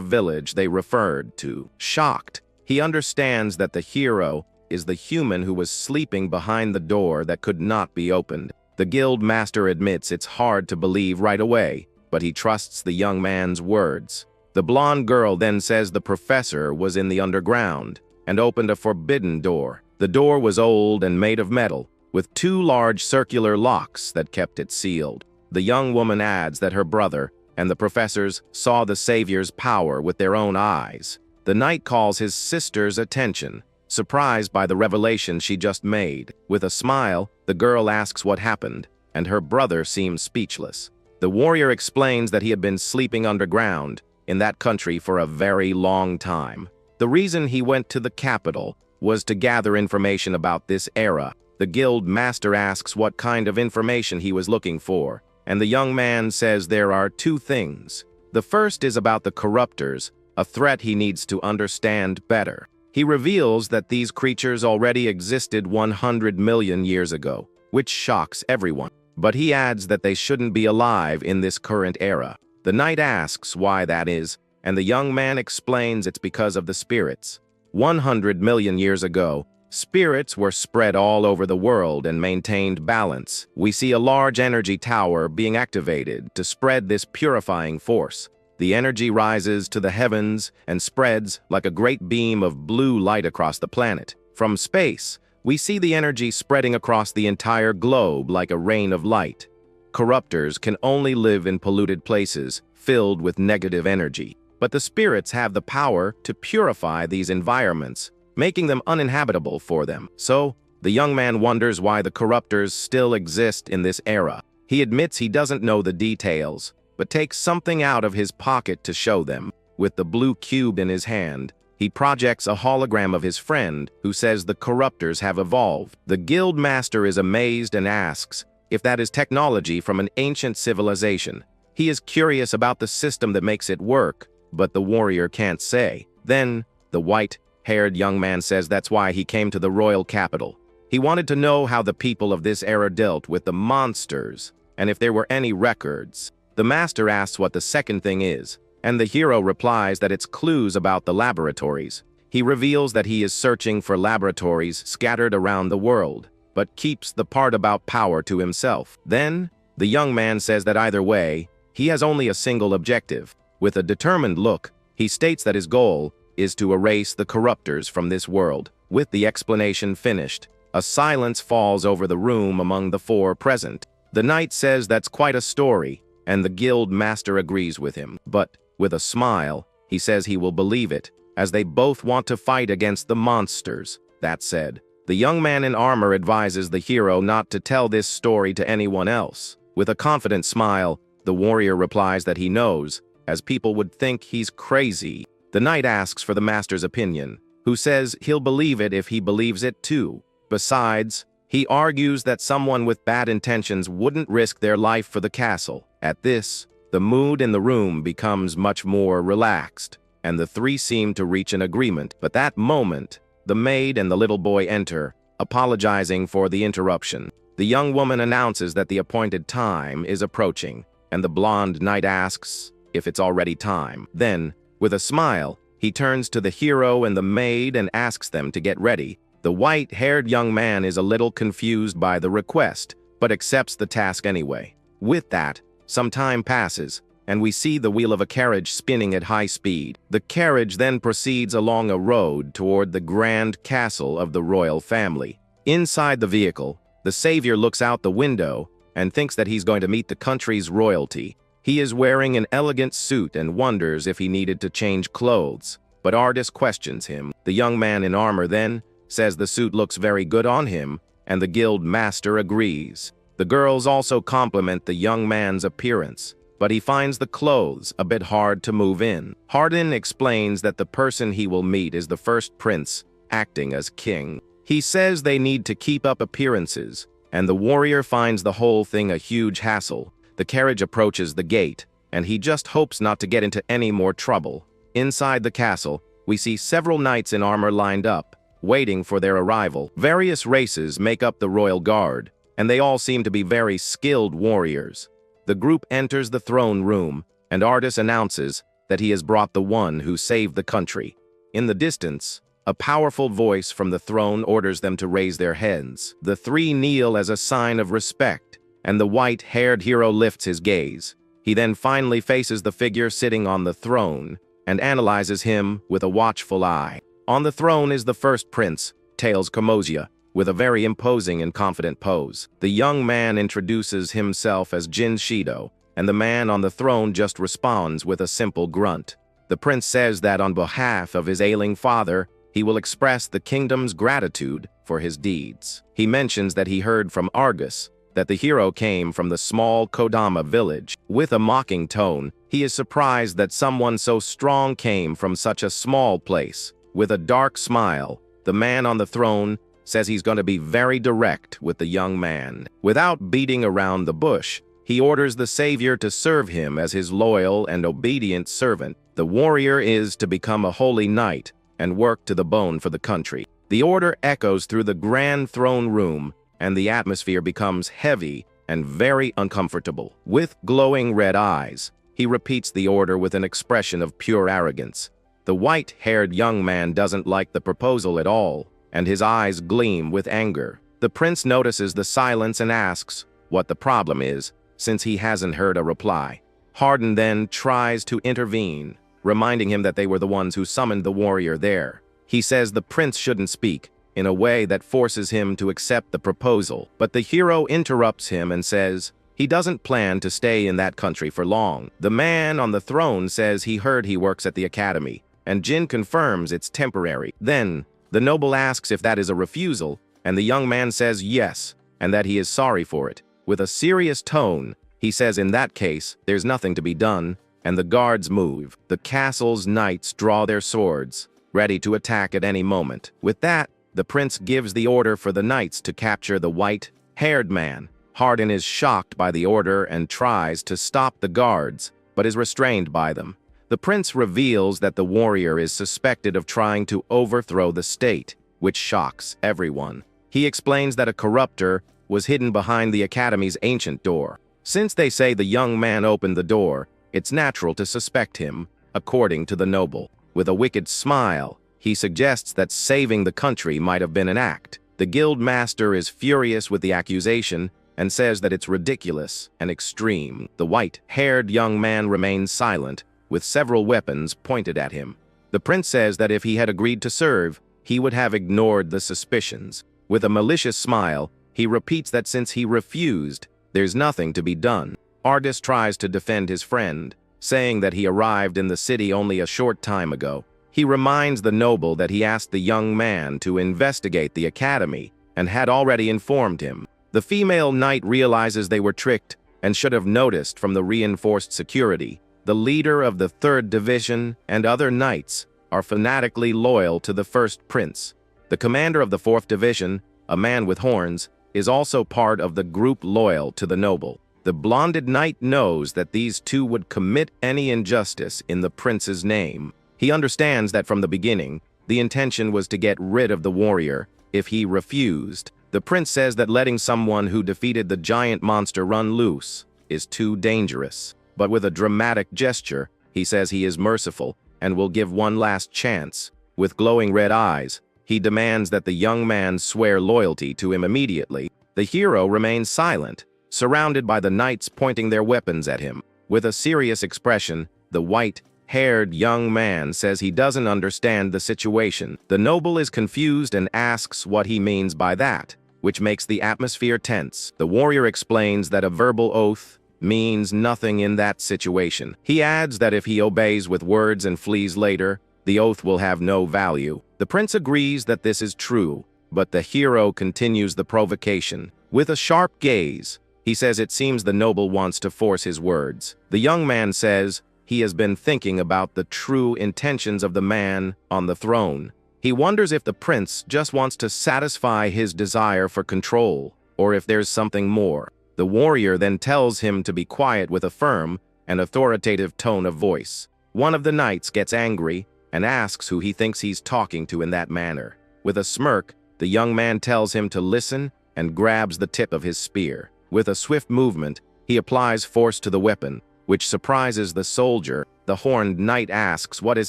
village they referred to. Shocked, he understands that the hero is the human who was sleeping behind the door that could not be opened. The guild master admits it's hard to believe right away, but he trusts the young man's words. The blonde girl then says the professor was in the underground and opened a forbidden door. The door was old and made of metal, with two large circular locks that kept it sealed. The young woman adds that her brother and the professors saw the savior's power with their own eyes. The knight calls his sister's attention, surprised by the revelation she just made. With a smile, the girl asks what happened, and her brother seems speechless. The warrior explains that he had been sleeping underground in that country for a very long time. The reason he went to the capital was to gather information about this era. The guild master asks what kind of information he was looking for, and the young man says there are two things. The first is about the corruptors, a threat he needs to understand better. He reveals that these creatures already existed 100 million years ago, which shocks everyone. But he adds that they shouldn't be alive in this current era. The knight asks why that is, and the young man explains it's because of the spirits. 100 million years ago, spirits were spread all over the world and maintained balance. We see a large energy tower being activated to spread this purifying force. The energy rises to the heavens and spreads like a great beam of blue light across the planet. From space, we see the energy spreading across the entire globe like a rain of light. Corruptors can only live in polluted places filled with negative energy, but the spirits have the power to purify these environments, making them uninhabitable for them. So, the young man wonders why the corruptors still exist in this era. He admits he doesn't know the details, but takes something out of his pocket to show them. With the blue cube in his hand, he projects a hologram of his friend who says the corruptors have evolved. The guild master is amazed and asks if that is technology from an ancient civilization. He is curious about the system that makes it work, but the warrior can't say. Then, the white-haired young man says that's why he came to the royal capital. He wanted to know how the people of this era dealt with the monsters, and if there were any records. The master asks what the second thing is, and the hero replies that it's clues about the laboratories. He reveals that he is searching for laboratories scattered around the world, but keeps the part about power to himself. Then, the young man says that either way, he has only a single objective. With a determined look, he states that his goal is to erase the corruptors from this world. With the explanation finished, a silence falls over the room among the four present. The knight says that's quite a story, and the guild master agrees with him. But, with a smile, he says he will believe it, as they both want to fight against the monsters. That said, the young man in armor advises the hero not to tell this story to anyone else. With a confident smile, the warrior replies that he knows, as people would think he's crazy. The knight asks for the master's opinion, who says he'll believe it if he believes it too. Besides, he argues that someone with bad intentions wouldn't risk their life for the castle. At this, the mood in the room becomes much more relaxed, and the three seem to reach an agreement. But that moment, the maid and the little boy enter, apologizing for the interruption. The young woman announces that the appointed time is approaching, and the blonde knight asks if it's already time. Then, with a smile, he turns to the hero and the maid and asks them to get ready. The white-haired young man is a little confused by the request, but accepts the task anyway. With that, some time passes, and we see the wheel of a carriage spinning at high speed. The carriage then proceeds along a road toward the grand castle of the royal family. Inside the vehicle, the savior looks out the window and thinks that he's going to meet the country's royalty. He is wearing an elegant suit and wonders if he needed to change clothes, but Artis questions him. The young man in armor then says the suit looks very good on him, and the guild master agrees. The girls also compliment the young man's appearance, but he finds the clothes a bit hard to move in. Hardin explains that the person he will meet is the first prince, acting as king. He says they need to keep up appearances, and the warrior finds the whole thing a huge hassle. The carriage approaches the gate, and he just hopes not to get into any more trouble. Inside the castle, we see several knights in armor lined up, waiting for their arrival. Various races make up the royal guard, and they all seem to be very skilled warriors. The group enters the throne room, and Artis announces that he has brought the one who saved the country. In the distance, a powerful voice from the throne orders them to raise their heads. The three kneel as a sign of respect, and the white-haired hero lifts his gaze. He then finally faces the figure sitting on the throne and analyzes him with a watchful eye. On the throne is the first prince, Tails Kamosia, with a very imposing and confident pose. The young man introduces himself as Jin Shido, and the man on the throne just responds with a simple grunt. The prince says that on behalf of his ailing father, he will express the kingdom's gratitude for his deeds. He mentions that he heard from Argus that the hero came from the small Kodama village. With a mocking tone, he is surprised that someone so strong came from such a small place. With a dark smile, the man on the throne says he's going to be very direct with the young man. Without beating around the bush, he orders the savior to serve him as his loyal and obedient servant. The warrior is to become a holy knight and work to the bone for the country. The order echoes through the grand throne room, and the atmosphere becomes heavy and very uncomfortable. With glowing red eyes, he repeats the order with an expression of pure arrogance. The white-haired young man doesn't like the proposal at all, and his eyes gleam with anger. The prince notices the silence and asks what the problem is, since he hasn't heard a reply. Hardin then tries to intervene, reminding him that they were the ones who summoned the warrior there. He says the prince shouldn't speak, in a way that forces him to accept the proposal. But the hero interrupts him and says he doesn't plan to stay in that country for long. The man on the throne says he heard he works at the academy, and Jin confirms it's temporary. Then, the noble asks if that is a refusal, and the young man says yes, and that he is sorry for it. With a serious tone, he says in that case, there's nothing to be done, and the guards move. The castle's knights draw their swords, ready to attack at any moment. With that, the prince gives the order for the knights to capture the white-haired man. Hardin is shocked by the order and tries to stop the guards, but is restrained by them. The prince reveals that the warrior is suspected of trying to overthrow the state, which shocks everyone. He explains that a corruptor was hidden behind the academy's ancient door. Since they say the young man opened the door, it's natural to suspect him, according to the noble. With a wicked smile, he suggests that saving the country might have been an act. The guild master is furious with the accusation and says that it's ridiculous and extreme. The white-haired young man remains silent, with several weapons pointed at him. The prince says that if he had agreed to serve, he would have ignored the suspicions. With a malicious smile, he repeats that since he refused, there's nothing to be done. Artis tries to defend his friend, saying that he arrived in the city only a short time ago. He reminds the noble that he asked the young man to investigate the academy and had already informed him. The female knight realizes they were tricked and should have noticed from the reinforced security. The leader of the 3rd Division and other knights are fanatically loyal to the first prince. The commander of the 4th Division, a man with horns, is also part of the group loyal to the noble. The blonded knight knows that these two would commit any injustice in the prince's name. He understands that from the beginning, the intention was to get rid of the warrior if he refused. The prince says that letting someone who defeated the giant monster run loose is too dangerous. But with a dramatic gesture, he says he is merciful and will give one last chance. With glowing red eyes, he demands that the young man swear loyalty to him immediately. The hero remains silent, surrounded by the knights pointing their weapons at him. With a serious expression, the white-haired young man says he doesn't understand the situation. The noble is confused and asks what he means by that, which makes the atmosphere tense. The warrior explains that a verbal oath means nothing in that situation. He adds that if he obeys with words and flees later, the oath will have no value. The prince agrees that this is true, but the hero continues the provocation. With a sharp gaze, he says it seems the noble wants to force his words. The young man says he has been thinking about the true intentions of the man on the throne. He wonders if the prince just wants to satisfy his desire for control, or if there's something more. The warrior then tells him to be quiet with a firm and authoritative tone of voice. One of the knights gets angry and asks who he thinks he's talking to in that manner. With a smirk, the young man tells him to listen and grabs the tip of his spear. With a swift movement, he applies force to the weapon, which surprises the soldier. The horned knight asks what is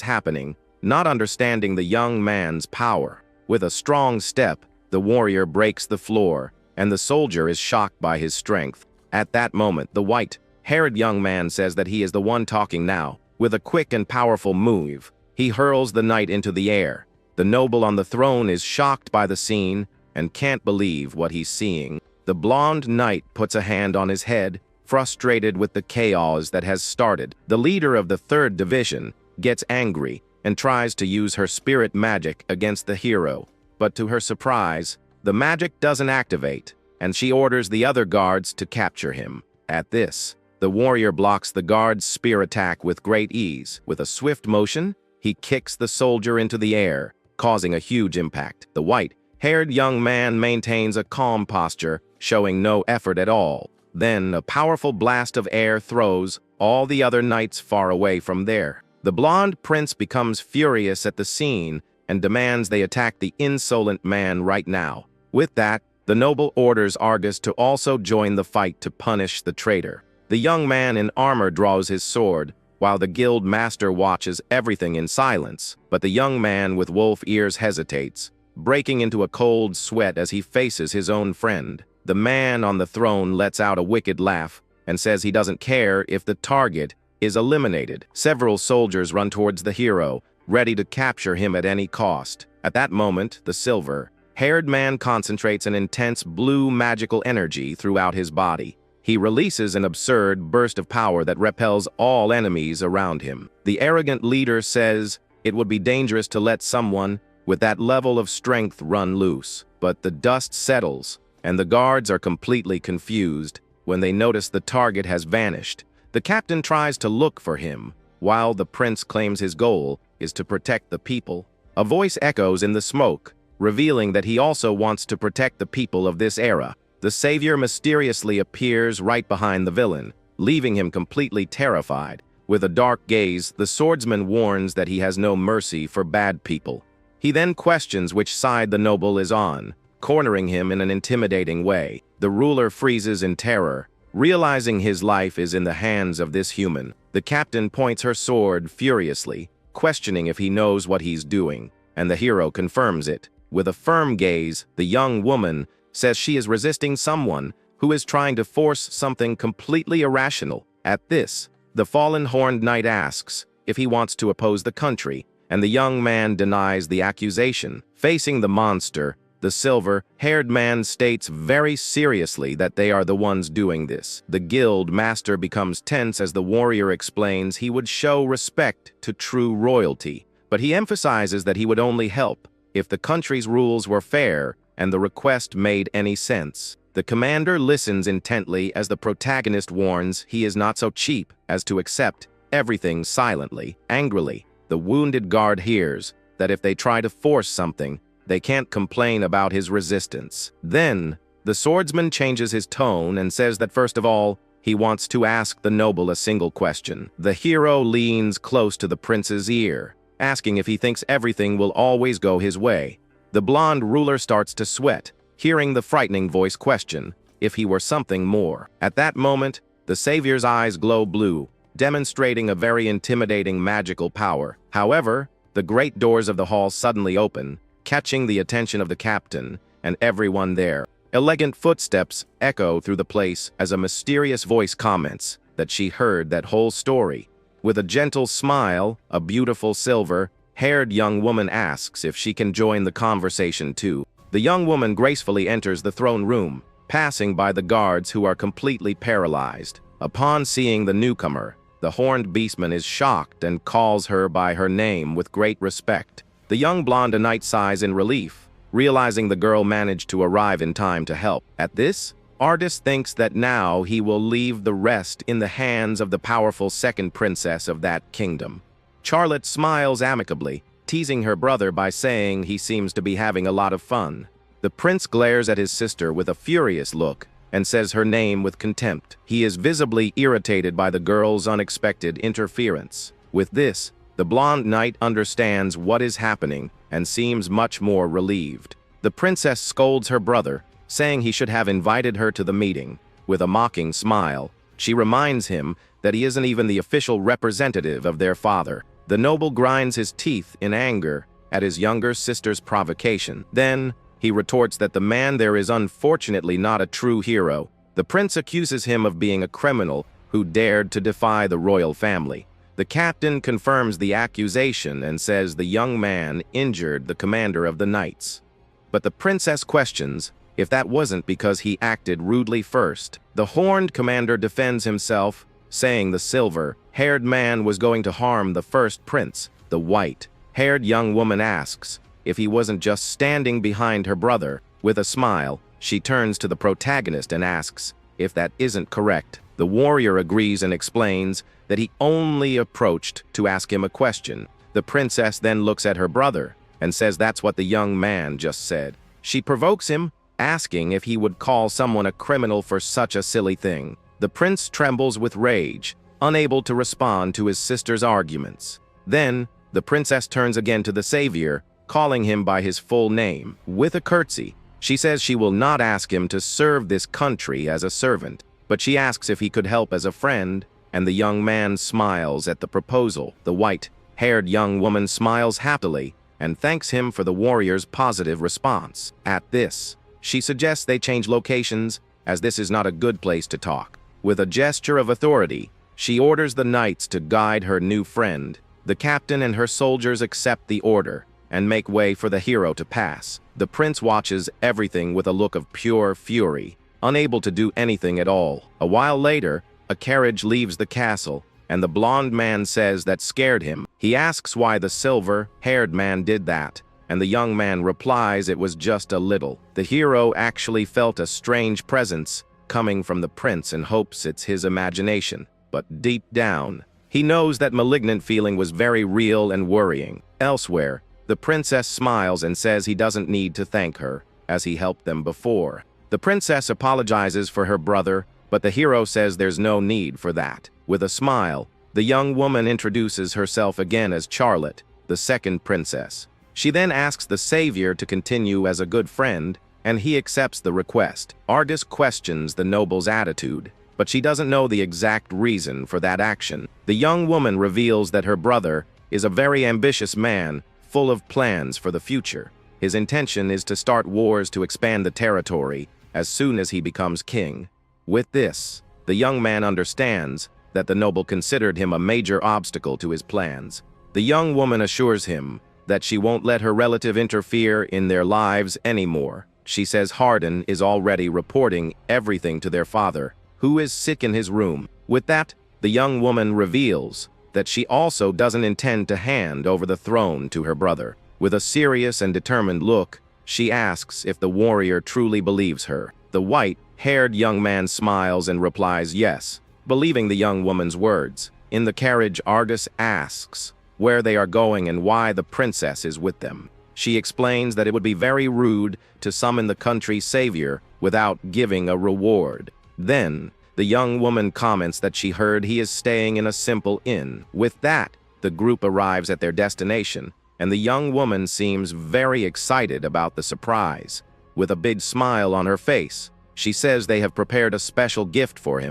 happening, not understanding the young man's power. With a strong step, the warrior breaks the floor, and the soldier is shocked by his strength. At that moment, the white-haired young man says that he is the one talking now. With a quick and powerful move, he hurls the knight into the air. The noble on the throne is shocked by the scene and can't believe what he's seeing. The blonde knight puts a hand on his head, frustrated with the chaos that has started. The leader of the 3rd division gets angry and tries to use her spirit magic against the hero. But to her surprise, the magic doesn't activate, and she orders the other guards to capture him. At this, the warrior blocks the guard's spear attack with great ease. With a swift motion, he kicks the soldier into the air, causing a huge impact. The white-haired young man maintains a calm posture, showing no effort at all. Then a powerful blast of air throws all the other knights far away from there. The blonde prince becomes furious at the scene and demands they attack the insolent man right now. With that, the noble orders Argus to also join the fight to punish the traitor. The young man in armor draws his sword, while the guild master watches everything in silence. But the young man with wolf ears hesitates, breaking into a cold sweat as he faces his own friend. The man on the throne lets out a wicked laugh and says he doesn't care if the target is eliminated. Several soldiers run towards the hero, ready to capture him at any cost. At that moment, the silver-haired man concentrates an intense blue magical energy throughout his body. He releases an absurd burst of power that repels all enemies around him. The arrogant leader says it would be dangerous to let someone with that level of strength run loose. But the dust settles, and the guards are completely confused when they notice the target has vanished. The captain tries to look for him, while the prince claims his goal is to protect the people. A voice echoes in the smoke, revealing that he also wants to protect the people of this era. The savior mysteriously appears right behind the villain, leaving him completely terrified. With a dark gaze, the swordsman warns that he has no mercy for bad people. He then questions which side the noble is on, cornering him in an intimidating way. The ruler freezes in terror, realizing his life is in the hands of this human. The captain points her sword furiously, questioning if he knows what he's doing, and the hero confirms it. With a firm gaze, the young woman says she is resisting someone who is trying to force something completely irrational. At this, the fallen horned knight asks if he wants to oppose the country, and the young man denies the accusation. Facing the monster, the silver-haired man states very seriously that they are the ones doing this. The guild master becomes tense as the warrior explains he would show respect to true royalty, but he emphasizes that he would only help if the country's rules were fair and the request made any sense. The commander listens intently as the protagonist warns he is not so cheap as to accept everything silently. Angrily, the wounded guard hears that if they try to force something, they can't complain about his resistance. Then, the swordsman changes his tone and says that first of all, he wants to ask the noble a single question. The hero leans close to the prince's ear, asking if he thinks everything will always go his way. The blonde ruler starts to sweat, hearing the frightening voice question if he were something more. At that moment, the savior's eyes glow blue, demonstrating a very intimidating magical power. However, the great doors of the hall suddenly open, catching the attention of the captain and everyone there. Elegant footsteps echo through the place as a mysterious voice comments that she heard that whole story. With a gentle smile, a beautiful silver-haired young woman asks if she can join the conversation too. The young woman gracefully enters the throne room, passing by the guards who are completely paralyzed. Upon seeing the newcomer, the horned beastman is shocked and calls her by her name with great respect. The young blonde knight sighs in relief, realizing the girl managed to arrive in time to help. At this, Artist thinks that now he will leave the rest in the hands of the powerful second princess of that kingdom. Charlotte smiles amicably, teasing her brother by saying he seems to be having a lot of fun. The prince glares at his sister with a furious look and says her name with contempt. He is visibly irritated by the girl's unexpected interference. With this, the blonde knight understands what is happening and seems much more relieved. The princess scolds her brother, saying he should have invited her to the meeting. With a mocking smile, she reminds him that he isn't even the official representative of their father. The noble grinds his teeth in anger at his younger sister's provocation. Then, he retorts that the man there is unfortunately not a true hero. The prince accuses him of being a criminal who dared to defy the royal family. The captain confirms the accusation and says the young man injured the commander of the knights. But the princess questions if that wasn't because he acted rudely first. The horned commander defends himself, saying the silver-haired man was going to harm the first prince. The white-haired young woman asks if he wasn't just standing behind her brother. With a smile, she turns to the protagonist and asks if that isn't correct. The warrior agrees and explains that he only approached to ask him a question. The princess then looks at her brother and says that's what the young man just said. She provokes him, asking if he would call someone a criminal for such a silly thing. The prince trembles with rage, unable to respond to his sister's arguments. Then, the princess turns again to the savior, calling him by his full name. With a curtsy, she says she will not ask him to serve this country as a servant, but she asks if he could help as a friend, and the young man smiles at the proposal. The white-haired young woman smiles happily and thanks him for the warrior's positive response. At this, she suggests they change locations, as this is not a good place to talk. With a gesture of authority, she orders the knights to guide her new friend. The captain and her soldiers accept the order and make way for the hero to pass. The prince watches everything with a look of pure fury, unable to do anything at all. A while later, a carriage leaves the castle, and the blonde man says that scared him. He asks why the silver-haired man did that, and the young man replies it was just a little. The hero actually felt a strange presence coming from the prince and hopes it's his imagination. But deep down, he knows that malignant feeling was very real and worrying. Elsewhere, the princess smiles and says he doesn't need to thank her, as he helped them before. The princess apologizes for her brother, but the hero says there's no need for that. With a smile, the young woman introduces herself again as Charlotte, the second princess. She then asks the savior to continue as a good friend, and he accepts the request. Argus questions the noble's attitude, but she doesn't know the exact reason for that action. The young woman reveals that her brother is a very ambitious man, full of plans for the future. His intention is to start wars to expand the territory as soon as he becomes king. With this, the young man understands that the noble considered him a major obstacle to his plans. The young woman assures him that she won't let her relative interfere in their lives anymore. She says Hardin is already reporting everything to their father, who is sick in his room. With that, the young woman reveals that she also doesn't intend to hand over the throne to her brother. With a serious and determined look, she asks if the warrior truly believes her. The white-haired young man smiles and replies yes, believing the young woman's words. In the carriage, Argus asks where they are going and why the princess is with them. She explains that it would be very rude to summon the country's savior without giving a reward. Then, the young woman comments that she heard he is staying in a simple inn. With that, the group arrives at their destination, and the young woman seems very excited about the surprise. With a big smile on her face, she says they have prepared a special gift for him